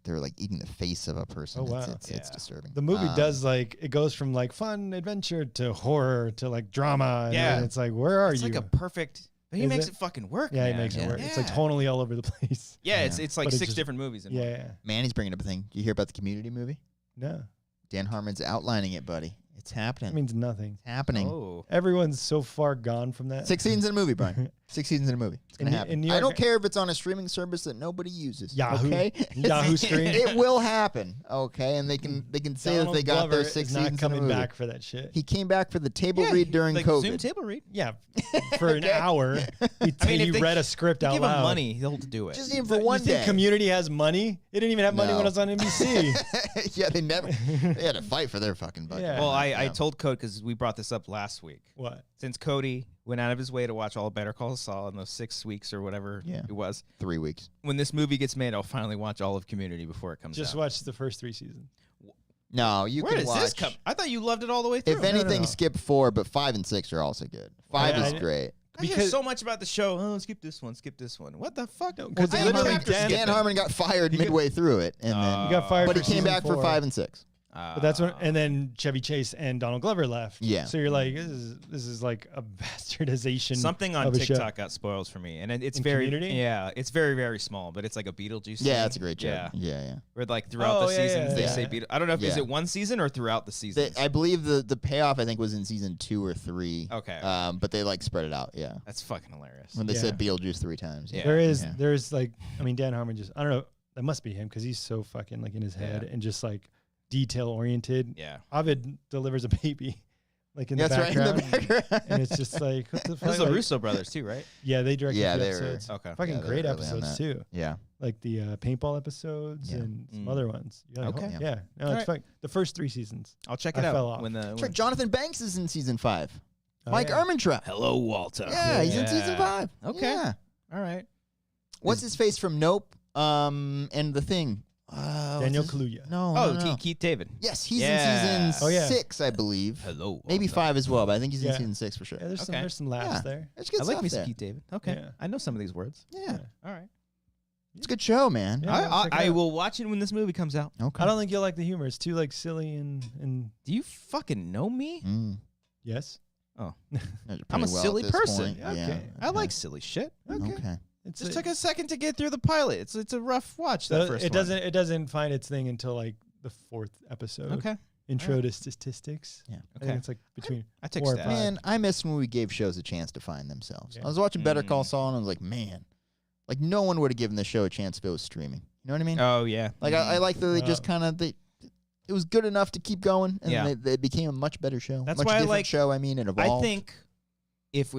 they're like eating the face of a person. Oh, wow. It's Yeah. disturbing. The movie Um, does like it goes from like fun adventure to horror to like drama. Yeah. And it's like, where are it's you? like a perfect. But he Is makes it? it fucking work. yeah, man. he makes it Yeah. work. It's like Yeah. tonally all over the place. Yeah, Yeah. it's like But it's 6 just- different movies. In one. Yeah. Man, he's bringing up a thing. Do you hear about the Community movie? No, Dan Harmon's outlining it, buddy. It's happening. that means nothing. it's happening. Oh. Everyone's so far gone from that. 6 seasons in a movie, Brian. 6 seasons in a movie. It's gonna In New- happen. in New I York- don't care if it's on a streaming service that nobody uses. Yahoo. Okay? Yahoo Screen. It will happen. Okay, and they can say Donald that they got Glover their 6 is not seasons in a coming movie. back for that shit. He came back for the table Yeah, read during like COVID. Zoom table read. Yeah, for an Okay. hour. He, I mean, if he they- read a script You out give loud. him money, he'll do it. Just even for You one think day. Community has money? It didn't even have money No. when it was on NBC. Yeah, they never. They had to fight for their fucking budget. Yeah. Well, I Yeah. told Code because we brought this up last week. What? Since Cody went out of his way to watch all Better Call Saul in those 6 weeks or whatever Yeah. it was, 3 weeks. when this movie gets made, I'll finally watch all of Community before it comes Just out. watch the first 3 seasons. No, you Where can does watch. this come? I thought you loved it all the way through. If anything, no. skip 4, but 5 and 6 are also good. 5 Yeah, is I- great. I hear because- so much about the show. Oh, skip this one, skip this one. What the fuck? because I am literally chapter Dan- Dan skipping. Harmon got fired He midway through it, and then He got fired but for he came season back for 4. 5 and 6. But that's when, and then Chevy Chase and Donald Glover left. Yeah. So you're like, this is like a bastardization. Something on of a show. TikTok got spoiled for me, and it's In very Community? yeah, it's very very small, but it's like a Beetlejuice. Yeah, thing. that's a great joke. Yeah, Yeah. where like throughout Oh, the yeah, seasons yeah, they yeah. say Beetle. I don't know if is Yeah. it one season or throughout the seasons. I believe the payoff I think was in season 2 or 3. Okay. But they like spread it out. Yeah. That's fucking hilarious. When they Yeah. said Beetlejuice 3 times. Yeah. There's like, I mean, Dan Harmon just, I don't know, that must be him because he's so fucking like in his head Yeah. and just like detail oriented. Yeah. Ovid delivers a baby like in the That's right background. in the background. And it's just like, what the This fuck? is the Like, Russo brothers too, right? yeah, they directed Yeah, the they were- episodes. Okay. Fucking Yeah, they great were early on episodes that. too. Yeah. Like the paintball episodes Yeah. and some Mm. other ones. You're like, Okay. oh, yeah. No, All it's right. fun. The first 3 seasons. I'll check I it out fell off. when the. That's When right. Jonathan Banks is in season 5. Oh, Mike yeah. Ehrmantraut. Hello, Walter. Yeah, he's in season Yeah. 5. Okay. Yeah. All right. What's his face from Nope? And The Thing. Daniel what's his- Kaluuya. No. Oh, no, no. Keith David. Yes, he's Yeah. in season Oh, yeah. 6, I believe. Hello. Maybe Walter. 5 as well, but I think he's in Yeah. season 6 for sure. Yeah, there's Okay. some laughs Yeah. there. There's good I like stuff me there. some Keith David. Okay. Yeah. I know some of these words. Yeah. All right. It's a good show, man. Yeah. Check it I out. will watch it when this movie comes out. Okay. I don't think you'll like the humor. It's too like silly and Do you fucking know me? yes. Oh. Knows you I'm a pretty well silly at this person. point. Yeah, Yeah. okay. I like silly shit. Okay. It's Just took a second to get through the pilot. It's a rough watch. That first it one. doesn't find its thing until like the 4th episode. Okay. Intro to statistics. Yeah. I Okay. think it's like between I took 4 or stats. 5. Man, I miss when we gave shows a chance to find themselves. Yeah. I was watching Better Call Mm. Saul and I was like, man, like no one would have given this show a chance if it was streaming. You know what I mean? Oh yeah. Like I like that they just Oh. kind of it was good enough to keep going, and Yeah. they became a much better show. That's much why I different like- show. I mean, it I evolved. think if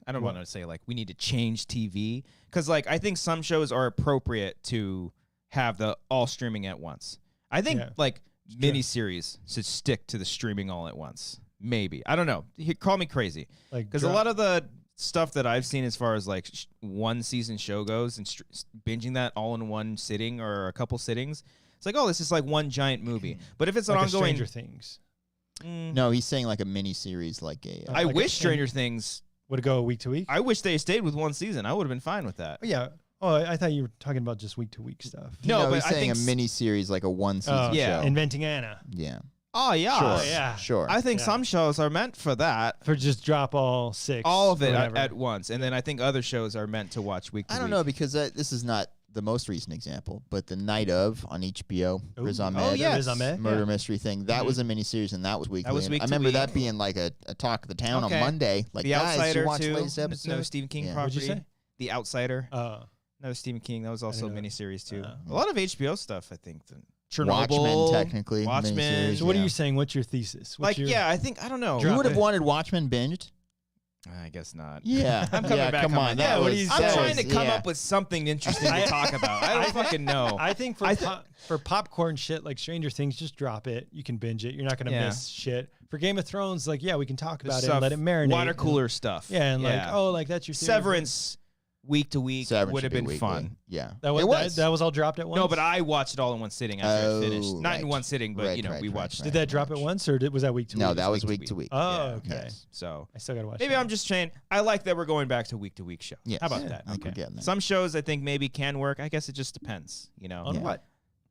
I don't What? want to say like we need to change TV because like I think some shows are appropriate to have the all streaming at once. I think Yeah. like miniseries should stick to the streaming all at once. Maybe I don't know. Call me crazy like because a lot of the stuff that I've seen as far as like one season show goes and binging that all in one sitting or a couple sittings, it's like oh this is like one giant movie. But if it's an like a ongoing Stranger Things. No, he's saying like a mini series, like a. I Like wish Stranger Things. Would it go week to week? I wish they stayed with one season. I would have been fine with that. Oh, yeah. Oh, I thought you were talking about just week to week stuff. No, but he's I saying think a mini series, like a one season yeah. show. Inventing Anna. Yeah. Oh yeah. Sure. yeah. Sure. I think Yeah. some shows are meant for that. For just drop all 6. All of or it whatever. at once, and then I think other shows are meant to watch week to I don't week. know because this is not the most recent example, but the Night of on HBO, Riz Ahmed, Oh, yes. Riz Ahmed, murder yeah. mystery thing. That was a miniseries, and that was weekly. was And week I to remember week. that being like a talk of the town Okay. on Monday. Like, The guys, Outsider you watch too. latest episode? No Stephen King Yeah. property. What'd you say? The Outsider. Oh. Another Stephen King. That was also a know. miniseries too. A lot of HBO stuff, I think. Chernobyl, Watchmen, technically. Watchmen. miniseries, So what are yeah. you saying? What's your thesis? What's Like, your, yeah, I think I don't know. You Drop would have it. wanted Watchmen binged? I guess not. Yeah. I'm coming yeah, back come on on. my- That Yeah, what was, do you I'm that trying to come yeah. up with something interesting to talk about. I don't fucking know. I think for popcorn shit like Stranger Things, just drop it. You can binge it. You're not gonna Yeah. miss shit. For Game of Thrones, like we can talk about it Stuff, and let it marinate. Water cooler stuff. Yeah, and like like that's your series. Severance week to week Severance would have should be been weekly. fun. Yeah. That was, it was. That was all dropped at once. No, but I watched it all in one sitting after I finished. Oh, Not in right. one sitting, but Right, right, we right, watched. right. did that drop at once or was that week to No, week? that was week week to to week. Oh, Yeah. okay. Yes. So I still gotta watch. maybe that. I'm just saying I like that we're going back to week show. Yes. How about Yeah, that? I think we're getting there. Some shows I think maybe can work. I guess it just depends. You know, On Yeah. what?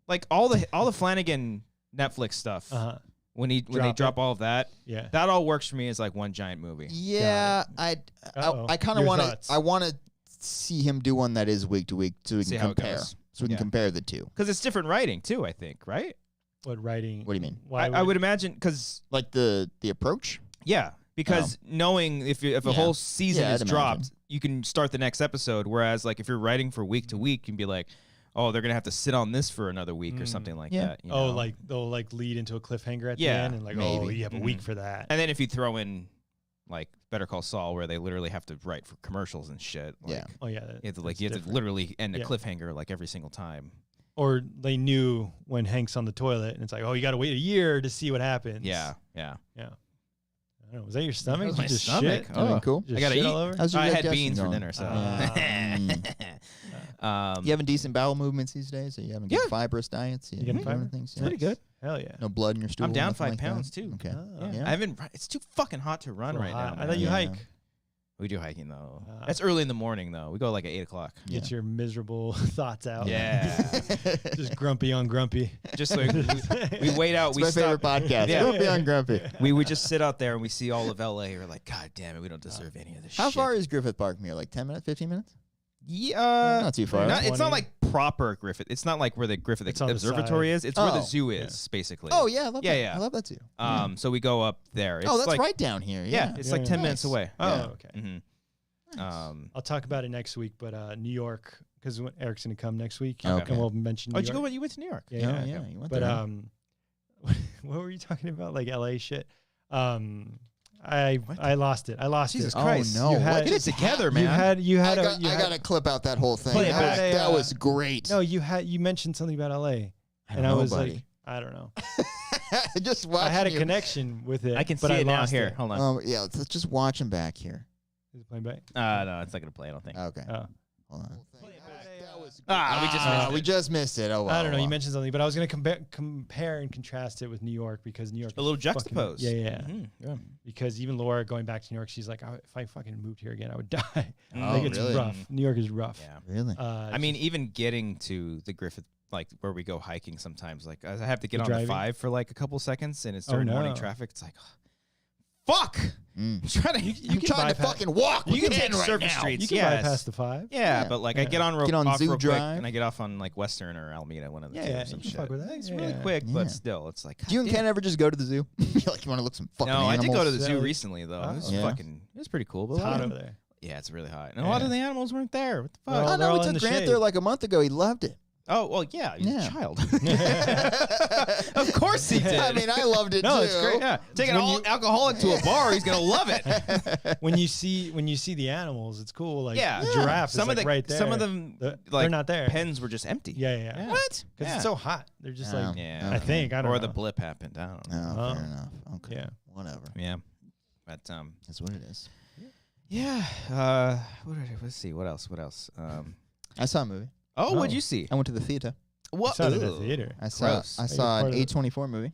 like all the Flanagan Netflix stuff. When they Drop drop it. all of that, Yeah. that all works for me as like one giant movie. Yeah, Uh-oh. I kind of Your want to. thoughts? I want to see him do one that is week to week, so we See can how it compare. goes. So we can Yeah. compare the two. Because it's different writing too. I think, right? What writing? What do you mean? Why I would imagine because Like the approach? yeah, because knowing if a Yeah. whole season Yeah, is I'd dropped, imagine. you can start the next episode. Whereas like if you're writing for week to week, you can be like, oh, they're gonna have to sit on this for another week or something like Yeah. that. You Oh, know? like they'll like lead into a cliffhanger at the Yeah, end and like maybe. oh you have a week for that. and then if you throw in like Better Call Saul, where they literally have to write for commercials and shit. Like, Yeah. Oh yeah. You have to, that's to different. literally end a Yeah. cliffhanger like every single time. Or they knew when Hank's on the toilet and it's like oh you got to wait a year to see what happens. Yeah, yeah. Yeah. I don't know. Was that your stomach? was Did my you just stomach. shit? Doing cool. Just I gotta shit eat. all over? How's your I had digestion beans for going? dinner, so. You having decent bowel movements these days? Are you having good Yeah. fibrous diets? You getting fiber? Things? pretty good. Hell yeah. No blood in your stool? I'm down nothing 5 like that? pounds too. Okay. Oh. Yeah. I haven't. It's too fucking hot to run Little right hot. now. I thought you Yeah. hike. We do hiking though. Ah. That's early in the morning though. We go like at 8 o'clock. Get your miserable thoughts out. Yeah. Just grumpy on grumpy. Just so we wait out. It's We my stop. favorite podcast. Yeah. Grumpy on Grumpy. We would just sit out there and we see all of LA. We're like, God damn it, we don't deserve any of this shit. How far is Griffith Park from here? Like 10 minutes, 15 minutes? Yeah, Not too far. It's 20. not like proper Griffith. It's not like where the Griffith It's on the Observatory side. is. It's where the Oh. zoo is, basically. Oh, yeah. I love Yeah, that. yeah. I love that too. So we go up there. It's Oh, that's like, right down here. Yeah, Yeah. it's Yeah, like yeah. 10 minutes Nice. away. Oh, Yeah. okay. Mm-hmm. I'll talk about it next week, but New York, because Eric's going to come next week. Okay. And we'll mention New Oh, did you York. go? You went to New York? Yeah, Oh, yeah. yeah. You went But there. what were you talking about? Like LA shit? I lost it. I lost Jesus it. Christ. Oh, no. You had, What Get it together, man. You had I a got to clip out that whole thing. Play it back. That was great. No, you mentioned something about LA. I And don't I know, was buddy. like, I don't know. Just I watching had a you. connection with it. I can but see I it now. lost Here, It. hold on. Yeah, let's just watch him back here. Is it playing back? No, it's not gonna play. I don't think. Okay. Oh. Hold on. We just missed it. We just missed it. Oh, well. I don't know. well. You mentioned something, but I was going to compare and contrast it with New York because New York. A little is fucking- juxtapose. Yeah. Yeah. Because even Laura going back to New York, she's like, if I fucking moved here again, I would die. Oh, like it's really? rough. New York is rough. Yeah. Really? I mean, even getting to the Griffith, like where we go hiking sometimes, like I have to get The on driving? the 5 for like a couple seconds, and it's Oh, during morning no. traffic. It's like, fuck. I'm trying to. I'm trying to bypass- fucking walk. You can with take it right surface now. streets. You can yes. bypass the 5. Yeah, Yeah. but like I Yeah. get on, Get on off Zoo real quick, Drive. and I get off on like Western or Alameda, one of the two. Yeah, or some you can shit. fuck with that. It's Yeah, really yeah. quick, Yeah. but still, it's like. Do you and God Ken damn. ever just go to the zoo? Like you want to look some fucking No, I animals? did go to the zoo Yeah. recently though. It was Yeah. fucking. It was pretty cool. But It's a lot hot of- over there. Yeah, it's really hot, and a lot of the animals weren't there. What the fuck? Well, Oh they're no, we all in took the Grant shade. there like a month ago. He loved it. Oh well, yeah, he's Yeah. a child. Of course he did. I mean, I loved it No, too. it's great. yeah, take an When you- alcoholic to a bar, he's gonna love it. when you see the animals, it's cool. Like Yeah. the Yeah. giraffe Some is of like the right there. some of them They're like not there. pens were just empty. Yeah. What? Because Yeah. it's so hot. They're just like. Yeah. I think I don't or know. the blip happened. I don't know. Oh, Oh. fair enough. Okay. Yeah. Whatever. Yeah, but That's what it is. yeah. Let's see. What else? I saw a movie. Oh, Oh. what'd you see? I went to the theater. What? Saw it at the Ugh. theater. I saw Gross. I saw an part of it. A24 movie.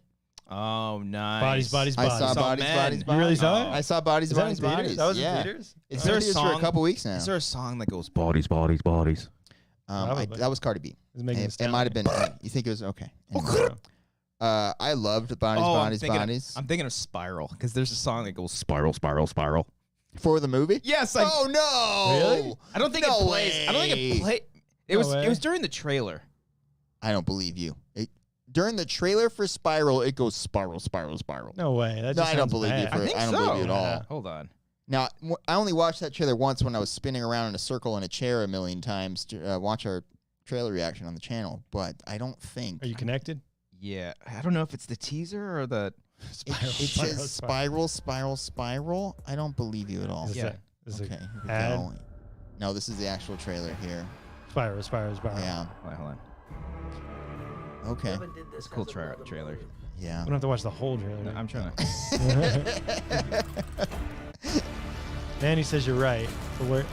Oh, nice. Bodies. I saw Bodies, Men. Bodies, You really Bodies. saw it? I saw Bodies, Is that in Bodies, theaters? Bodies. That was yeah. in theaters? It's Is there been a in theaters for a song- couple weeks now. Is there a song that goes bodies? Probably. That was Cardi B. It was Megan Thee It might have Stallion. been. You think it was okay? Anyway. I loved Bodies, Bodies. I'm thinking of Spiral because there's a song that goes spiral. For the movie? Yes. Oh no! Really? I don't think it plays. I don't think it played. It was. way. It was during the trailer. I don't believe you. During the trailer for Spiral, it goes spiral. No way. That No, just I don't sounds believe you. bad. For, I think I don't so. believe you at all. Yeah. Hold on. Now, I only watched that trailer once when I was spinning around in a circle in a chair a million times to watch our trailer reaction on the channel. But I don't think Are you connected? Yeah, I don't know if it's the teaser or the. it says spiral. I don't believe you at all. Is Yeah. This Okay, is here we ad? go. No, this is the actual trailer here. Spiral. Yeah. Hold on. Okay. It's a cool trailer. Yeah. We don't have to watch the whole trailer. No, I'm trying to. Manny says you're right. But where?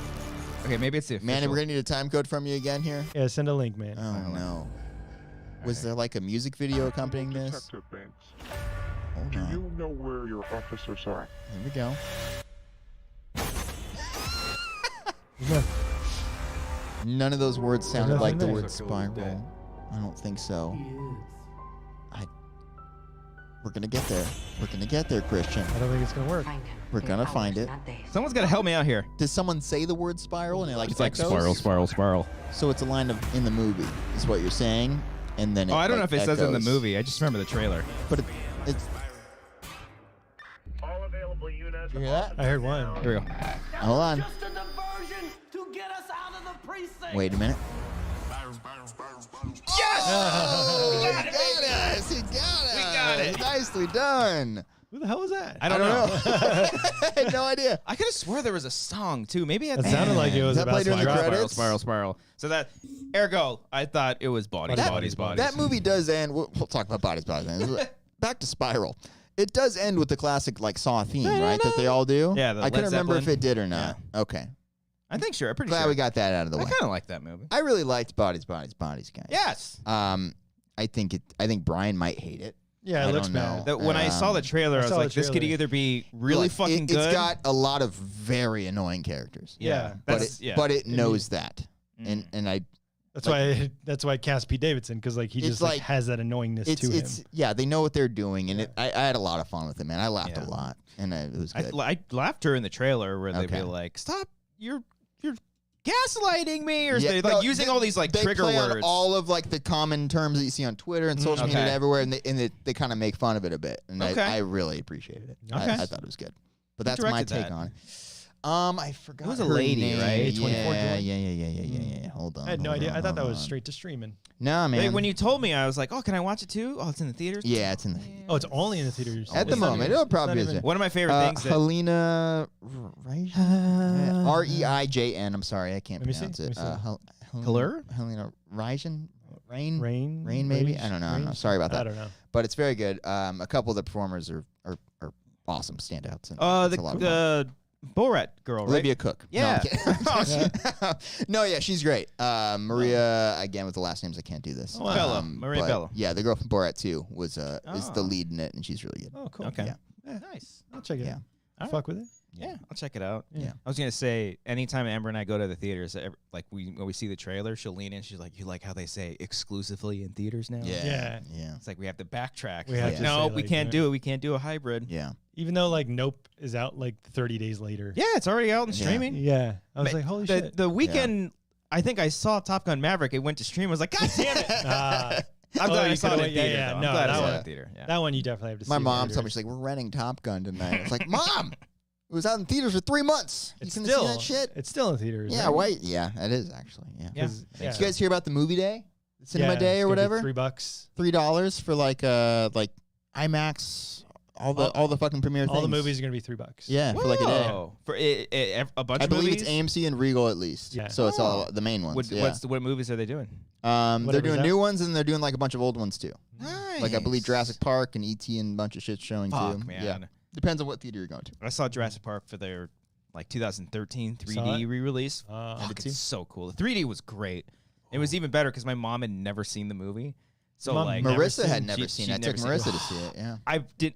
Okay, maybe it's the. Manny, official- we're gonna need a time code from you again here. Yeah, send a link, man. Oh no. Was there like a music video accompanying this? Detective Banks, Hold do on. you know where your officers are? Here we go. None of those words sounded like the nothing word spiral. I don't think so. We're gonna get there. We're gonna get there, Christian. I don't think it's gonna work. We're gonna find it. Someone's got to help me out here. Does someone say the word spiral and it like It's like echoes? spiral. So it's a line of in the movie, is what you're saying, and then. Oh, I don't know like, if it says in the echoes. movie. I just remember the trailer. But it's. All available units. You hear that? I heard one. Here we go. Hold on. Just a diversion to get us out of the precinct. Wait a minute. Yes! He got us. He got us. We got it. Nicely done. Who the hell was that? I don't know. I had no idea. I could have swore there was a song too. Maybe at That sounded like it was Does that about play during the spiral. credits? Spiral. So that, ergo, I thought it was bodies. That movie does end. We'll talk about bodies. Back to Spiral. It does end with the classic like Saw theme, right? That they all do. Yeah, the I couldn't Led remember if Zeppelin. it did or not. Okay. I think sure. I'm pretty Glad sure. we got that out of the I way. kind of like that movie. I really liked Bodies, guys. Yes. I think Brian might hate it. Yeah, I it looks don't know. bad. That when I saw the trailer, I was saw like, the this could trailer. either be really Look, fucking good. It's got a lot of very annoying characters. Yeah. But it knows that. Mm. And I That's why cast Pete Davidson, because like he It's just like like- has that annoyingness to him. yeah, they know what they're doing, and I had a lot of fun with it, man. I laughed a lot, and it was good. I laughed during the trailer where they'd be Okay. like, "Stop! You're gaslighting me," or Yeah, they no, using all these like they trigger play on words. all of like the common terms that you see on Twitter and social media Okay. and everywhere, and they kind of make fun of it a bit, and Okay. I really appreciated it. Okay. I thought it was good, but Who that's my directed take that? on it. I forgot. It was a her lady, name. right? Yeah. Hold on. I had no hold idea. on, I thought that hold was on. straight to streaming. Nah, man. When you told me, I was like, "Oh, can I watch it too? Oh, it's in the theaters." Yeah, it's in the. Oh, it's only in the theaters. At the It's not moment, even- it'll it's probably not is even- it. One of my favorite things. That, Helena Reijen? Reijen. I'm sorry, I can't Let me see, pronounce it. let me Helena? Helena Reijen? Rain, Rain, maybe. Rage, I don't know. Rage? Sorry about that. I don't know. But it's very good. A couple of the performers are awesome standouts. And it's a lot of fun. the Borat girl, right? Olivia Cook. Yeah. No, I'm kidding. No, yeah, she's great. Maria, again with the last names, I can't do this. Oh, wow. Bella. Maria but Bella. Yeah, the girl from Borat 2 is the Oh. lead in it, and she's really good. Oh, cool. Okay. Yeah. Nice. I'll check it Yeah. out. All Fuck with it. Yeah, I'll check it out. Yeah. I was gonna say, anytime Amber and I go to the theaters, like when we see the trailer, she'll lean in. She's like, "You like how they say exclusively in theaters now?" Yeah. Yeah. It's like we have to backtrack. We It's have like, to no, say, we like, can't yeah. do it. We can't do a hybrid. Yeah. Even though like Nope is out like 30 days later. Yeah, it's already out and Yeah. streaming. Yeah. I was Ma- like, holy the, shit. The weekend, I think I saw Top Gun Maverick. It went to stream. I was like, God damn it! Ah. I'm glad I you saw it could've in went- theater. yeah, though. I'm no, glad I that saw it one- in theater. Yeah. That one you definitely have to see. My in mom theaters. told me, she's like, we're renting Top Gun tonight. I was like, Mom, it was out in theaters for 3 months. You It's couldn't still see that shit? It's still in theaters. Yeah, right? wait. Yeah, it is actually. Yeah. Yeah. 'Cause- Did you guys hear about the movie day? The cinema Yeah, day it's or gonna be whatever? $3. $3 for like IMAX, all the fucking premiere All the things. movies are gonna be $3. Yeah, for like a day. Whoa. For a bunch I of believe movies. it's AMC and Regal at least. Yeah. So it's all Oh. the main ones. What movies are they doing? They're Whatever's doing out. new ones and they're doing like a bunch of old ones too. Nice. Like I believe Jurassic Park and ET and a bunch of shit showing Fuck, too. man. Yeah. Depends on what theater you're going to. I saw Jurassic Park for their like 2013 Saw 3D it? re-release. I Fuck, did too. it's so cool. The 3D was great. It was even better because my mom had never seen the movie. So Mom, like Marissa had never she- seen she'd it. I took never seen Marissa to see it. Yeah.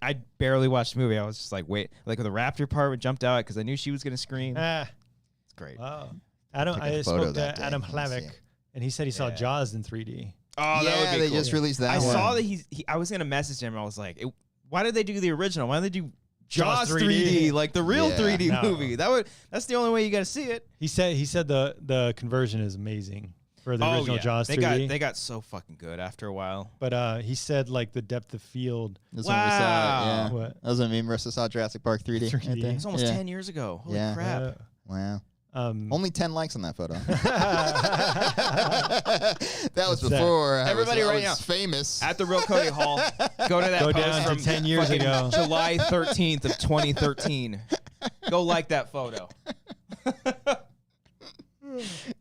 I barely watched the movie. I was just like, wait, like when the raptor part jumped out because I knew she was gonna scream. It's great. Wow. Took a I photo spoke that to day. Adam Let's see Hlavik, it. and he said he saw Yeah. Jaws in 3D. Oh, that Yeah, would be they cool. just released that I one. saw that I was gonna message him. I was like, why did they do the original? Why did they do Jaws Jaws 3D, like the real Yeah. 3D No. movie? That's the only way you got to see it. He said the conversion is amazing for the original Jaws 3D. They got so fucking good after a while. But he said like the depth of field. That's when we saw it. Yeah. What? That was when me and Marissa saw Jurassic Park 3D. 3D. Right there. It's almost Yeah. 10 years ago. Holy Yeah. crap. Wow. Um, Only 10 likes on that photo. That was What's that? before Everybody I right was now. famous. At the Real Cody Hall. Go to that Go post down to from 10 years fucking ago. July 13th of 2013. Go like that photo.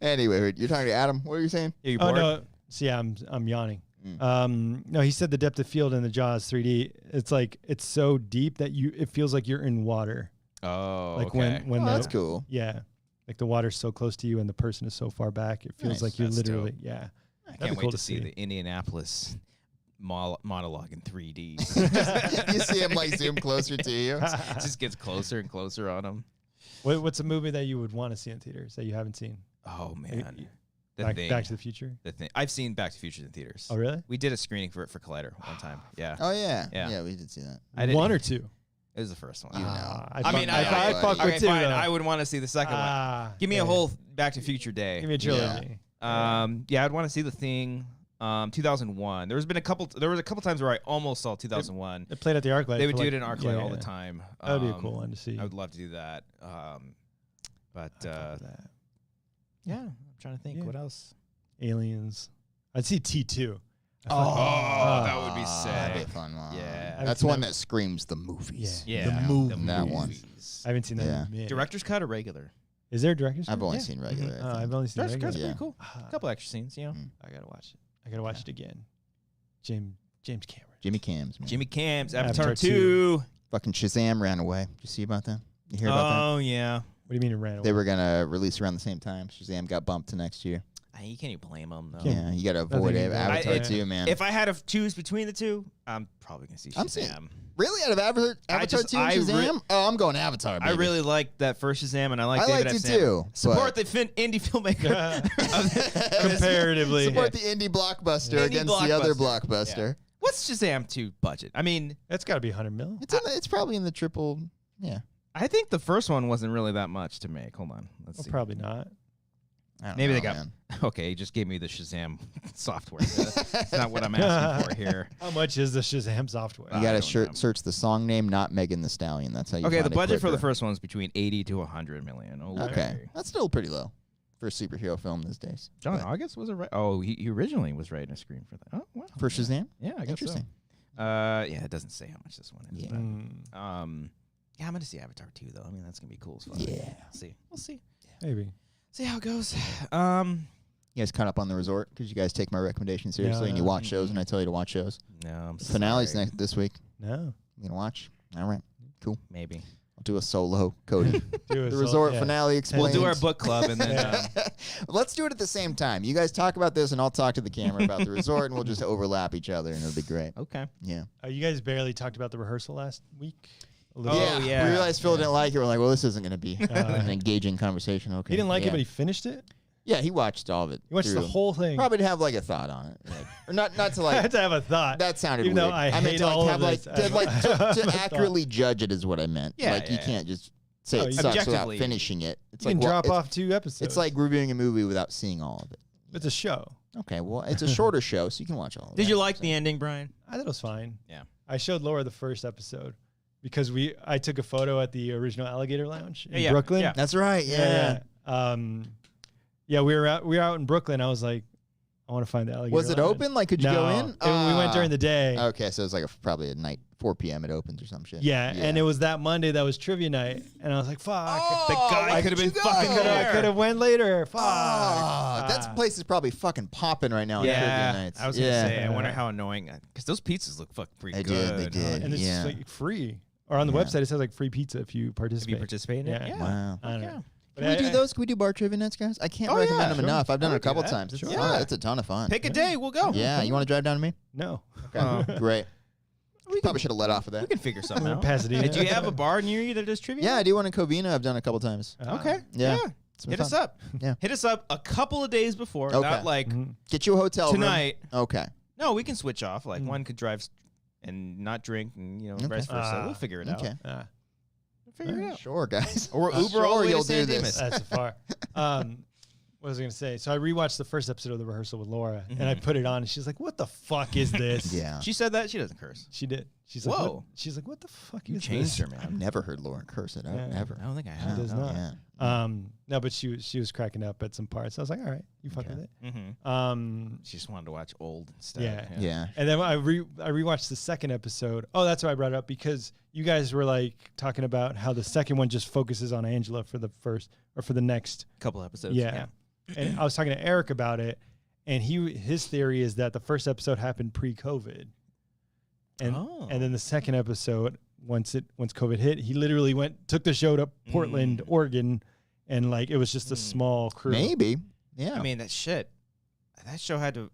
Anyway, you're talking to Adam. What are you saying? Are you oh bored? no, see, I'm yawning. No, he said the depth of field in the Jaws 3D. It's like it's so deep that it feels like you're in water. Oh, Like okay. when That's cool. Yeah, like the water's so close to you and the person is so far back. It feels Nice. like you're That's literally dope. yeah. I That'd can't be wait cool to to see see. the Indianapolis monologue in 3D. You see him like zoom closer to you. It just gets closer and closer on him. What's a movie that you would want to see in theaters that you haven't seen? Oh man, Back to the Future. The thing. I've seen Back to the Future in theaters. Oh really? We did a screening for it for Collider one time. Yeah, Oh yeah. Yeah. Yeah, we did see that. I didn't- One or two? it was the first one. You know. I mean, I fuck with okay, two. fine. though. I would want to see the second one. Give me a whole Back to the Future day. Give me a trilogy. Yeah, I'd want to see The Thing. 2001. There was a couple times where I almost saw 2001. It played at the ArcLight. They would for do like- it in ArcLight all yeah. the time. That'd be a cool one to see. I would love to do that. But yeah, I'm trying to think. Yeah. What else? Aliens. I'd see T2. Oh, that would be That'd be a sick. fun one. Yeah. That's one that screams the movies. Yeah, The movie. That one. I haven't seen that. Yeah. in a minute. Director's cut or regular? Is there a director's cut? I've only Yeah. seen regular. I I've think. only seen Director's cut's regular. Yeah. pretty cool. A couple extra scenes, you know. I gotta watch it. I gotta watch it again. James Cameron. Jimmy Cams, man. Jimmy Cam's Avatar Avatar 2. 2. Fucking Shazam ran away. Did you see about that? You hear about that? Oh yeah. What do you mean it ran away? They were gonna release around the same time. Shazam got bumped to next year. You can't even blame them though. Yeah, you gotta avoid Nothing it. to do. Avatar I- 2, man. If I had to choose between the two, I'm probably gonna see I'm saying- Shazam. Really, out of Avatar 2 and Shazam? Oh, I'm going Avatar, baby. I really liked that first Shazam, and I like I David liked F. it Sam. too, Support but- the indie filmmaker. Comparatively. Support the indie blockbuster Indie against the other blockbuster. blockbuster. What's Shazam 2 budget? I mean, That's got to be 100 mil. It's probably in the triple. Yeah, I think the first one wasn't really that much to make. Hold on, let's Well, see. probably not. I don't Maybe know, they got. man. Okay, he just gave me the Shazam software. That's not what I'm asking for here. How much is the Shazam software? You I gotta don't know. search the song name, not Megan the Stallion. That's how you. Okay, the find it budget for the quicker. first one is between 80 to 100 million. Okay, that's still pretty low for a superhero film these days. John But August was it right? Oh, he originally was writing a screen for that. Oh, wow. for Shazam, Yeah, I guess interesting. so. Yeah, it doesn't say how much this one is. Yeah. But, yeah, I'm gonna see Avatar 2 though. I mean, that's gonna be cool as fuck. Yeah. We'll see. Maybe. See how it goes. You guys caught up on the resort because you guys take my recommendation seriously and you watch shows and I tell you to watch shows. No, I'm Finale's sorry. this week. No. You gonna watch? All right, cool. Maybe I'll do a solo Cody. Do The resort finale we'll explains. do our book club and then. Let's do it at the same time. You guys talk about this and I'll talk to the camera about the resort and we'll just overlap each other and it'll be great. Okay. Yeah. You guys barely talked about the rehearsal last week. A Oh, little bit. yeah. We realized Phil didn't like it. We're like, well, this isn't going to be an engaging conversation. Okay. He didn't like yeah. it, but he finished it. Yeah, he watched all of it. He watched the through. whole thing. Probably to have like a thought on it. Like, or not to I like. had to have a thought. That sounded Even weird. though I meant hate to like all have of like this. to, like to accurately judge it is what I meant. Yeah, like you yeah. can't just say No, it you- sucks without Objectively. finishing it. It's You like can well, drop it's- off 2 episodes. It's like reviewing a movie without seeing all of it. It's a show. Okay, well, it's a shorter show, so you can watch all of it. Did you like the ending, Brian? I thought it was fine. Yeah. I showed Laura the first episode because I took a photo at the original Alligator Lounge in Yeah, Brooklyn. yeah. That's right. Yeah. Yeah, we were out in Brooklyn. I was like, I want to find the Alligator Was it Lounge. open? Like, could you go in? We went during the day. Okay, so it was like probably at night, 4 p.m. It opens or some shit. Yeah, and it was that Monday that was trivia night, and I was like, "Fuck!" The guy why could have did been you go? fucking I could have went later. Fuck. That place is probably fucking popping right now on trivia Yeah, nights. I was gonna say. I Yeah. wonder how annoying because those pizzas look fucking pretty They good. did, they did. And it's Yeah. like free. Or on the Yeah. westsite, it says like free pizza if you Have participate. you participated? Yeah. Wow. I don't Yeah. know. Can we do those? Can we do bar trivia nights, guys? I can't recommend them enough. I've done it a couple times. It's fun. It's a ton of fun. Pick a day. We'll go. Yeah, you want to drive down to me? No. Okay, great. We probably should have let off with that. We can figure something out. Pasadena. Hey, do you have a bar near you that does trivia? Yeah, I do one in Covina. I've done a couple times. Okay. Yeah. Hit us up. Yeah. Hit us up a couple of days before. Okay. Not like Get you a hotel tonight. room. Okay. No, we can switch off. Like one could drive and not drink, and vice versa. We'll figure it out. Okay. We'll figure it out. Sure, guys. Or Uber all the way you'll to San do Dimas. this. That's far. What was I going to say? So I rewatched the first episode of the rehearsal with Laura, and I put it on, and she's like, "What the fuck is this?" Yeah. She said that. She doesn't curse. She did. She's Whoa. like, what? She's like, "What the fuck You is changed this?" her, man. I've never heard Lauren curse it out, ever. I don't think I She have. does not. Yeah. No, but she was cracking up at some parts. I was like, "All right, you fuck with it." She just wanted to watch old stuff. Yeah. And then I rewatched the second episode. Oh, that's why I brought it up, because you guys were like talking about how the second one just focuses on Angela for the first or for the next Couple episodes. Yeah. And I was talking to Eric about it, and his theory is that the first episode happened pre-COVID. And then the second episode, once COVID hit, he literally took the show to Portland, Oregon, and like it was just a small crew. Maybe. Yeah. I mean, that show had to.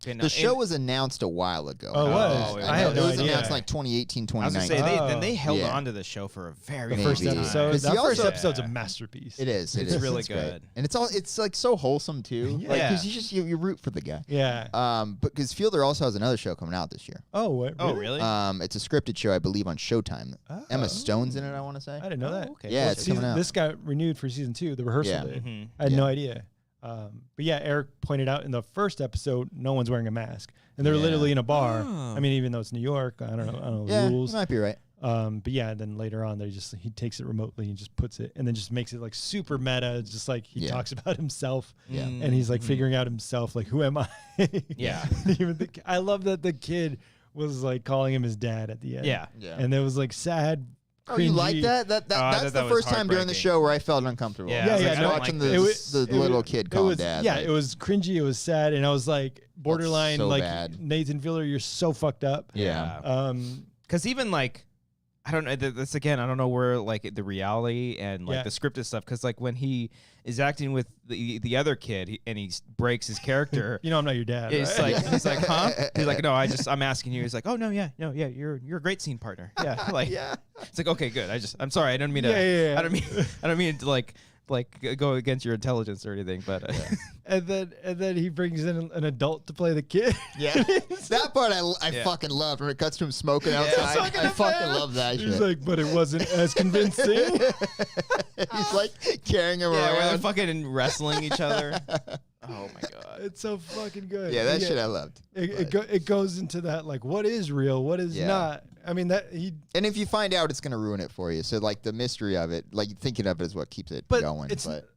The show was announced a while ago. Oh, it was? I had no It was idea. announced like 2018, I was 2019. gonna say then they held Yeah. on to the show for a very The long first time. episode. 'Cause That he first also- episode's a masterpiece. It is. It's really It's great. good. And it's like so wholesome too. Yeah. Like, because you root for the guy. Yeah. But because Fielder also has another show coming out this year. Oh, what? Oh, really? It's a scripted show, I believe, on Showtime. Oh. Emma Stone's in it, I want to say. I didn't know that. okay. Yeah, it's coming out. This got renewed for season 2. The rehearsal Yeah. did. I had no idea. But yeah, Eric pointed out in the first episode, no one's wearing a mask, and they're literally in a bar. I mean, even though it's New York, I don't know the Yeah, rules. you might be right. But yeah, then later on, he takes it remotely and just puts it, and then just makes it like super meta. It's just like he talks about himself, Yeah. and he's like figuring out himself, like, who am I? Yeah. Even I love that the kid was like calling him his dad at the end. Yeah. Yeah. And there was like sad. Oh, you like cringy- that? That's thought the that was first time during the heartbreaking. show where I felt uncomfortable. Yeah, Yeah, I was yeah, like, I no, don't watching like the, this. the little kid call him dad. Yeah, like, it was cringy. It was sad, and I was like borderline, so like bad. Nathan Fielder, you're so fucked up. Yeah. Because even like, I don't know. This again, I don't know where like the reality and like Yeah. the scripted stuff. Because like when he is acting with the other kid and he breaks his character, You know, I'm not your dad. it's right? like he's like, huh? He's like, no, I'm asking you. He's like, oh no, yeah, you're a great scene partner. Yeah, like, it's like, okay, good. I'm sorry, I don't mean to. Yeah. I don't mean to like go against your intelligence or anything, but and then he brings in an adult to play the kid. Yeah. That part I fucking loved when it cuts to him smoking outside. I fucking love that He's shit. like, but it wasn't as convincing. He's like carrying him yeah, where they're around. fucking wrestling each other. Oh my god. It's so fucking good. Yeah, that shit I loved. It goes into that, like, what is real, what is Yeah. not. I mean, that he. And if you find out, it's going to ruin it for you. So, like, the mystery of it, like, thinking of it is what keeps it But going. it's But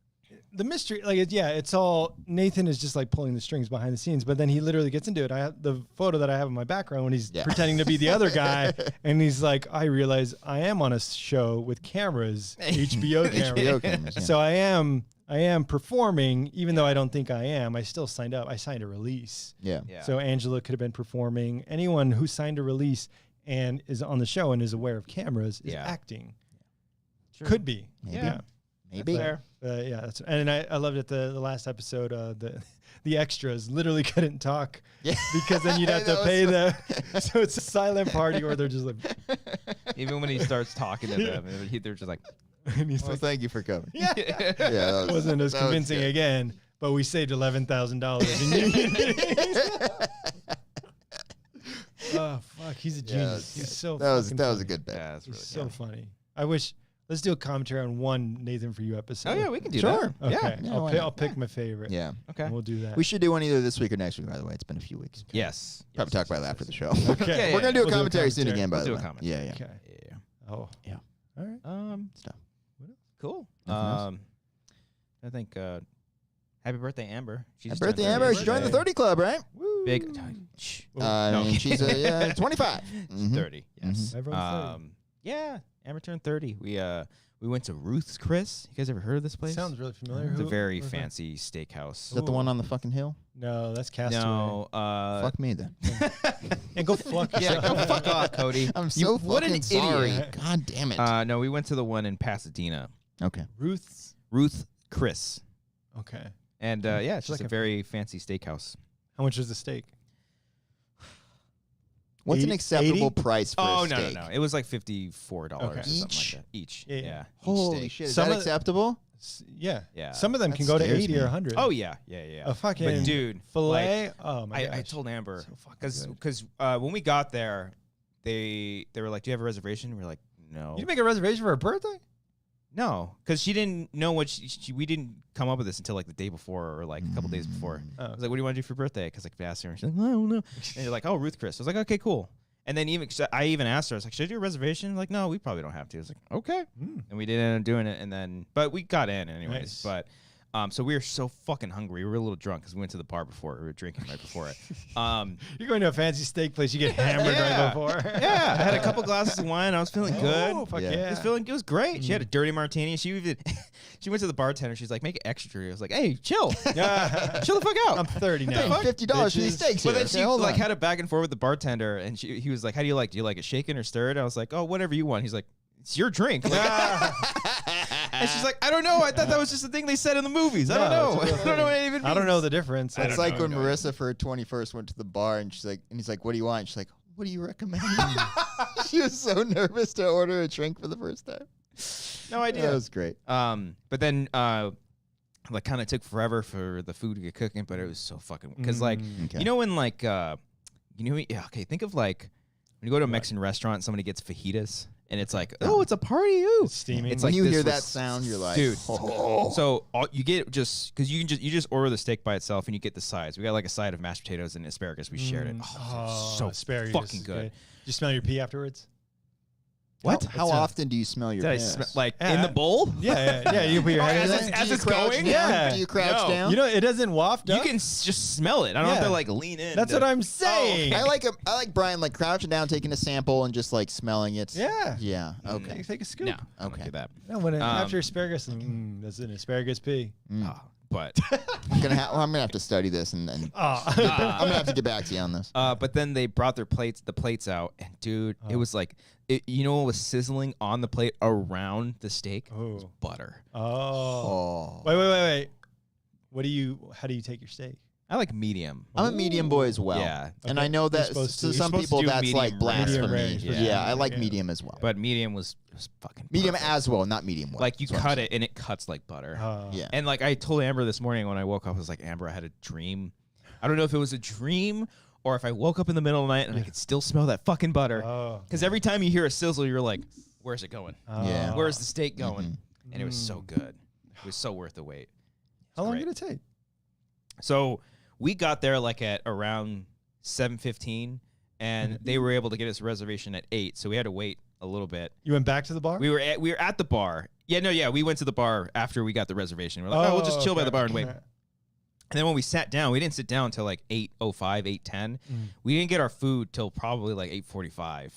the mystery, like, it's all Nathan is just like pulling the strings behind the scenes, but then he literally gets into it. I have the photo that I have in my background when he's pretending to be the other guy, and he's like, I realize I am on a show with cameras, HBO cameras. HBO cameras, yeah. So I am performing, even though I don't think I am. I still signed up. I signed a release. Yeah. So Angela could have been performing. Anyone who signed a release and is on the show and is aware of cameras is acting. Could be. Maybe. Yeah. Maybe. Yeah, and I loved it. The last episode, the extras literally couldn't talk because then you'd have to pay them. So it's a silent party, or they're just like. Even when he starts talking to them, they're just like. And he's Well, like, thank you for coming. yeah, that wasn't as that convincing good. again, but we saved $11,000 in union fees. Oh fuck, he's a genius. He's so. That was fucking a funny. good bet. Yeah, that's He's really so funny. I wish. Let's do a commentary on one Nathan For You episode. Oh yeah, we can do Sure. that. Okay, Yeah, I'll, why pick, not? I'll pick my favorite. Yeah. Okay. And we'll do that. We should do one either this week or next week, by the way. It's been a few weeks. Yes. Probably talk about that after the show. Okay. We're going to do a We'll commentary soon again, by We'll the do way. a commentary. Yeah, yeah. Okay. Yeah. Oh. Yeah. All right. Stuff. Cool. Nothing else? I think. Happy birthday, Amber. She Happy just birthday, turned Amber. 30 She joined the yesterday. 30 Club, right? Big. I mean, she's 25. She's 30. Yes. Everyone's 30. Yeah. Amber turned 30. We went to Ruth's Chris. You guys ever heard of this place? Sounds really familiar. It's a Who- very where's that? fancy steakhouse. Is that the one on the fucking hill? No, that's Castaway. No. Fuck me then. And go fuck Yeah, yourself. go fuck off, Cody. I'm so what an fucking sorry. idiot. God damn it. No, we went to the one in Pasadena. Okay. Ruth's. Ruth Chris. Okay. And yeah, it's just like a very fancy steakhouse. How much is the steak? What's an 80? acceptable price for Oh a no, steak? no, no! It was like $54 or something Each? like that. Each. Yeah. Yeah. Holy Each steak. shit, is Some that of the- acceptable? Yeah. Yeah. Some of them That can go to scares 80 me. or 100. Oh yeah, yeah, yeah. A fucking But dude, filet. like, Oh my gosh. I told Amber So fucking because good. when we got there, they were like, "Do you have a reservation?" We were like, "No." You didn't make a reservation for her birthday? No, because she didn't know what we didn't come up with this until like the day before or like a couple days before. Oh. I was like, "What do you want to do for your birthday?" Because like I asked her, and she's like, "I don't know." And you're like, "Oh, Ruth Chris." I was like, "Okay, cool." And then I even asked her, I was like, "Should I do a reservation?" Like, "No, we probably don't have to." I was like, "Okay," and we did end up doing it. And then, but we got in anyways. Nice. But so we were so fucking hungry. We were a little drunk because we went to the bar before. We were drinking right before it. You're going to a fancy steak place. You get hammered Yeah. right before. Yeah, I had a couple glasses of wine. I was feeling good. Oh, fuck Yeah. yeah. It was great. She had a dirty martini. She even she went to the bartender. She's like, "Make it extra." I was like, "Hey, chill, Yeah. chill the fuck out." I'm 30 now. Paying $50 for these steaks But here. then Okay, she hold like on. had a back and forth with the bartender, and he was like, "How do you like? Do you like it shaken or stirred?" I was like, "Oh, whatever you want." He's like, "It's your drink." Like, and she's like, "I don't know. I thought that was just the thing they said in the movies. I don't No, know. it's a real I don't know what it even means." I don't know the difference. It's like when Marissa for her 21st went to the bar and he's like, "What do you want?" And she's like, "What do you recommend?" She was so nervous to order a drink for the first time. No idea. That was great. But then like kind of took forever for the food to get cooking, but it was so fucking because like Okay. you know when like think of like when you go to a Mexican restaurant and somebody gets fajitas and it's like, "Oh, it's a party." Ooh. It's steaming. It's When like you this hear was- that sound, you're like, dude. "Oh." So you get just because you just order the steak by itself and you get the sides. We got like a side of mashed potatoes and asparagus. We shared it. Oh, so asparagus fucking is good. You smell your pee afterwards? What? How It's a- often do you smell your Did I piss? smell like Yeah. in the bowl? Yeah. You put your head in as there. as Do you it's crouch going? down? Yeah. Do you crouch No. down? You know, it doesn't waft You up. can just smell it. I don't have Yeah. to like lean in. That's to- what I'm saying. I like Brian like crouching down, taking a sample, and just like smelling it. Yeah. Yeah. Okay. Take a scoop. No, I don't Okay. do that. No, when after asparagus, that's an asparagus pee. But I'm gonna have to study this and I'm gonna have to get back to you on this. but then they brought the plates out, and dude, it was like you know what was sizzling on the plate around the steak? It was Oh. butter. Oh. Wait. How do you take your steak? I like medium. I'm a medium boy as well. Yeah. And Okay. I know that supposed to to- some you're supposed to people do that's medium like rare. blasphemy. Medium rare. Yeah, I Yeah. like Yeah. medium as well. But medium was fucking Medium perfect. as well, not medium well. Like you That's what I'm cut it and it cuts like butter. Yeah. And like I told Amber this morning when I woke up, I was like, "Amber, I had a dream. I don't know if it was a dream or if I woke up in the middle of the night and I could still smell that fucking butter. Oh. Because every time you hear a sizzle, you're like, where's it going? Yeah. Where's the steak going?" Mm-hmm. And it was so good. It was so worth the wait. How long great. did it take? So we got there like at around 7:15, and they were able to get us a reservation at 8, so we had to wait a little bit. You went back to the bar? We were at the bar. Yeah, we went to the bar after we got the reservation. We're like, "Oh, we'll just chill by okay. the bar and wait." And then when we sat down, we didn't sit down until like 8:05, 8:10. We didn't get our food till probably like 8:45.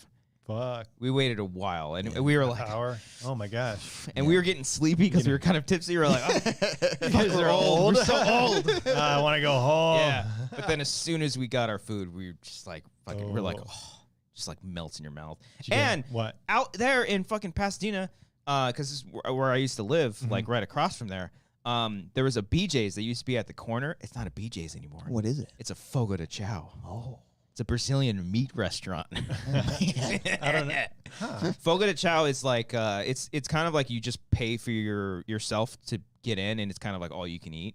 Fuck. We waited a while, and we were like, Hour. Oh my gosh. and we were getting sleepy because we were kind of tipsy. We were like, "Oh, You guys are old. we're so old." I want to go home. Yeah. But then as soon as we got our food, we were just like fucking we're like, Oh. "Oh," just like melts in your mouth. Did you get- And what? out there in fucking Pasadena, because this is where I used to live, Mm-hmm. like right across from there, there was a BJ's that used to be at the corner. It's not a BJ's anymore. What is it? It's a Fogo de Chao. Oh. It's a Brazilian meat restaurant. I don't know. Fogo de Chao is like it's kind of like you just pay for yourself to get in, and it's kind of like all you can eat.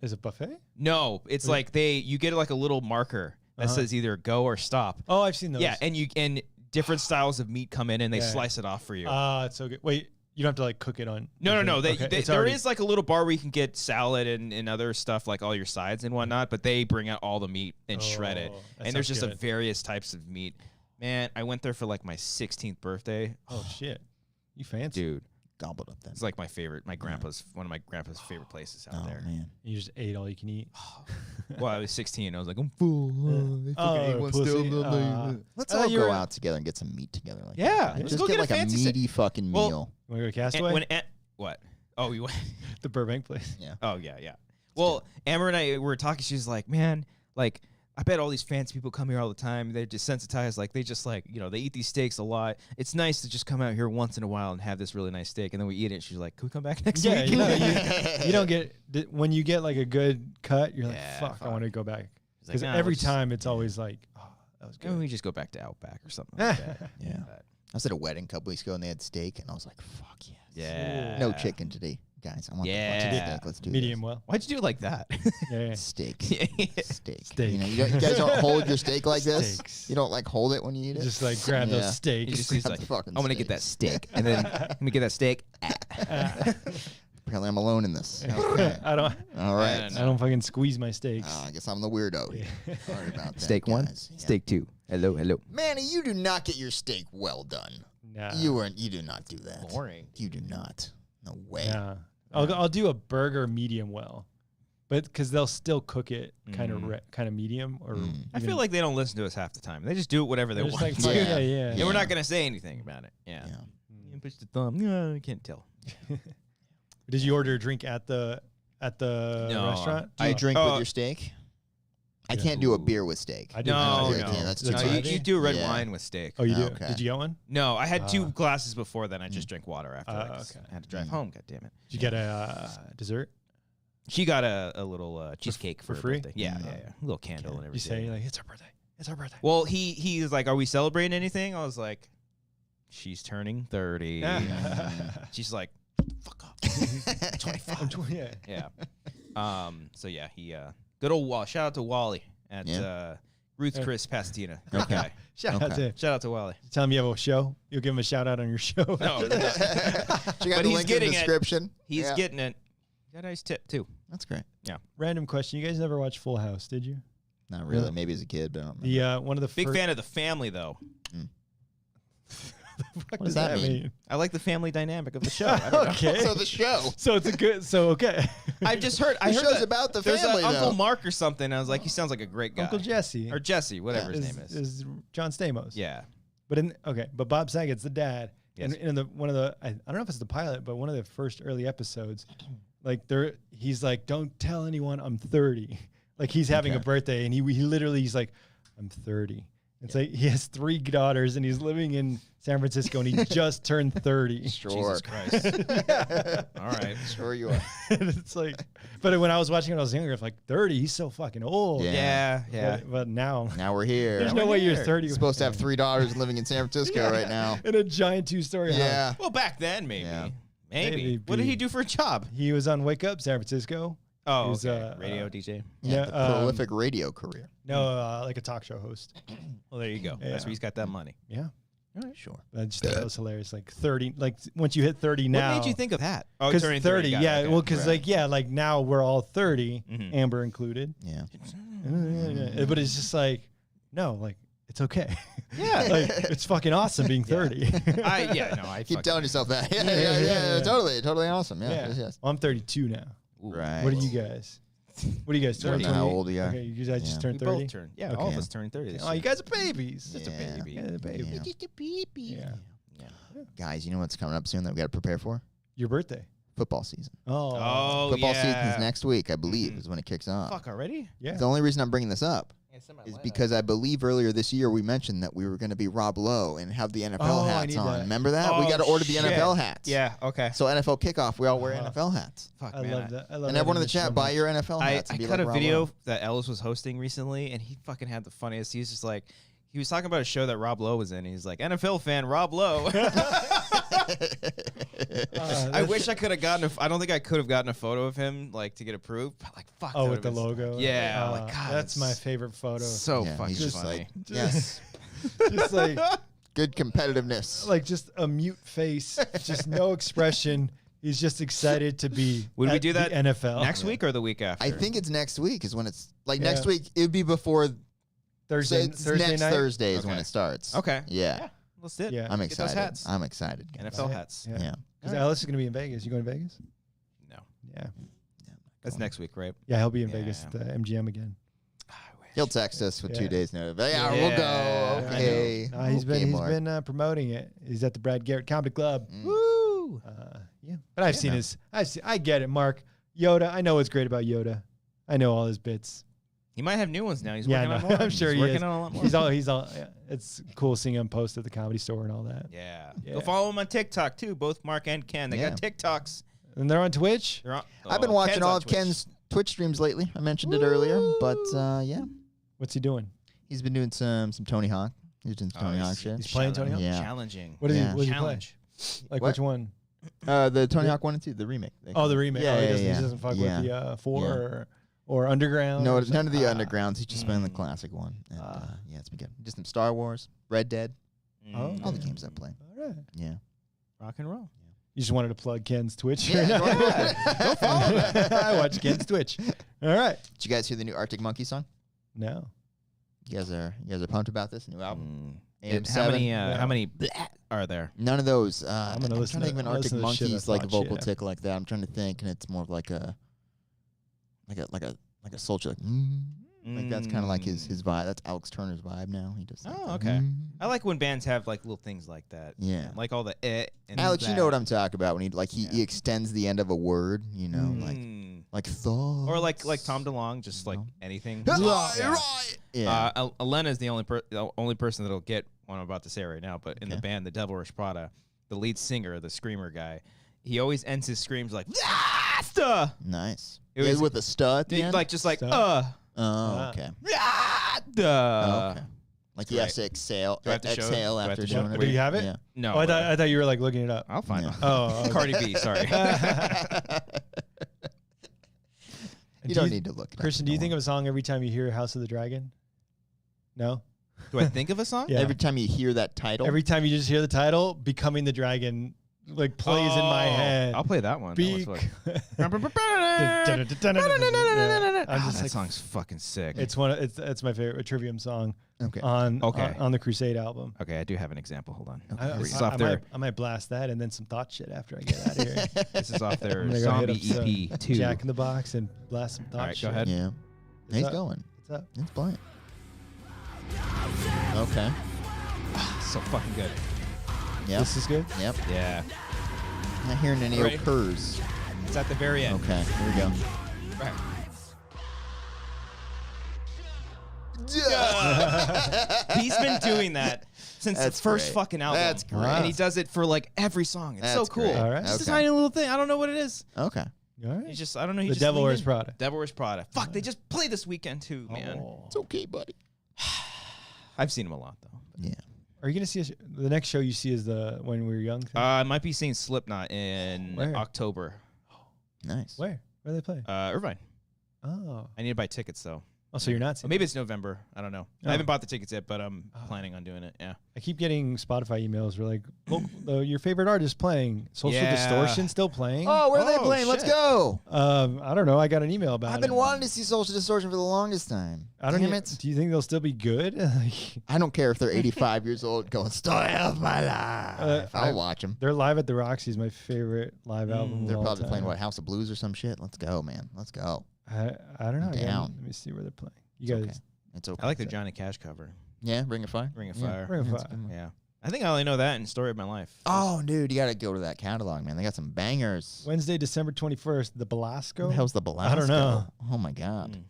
Is it buffet? No, it's like you get like a little marker that says either go or stop. Oh, I've seen those. Yeah, and different styles of meat come in and they Yeah. slice it off for you. It's so good. Wait, you don't have to like cook it on. No. Okay, it's There already- is like a little bar where you can get salad and other stuff like all your sides and whatnot, but they bring out all the meat and shred it. Oh, that And there's sounds just a good. various types of meat. Man, I went there for like my 16th birthday. Oh shit, you fancy? Dude, Gobbled up then. it's like my favorite. One of my grandpa's favorite places out Oh there. man. You just ate all you can eat. Well, I was 16. I was like, I'm full. pussy. Let's I all thought you go were- out together and get some meat together. Like Yeah, that. let's Just go get get a like a fancy steak. meaty fucking Well, meal. Want to go to And Castaway? what? Oh, we went. The Burbank place. Yeah. Oh yeah. Well, Amber and I were talking. She's like, "Man, like I bet all these fancy people come here all the time. They're desensitized. Like, they just like, they eat these steaks a lot. It's nice to just come out here once in a while and have this really nice steak. And then we eat it. And she's like, can we come back next week? You don't get, when you get like a good cut, you're like, fuck, I want to go back. Because Like, every time it's always like, oh, that was good. Maybe we just go back to Outback or something like that. Yeah. I was at a wedding a couple weeks ago and they had steak and I was like, fuck yes. Yeah. No chicken today, guys. I want the fucking steak. Let's do medium well. Why'd you do it like that? Steak. Steak. You know, you guys don't hold your steak like this. Steaks. You don't like hold it when you eat it. Just like grab those steaks. He's grab like, the fucking I'm going to get that steak. And then, let me get that steak. Apparently I'm alone in this. Okay. I don't. All right. I don't fucking squeeze my steaks. I guess I'm the weirdo. Sorry about that. Steak 1, guys. Yeah. steak 2. Hello. Manny, you do not get your steak well done. Nah. You do not do that. Boring. You do not. No way. Yeah. I'll do a burger medium well, but because they'll still cook it kind of medium or. I feel like they don't listen to us half the time. They just do it whatever they they're want. just like, Yeah. yeah. And we're not going to say anything about it. Yeah. You push the thumb. No, I can't tell. Did you order a drink at the restaurant? Do you drink with your steak? I can't do a beer with steak. I do. No, Yeah, that's too no, much. you do red Yeah. wine with steak. Oh, you do? Okay. Did you get one? No, I had 2 glasses before then. I just drank water after that. 'Cause okay. I had to drive home. God damn it. Did you get a dessert? She got a little cheesecake for her free? birthday. Yeah. A little candle and You everything. say like it's our birthday. It's our birthday. Well, he was like, "Are we celebrating anything?" I was like, "She's turning 30." She's like, "Fuck off." 25. Yeah. Yeah. So yeah, he good old Wally. Shout out to Wally at Ruth Chris Pasadena. Great Okay. guy. Shout out to him. Shout out to Wally. Tell him you have a show. You'll give him a shout out on your show. No, Check out But the he's link in the getting it. description. he's Yeah. getting it. Got a nice tip too. That's great. Random question. You guys never watched Full House, did you? Not really. Yeah. Maybe as a kid, but I don't remember. The one of the Big fan of the family though. What does that mean? I like the family dynamic of the show. I don't know. Okay. So the show. So it's a good. So okay. I've just heard. I The heard show's that about the there's family, a Uncle though. Mark or something. I was like, he sounds like a great guy. Uncle Jesse or Jesse, whatever his name is. John Stamos. Yeah. But Bob Saget's the dad. Yes. And in one of the I don't know if it's the pilot, but one of the first early episodes, like he's like, don't tell anyone I'm 30. Like he's having a birthday and he literally he's like, I'm 30. It's like he has 3 daughters and he's living in San Francisco and he just turned 30. Sure. Jesus Christ. All right. Sure you are. And it's like, but when I was watching it, when I was younger, I was like 30. He's so fucking old. Yeah. Yeah. But now Now we're here. there's no way you're 30. You're supposed to have 3 daughters and living in San Francisco right now. in a giant 2-story house. Yeah. Well, back then, maybe. Yeah. Maybe. What did he do for a job? He was on Wake Up San Francisco. Oh, He was, okay. Radio DJ. Yeah. The prolific radio career. No, like a talk show host. Well, there you go. Yeah. That's where he's got that money. Yeah. Sure. I just thought that was hilarious. Like 30, like once you hit 30 now. What made you think of that? Oh, Because turning 30, got it, yeah. okay. Well, because Right. like now we're all 30, Mhm. Amber included. Yeah. Yeah. But it's just like, no, like it's okay. Yeah. like it's fucking awesome being 30. I Keep fucking- telling yourself that. Yeah. Totally. Totally awesome. Yeah. Yeah. Yes. Well, I'm 32 now. Right. What are you guys? What are you guys? I don't know how old you are. Okay, you guys just Yeah. turned We 30. both turned. Yeah, Okay. all of us turned 30 this Oh, year. you guys are babies. Just a Yeah. baby. Yeah, the baby. Yeah. Yeah. Guys, you know what's coming up soon that we got to prepare for? Your birthday. Football season. Oh. Oh, Football yeah. season's next week, I believe, is when it kicks off. Fuck already? Yeah. The only reason I'm bringing this up is because I believe earlier this year we mentioned that we were going to be Rob Lowe and have the NFL Oh, I hats need on. that. Remember that? We Oh, got to order the shit. NFL hats. Yeah, okay. So NFL kickoff, we all wear Uh-huh. NFL hats. Fuck, I man. love that. I love And everyone in the having chat, so buy much. your NFL hats. I and be cut like a Rob video Lowe. that Ellis was hosting recently, and he fucking had the funniest. He was just like, he was talking about a show that Rob Lowe was in. And he's like, NFL fan Rob Lowe. I wish I could have gotten. I don't think I could have gotten a photo of him like to get approved. But like, fuck. Oh, that with the would've been logo. Yeah, like, God, that's my favorite photo. So Yeah, fucking he's just funny. like, yes, just like good competitiveness. like just a mute face, just no expression. He's just excited to be. Would we at do that the NFL next week or the week after? I think it's next week is when it's like Yeah. next week. It would be before Thursday. it's Thursday next night. Thursday is when Okay. it starts. Okay. Yeah. Let's do it. Yeah. I'm Get those excited. hats. I'm excited. NFL hats. Yeah. Yeah. Because Ellis is going to be in Vegas. You going to Vegas? No, Yeah. that's next week, right? Yeah, he'll be in Yeah. Vegas at the MGM again. He'll text us with 2 Yeah. days notice. Yeah, Yeah. we'll Yeah, go. I know. Okay. No, he's Okay, Mark. been promoting it. He's at the Brad Garrett Comedy Club. Woo! Yeah, but I've seen his. I get it, Mark. Yoda. I know what's great about Yoda. I know all his bits. He might have new ones now. He's Yeah, working on no, more. I'm sure He's he working is. on a lot more. He's all. Yeah, it's cool seeing him post at the Comedy Store and all that. Yeah. Yeah. Go follow him on TikTok too. Both Mark and Ken. They Yeah. got TikToks. And they're on Twitch. They're on, I've been watching all of Ken's Twitch streams lately. I mentioned it earlier, but yeah, What's he doing? he's been doing some Tony Hawk. He's doing some Tony Hawk shit. He's playing Tony Hawk? Yeah. Challenging. What did Yeah. he? What did he play? Challenge. Like What? which one? The Tony Hawk 1 and 2, the remake. Oh, the remake. Yeah, oh, he yeah, doesn't, yeah. he doesn't fuck Yeah. with the 4 Yeah. or Underground. No, or none of the something? undergrounds. He's just playing the classic one. And, yeah, it's been good. Just some Star Wars, Red Dead, Oh, all the games I play. All right. Yeah. Rock and roll. You just wanted to plug Ken's Twitch. Yeah, go ahead. Go follow him. I watch Ken's Twitch. All right. Did you guys hear the new Arctic Monkey song? No. You guys are pumped about this new album? How many? No. How many are there? None of those. I'm I'm gonna listen trying to think of an I'll Arctic listen to shit Monkeys I like thought vocal shit. tick like that. I'm trying to think, and it's more of like a soldier like that's kind of like his vibe. That's Alex Turner's vibe now. He does. Like Oh, that. okay. I like when bands have like little things like that. Yeah. Like all the and Alex, you that. know what I'm talking about when he extends the end of a word. You know, like thought. Or like Tom DeLonge, just like No. anything. Yeah. Elena is the only person that'll get what I'm about to say right now. But in the band, the Devil Wears Prada, the lead singer, the screamer guy, he always ends his screams like "Stuh!" Nice. It was with a stud at the end? like just like Stuh. Oh, okay. Duh. Okay. Like you have to exhale. Do I have to show it? Exhale Do I have after to show doing it? it. Do you have it? Yeah. No, Oh, I thought you were like looking it up. I'll find Yeah. it. Oh, okay. Cardi B, sorry. You don't need to look. It up. Christian, do you Don't think of a song every time you hear House of the Dragon? No? Do I think of a song? Yeah. Every time you hear that title. Every time you just hear the title, Becoming the Dragon like plays in my head. I'll play that one. Be- I'm I'm just that like, song's fucking sick. it's my favorite Trivium song Okay. on Okay. on the Crusade album. Okay, I do have an example. Hold on. I, This is off their might blast that and then some thought shit after I get out of here. this is off their I'm gonna go hit up Zombie EP 2. Jack in the Box and blast some thought All right, shit. go ahead. Yeah. What's He's up? going. What's up? It's playing. Okay. So fucking good. Yep. This is good. Yep. Yeah. Not hearing any Ready? occurs. It's at the very end. Okay. Here we go. Right. He's been doing that since That's the first great. fucking album. That's great. And he does it for like every song. It's so That's cool. great. All right. It's just a Okay. tiny little thing. I don't know what it is. Okay. All right. He's just, I don't know. He The just Devil leaned Wears in. Prada. Devil Wears Prada. Fuck, they just played this weekend too, man. Oh. It's okay, buddy. I've seen him a lot though. Yeah. Are you gonna see the next show you see is the When We Were Young thing? I might be seeing Slipknot in Where? October. Nice. Where do they play? Irvine. Oh. I need to buy tickets though. Oh, so you're not Or seeing maybe it's November. I don't know. Oh. I haven't bought the tickets yet, but I'm planning on doing it. Yeah. I keep getting Spotify emails where like, your favorite artist playing. Social Yeah. Distortion still playing? Oh, where are they Oh, playing? Let's shit. go. I don't know. I got an email about it. I've been wanting to see Social Distortion for the longest time. I don't Damn even, it. do you think they'll still be good? I don't care if they're 85 years old going, story of my life. I'll watch them. They're live at the Roxy's my favorite live album. of They're all probably time. playing, what, House of Blues or some shit? Let's go, man. Let's go. I don't know. Down. Let me see where they're playing. You It's guys. okay. It's okay. I like the Johnny Cash cover. Yeah, Ring of Fire. Ring of Yeah. Fire. Ring of That's Fire. a good one. Yeah. I think I only know that in Story of My Life. Oh, dude, you got to go to that catalog, man. They got some bangers. Wednesday, December 21st, the Belasco. What the hell's the Belasco? I don't know. Oh, my God. Mm.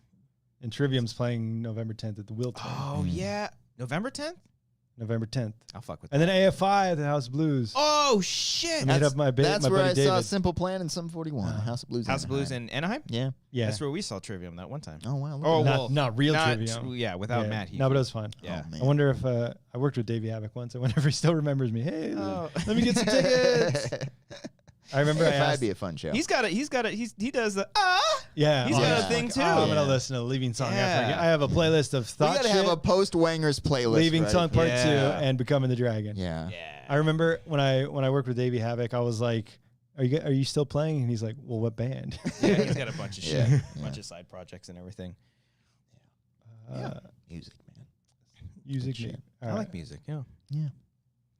And Trivium's playing November 10th at the Wilton. Oh, yeah. November 10th? November 10th. I'll fuck with And that. then AFI at the House Blues. Oh, shit. I made up my That's my where buddy I David. saw Simple Plan and Sum 41. House of Blues. House of Blues in Anaheim? Yeah. Yeah. That's where we saw Trivium that one time. Oh, wow. look Oh, at that. well, not real Trivium. Yeah, without Yeah. Matt Heath. No, but it was fun. Yeah. Oh, man. I wonder if I worked with Davey Havoc once. I wonder if he still remembers me. Hey, Oh. let me get some tickets. I remember I That'd asked. be a fun show. He does the, Yeah, He's oh, got yeah. a thing too. Oh, I'm Yeah. gonna listen to Leaving Song after I Yeah. get. I have a playlist of we thought got to shit, have a post-Wangers playlist. Leaving right? Song Part Yeah. 2, and Becoming the Dragon. Yeah. I remember when I worked with Davey Havoc, I was like, "Are you still playing?" And he's like, "Well, what band?" Yeah, he's got a bunch of shit. Yeah. Bunch of side projects and everything. Music, man. Music. shit. All I right. like music, yeah. Yeah.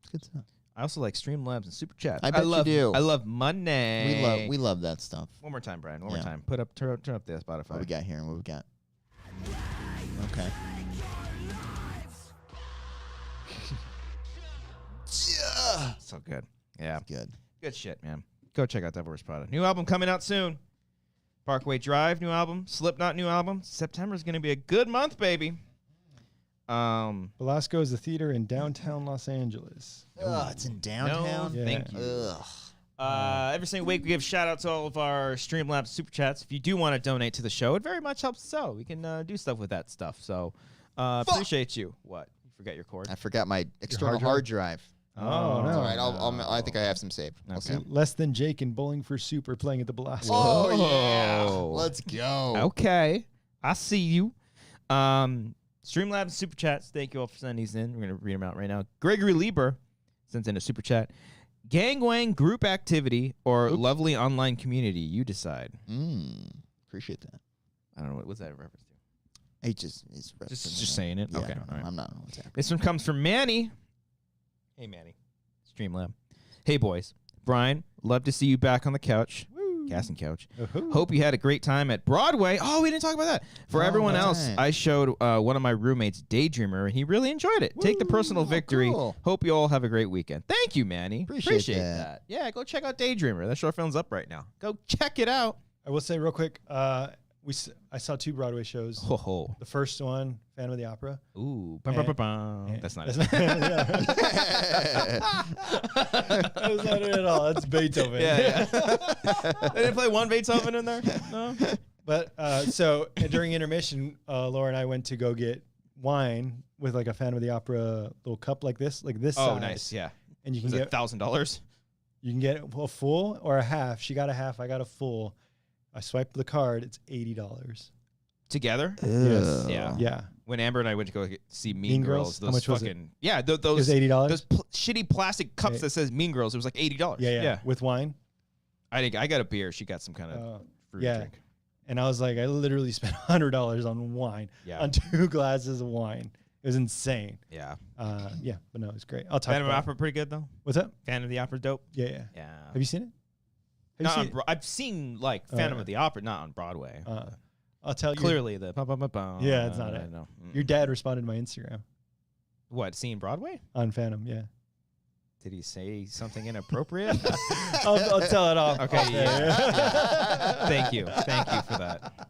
It's good stuff. I also like Streamlabs and Superchats. I bet you love, do. I love money. We love that stuff. One more time, Brian. One Yeah. more time. Turn up the Spotify. What we got here and what we got. Okay. Yeah. So good. Yeah. Good. Good shit, man. Go check out Devil Wears Prada. New album coming out soon. Parkway Drive, new album. Slipknot, new album. September's going to be a good month, baby. Belasco is a theater in downtown Los Angeles. Ugh, it's in downtown. No, Yeah. thank you. Ugh. Every single week, we give shout out to all of our Streamlabs Super Chats. If you do want to donate to the show, it very much helps us out. We can do stuff with that stuff. So appreciate you. What? You forget your cord? I forgot my external hard hard drive. Oh, no. All right, I think I have some saved. We'll Okay. see. Less than Jake and Bowling for Soup are playing at the Belasco. Oh, yeah. Whoa. Let's go. Okay. I see you. Streamlabs Super Chats. Thank you all for sending these in. We're going to read them out right now. Gregory Lieber sends in a Super Chat. Gang group activity or lovely online community, you decide. Appreciate that. I don't know. What's that in reference to? It's Just saying it? Yeah, Okay. I don't know. All right. I'm not what's happening. This one comes from Manny. Hey, Manny. Streamlab. Hey, boys. Brian, love to see you back on the couch. Casting couch. Hope you had a great time at Broadway. Oh, we didn't talk about that. For everyone else, right. I showed one of my roommates, Daydreamer, and he really enjoyed it. Take the personal victory. Cool. Hope you all have a great weekend. Thank you, Manny. Appreciate that. Yeah, go check out Daydreamer. That short film's up right now. Go check it out. I will say real quick, I saw 2 Broadway shows. Ho ho. The first one, Phantom of the Opera. Ooh. That's not it. That's not it at all. That's Beethoven. Yeah. They didn't play one Beethoven in there? No? But so during intermission, Laura and I went to go get wine with like a Phantom of the Opera little cup like this Oh, size. nice. Yeah. And you can Was get it $1,000? You can get a full or a half. She got a half. I got a full. I swiped the card. It's $80. Together? Yes. Yeah. Yeah. When Amber and I went to go see Mean Mean Girls, Girls? How those much was it? fucking It was those $80. those shitty plastic cups that says Mean Girls. It was like $80. Yeah. With wine. I think I got a beer. She got some kind of fruit yeah. drink. And I was like, I literally spent $100 on wine. Yeah. On 2 glasses of wine. It was insane. Yeah. Yeah. But no, it was great. I'll talk Phantom of the about Opera pretty good though. What's up? Phantom of the Opera dope. Yeah. Yeah. Yeah. Have you seen it? Not on I've seen like Phantom yeah. of the Opera, not on Broadway. I'll tell you. Clearly the Yeah, it's not it. No. Your dad responded to my Instagram What, seeing Broadway? on Phantom. Yeah. Did he say something inappropriate? I'll tell it off. Okay, off there. yeah. Thank you for that.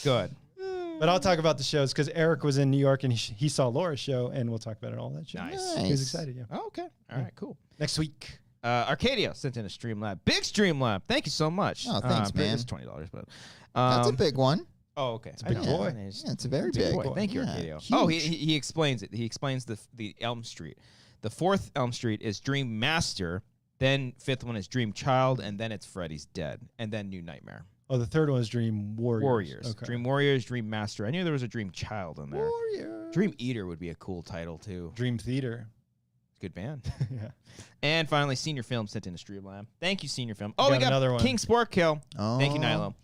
Good. But I'll talk about the shows because Eric was in New York and he saw Laura's show, and we'll talk about it all that show. Nice. He was excited. Yeah. Oh, okay. All right. Cool. Next week. Arcadia sent in a Streamlab. Big Streamlab. Thank you so much. Oh, thanks, man. It's $20, but That's a big one. Oh, okay. It's a big boy. Yeah, it's a very big boy. Thank you, Yeah, Arcadio. huge. Oh, he explains it. He explains the Elm Street. The 4th Elm Street is Dream Master. Then 5th one is Dream Child, and then it's Freddy's Dead, and then New Nightmare. Oh, the third one is Dream Warriors. Okay. Dream Warriors, Dream Master. I knew there was a Dream Child in there. Warrior. Dream Eater would be a cool title too. Dream Theater. Good band. Yeah. And finally, Senior Film sent in a Streamlab. Thank you, Senior Film. Oh, got we got another one. King Sport Kill. Oh. Thank you, Nilo.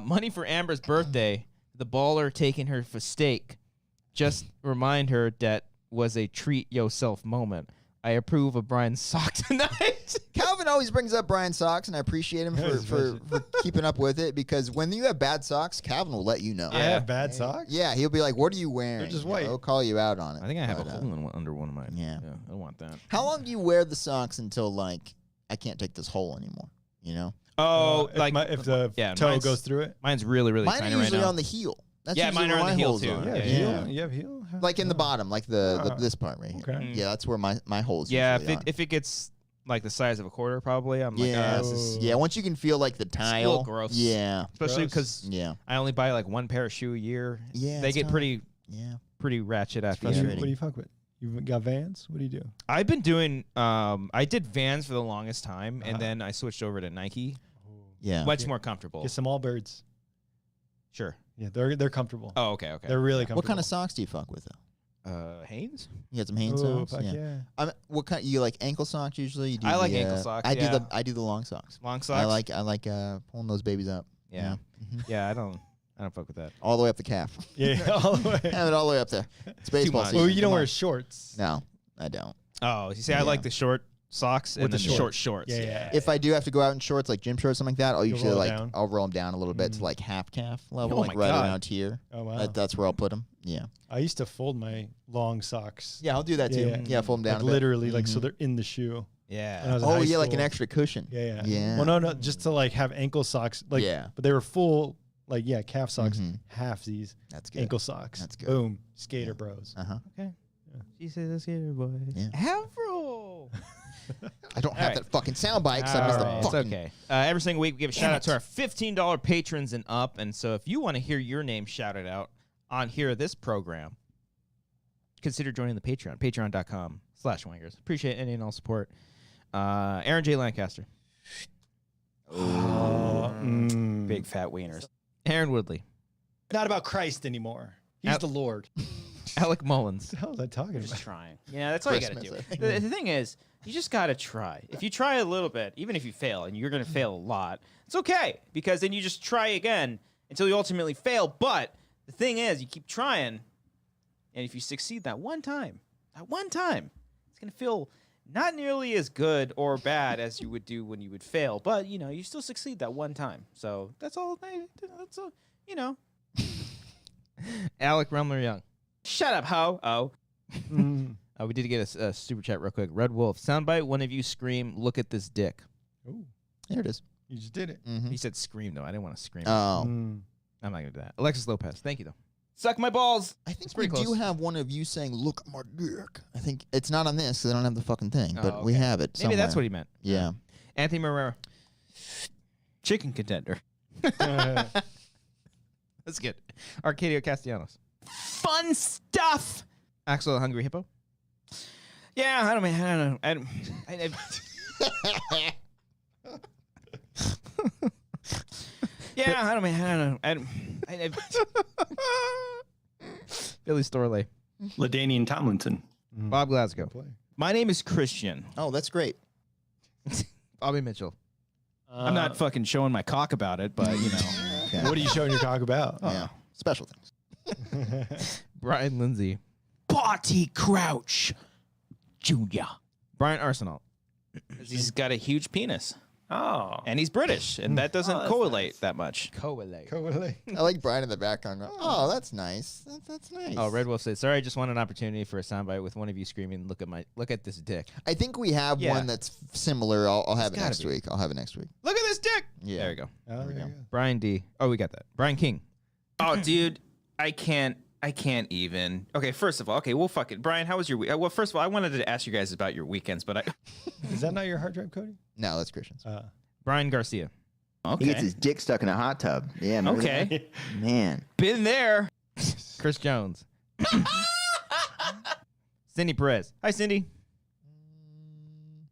Money for Amber's birthday. The baller taking her for steak. Just remind her that was a treat yourself moment. I approve of Brian's sock tonight. Calvin always brings up Brian's socks, and I appreciate him for keeping up with it, because when you have bad socks, Calvin will let you know. I have bad socks? Yeah, he'll be like, what are you wearing? They're just white. He'll call you out on it. I think I have But, a hole under one of mine. yeah. I don't want that. How long do you wear the socks until, like, I can't take this hole anymore, you know? Oh, like if the toe mine's- goes through it. Mine's really, really Mine tiny are right usually now. on the heel. That's Yeah, usually mine are where on the my heel, holes too. are. Yeah, Yeah, heel. yeah. You have heel? Like in the bottom, like this part right here. Okay. Yeah, that's where my holes Yeah, usually are. if it gets like the size of a quarter, probably I'm like, Yeah, this is yeah. Once you can feel like the tile, little gross. Yeah, especially Gross. because yeah, I only buy like one pair of shoe a year. Yeah, they it's get tough. pretty ratchet after What do that. frustrating. you fuck with? You got Vans? What do you do? I've been doing. I did Vans for the longest time, and then I switched over to Nike. yeah. Much more comfortable. Get some Allbirds. Sure. Yeah, they're comfortable. Oh, okay. They're really comfortable. What kind of socks do you fuck with though? Hanes? You got some Hanes Oh, socks? fuck yeah. What kind? You like ankle socks usually? You do I like the, ankle socks, I yeah. do the long socks. Long socks. I like pulling those babies up. Yeah. Yeah. I don't fuck with that. All the way up the calf. Yeah, all the way. Have it all the way up there. It's baseball much. season. Well, you don't Come wear on. shorts. No, I don't. Oh, you see, I Yeah. like the short socks and With then the the short shorts. shorts. Yeah. If I do have to go out in shorts, like gym shorts, something like that, I'll usually roll it like down? I'll roll them down a little bit to like half calf level, Oh like my right God. around here. Oh, wow. That's where I'll put them. Yeah. I used to fold my long socks. Yeah, I'll do that too. Yeah. Yeah, fold them down. Like a bit. literally, like so Mhm. they're in the shoe. Yeah. when I was in Oh high yeah, like an school. extra cushion. Yeah. Yeah. Well, no, just to like have ankle socks. Like, Yeah. but they were full, like, calf socks, halfsies, That's good. ankle socks. That's good. Boom, skater bros. Uh huh. Okay. She says the skater boys. Yeah. Avril. I don't have right. that fucking soundbite because I missed All the right, it's fucking. okay. Every single week we give a shout out to our $15 patrons and up. And so if you want to hear your name shouted out on here this program, consider joining the Patreon. Patreon.com/Wangers. Appreciate any and all support. Aaron J. Lancaster. Big fat wieners. Aaron Woodley. Not about Christ anymore. He's the Lord. Alec Mullins. What the hell was I talking Just about? trying. Yeah, that's all you got to Christmas, do. The thing is, you just got to try. If you try a little bit, even if you fail, and you're going to fail a lot, it's okay because then you just try again until you ultimately fail. But the thing is, you keep trying, and if you succeed that one time, it's going to feel not nearly as good or bad as you would do when you would fail. But, you still succeed that one time. So that's all, Alec Rumler Young. Shut up, ho. Oh. We did get a super chat real quick. Red Wolf. Soundbite, one of you scream, look at this dick. Ooh, There it is. you just did it. He said scream, though. I didn't want to scream. Oh. I'm not going to do that. Alexis Lopez. Thank you, though. Suck my balls. I think we pretty do close. have one of you saying, "Look at my dick." I think it's not on this because I don't have the fucking thing, but we okay. have it. Maybe that's what somewhere. he meant. Yeah. Anthony Marrera. Chicken contender. That's good. Arcadio Castellanos. Fun stuff. Axel Hungry Hippo. Yeah, I don't know. Yeah, I don't know. Billy Storley. LaDainian Tomlinson. Bob Glasgow. My name is Christian. Oh, that's great. Bobby Mitchell. I'm not fucking showing my cock about it, but Okay. What are you showing your cock about? Yeah. Special things. Brian Lindsay. Barty Crouch Jr. Brian Arsenal. He's got a huge penis. Oh. And he's British, and that doesn't that's correlate that much. Coelho. I like Brian in the background. Going, oh, that's nice. That's nice. Oh, Red Wolf said, sorry, I just want an opportunity for a soundbite with one of you screaming, look at this dick. I think we have Yeah. one that's similar. I'll have it gotta next be. week. I'll have it next week. Look at this dick. Yeah. There we go. Oh, there you go. Brian D. Oh, we got that. Brian King. Oh, dude, I can't even. Okay, first of all, well, fuck it. Brian, how was your week? Well, first of all, I wanted to ask you guys about your weekends, but Is that not your hard drive, Cody? No, that's Christian's. Brian Garcia. He gets okay. his dick stuck in a hot tub. Yeah, remember Okay. that? Man. Been there. Chris Jones. Cindy Perez. Hi, Cindy.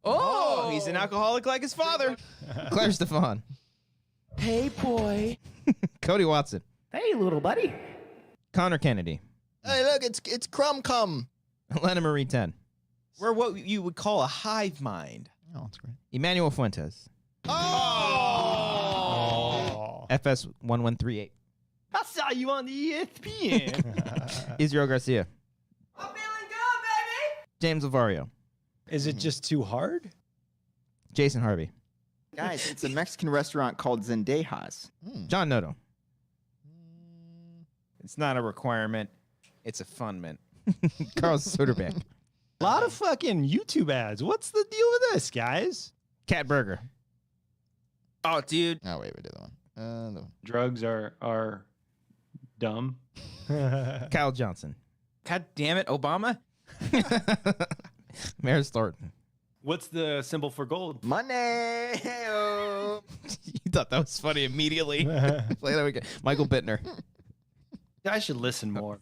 Oh, he's an alcoholic like his father. Claire Stefan. Hey, boy. Cody Watson. Hey, little buddy. Connor Kennedy. Hey, look, it's Crumb Cum. Elena Marie 10. We're what you would call a hive mind. Oh, that's great. Emmanuel Fuentes. Oh. FS 1138. I saw you on the ESPN. Israel Garcia. I'm feeling good, baby. James Lavario. Is it just too hard? Jason Harvey. Guys, it's a Mexican restaurant called Zendejas. John Noto. It's not a requirement. It's a funment. Carl Soderbeck. A lot of fucking YouTube ads. What's the deal with this, guys? Cat Burger. Oh, dude. Oh, wait, we did that one. The one. Drugs are dumb. Kyle Johnson. God damn it, Obama. Maris Thornton. What's the symbol for gold? Money. Hey-o. You thought that was funny immediately. Play that again. Michael Bittner. I should listen more.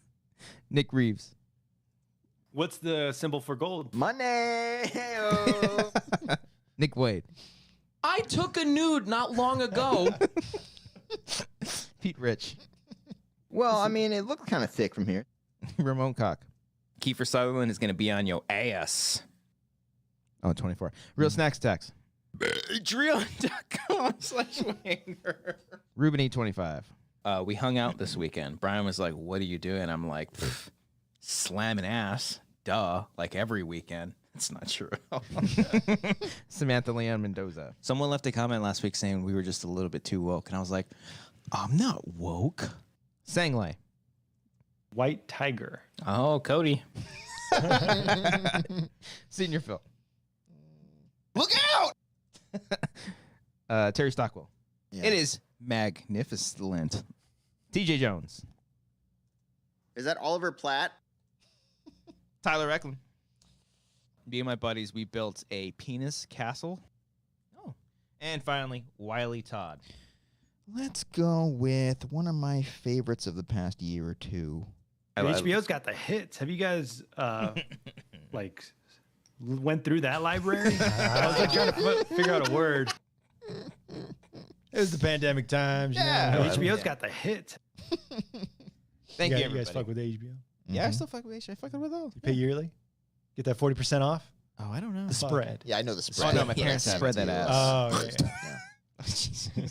Nick Reeves. What's the symbol for gold? Money. Hey-o. Nick Wade. I took a nude not long ago. Pete Rich. Well, I mean, it looked kind of thick from here. Ramon Cock. Kiefer Sutherland is going to be on your ass. Oh, 24. Real Snacks Tax. Patreon.com/Wanger. Ruben E25. We hung out this weekend. Brian was like, what are you doing? I'm like, slamming ass. Duh. Like every weekend. It's not true. Samantha Leon Mendoza. Someone left a comment last week saying we were just a little bit too woke. And I was like, I'm not woke. Sanglay. White Tiger. Oh, Cody. Senior Phil. Look out! Terry Stockwell. Yeah. It is magnificent. TJ Jones. Is that Oliver Platt? Tyler Eklund. Me and my buddies, we built a penis castle. Oh. And finally, Wiley Todd. Let's go with one of my favorites of the past year or two. HBO's got the hits. Have you guys went through that library? I was like trying to figure out a word. It was the pandemic times. Yeah. You know? HBO's got the hits. Thank you, You everybody. guys fuck with HBO? Yeah, I still fuck with HBO. I fuck with all. You pay yearly? Get that 40% off? Oh, I don't know. The spread. Yeah, I know the spread. Oh, no, my Yeah, parents spread that ass. Oh, yeah.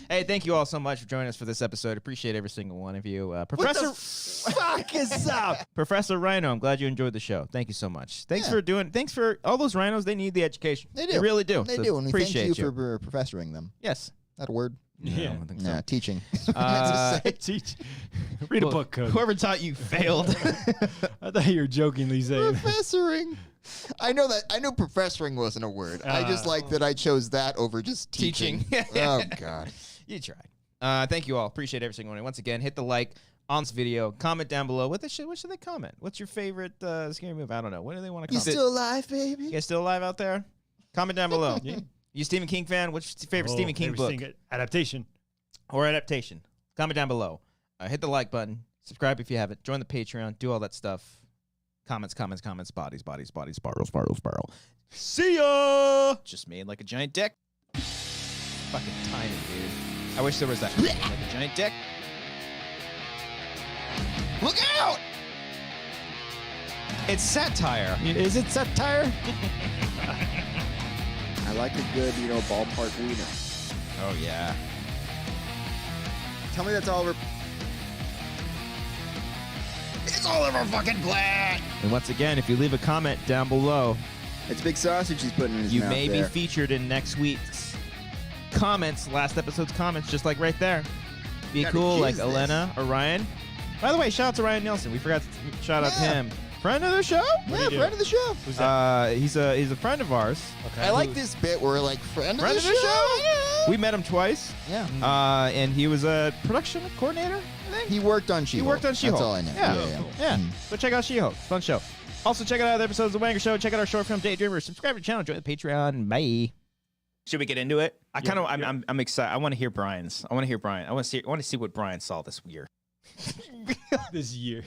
Hey, thank you all so much for joining us for this episode. Appreciate every single one of you. Professor, Fuck is up? Professor Rhino, I'm glad you enjoyed the show. Thank you so much. Thanks for all those rhinos. They need the education. They do. They really do. They So do, and we appreciate thank you for professoring them. Yes. That a word? Yeah. I don't think so. Yeah, teaching. Teach. Read a book, Cody. Whoever taught you failed. I thought you were jokingly saying that. Professoring. I know professoring wasn't a word. I just like that I chose that over just teaching. Oh, God. You tried. Thank you all. Appreciate every single one. Once again, hit the like on this video. Comment down below. What should they comment? What's your favorite scary movie? I don't know. What do they want to You comment? still alive, baby? You guys still alive out there? Comment down below. Yeah. You a Stephen King fan? What's your favorite Stephen King book? Adaptation. Or adaptation? Comment down below. Hit the like button. Subscribe if you haven't. Join the Patreon. Do all that stuff. Comments, bodies, spiral. See ya! Just made like a giant dick. Fucking tiny, dude. I wish there was that. Like a giant dick. Look out! It's satire. Is it satire? I like a good, ballpark wiener. Oh, yeah. Tell me that's Oliver. It's all over fucking Platt! And once again, if you leave a comment down below, It's big sausage he's putting in his you mouth may be there. featured in next week's comments, last episode's comments, just like right there. Be Gotta cool, like choose this. Elena or Ryan. By the way, shout out to Ryan Nielsen. We forgot to shout out to him. Friend of the show? Yeah, friend of the show. Who's that? He's a friend of ours. I like this bit where like friend Friend of the show. We met him twice. Yeah. And he was a production coordinator, I think. He worked on She-Hulk. He worked on She-Hulk. That's all I know. Yeah. Yeah. Go check out She-Hulk. Fun show. Also, check out other episodes of the Wanger Show. Check out our short film Daydreamer. Subscribe to the channel. Join the Patreon. Bye. Should we get into it? I'm excited. I want to hear Brian's. I want to see what Brian saw this year. This year.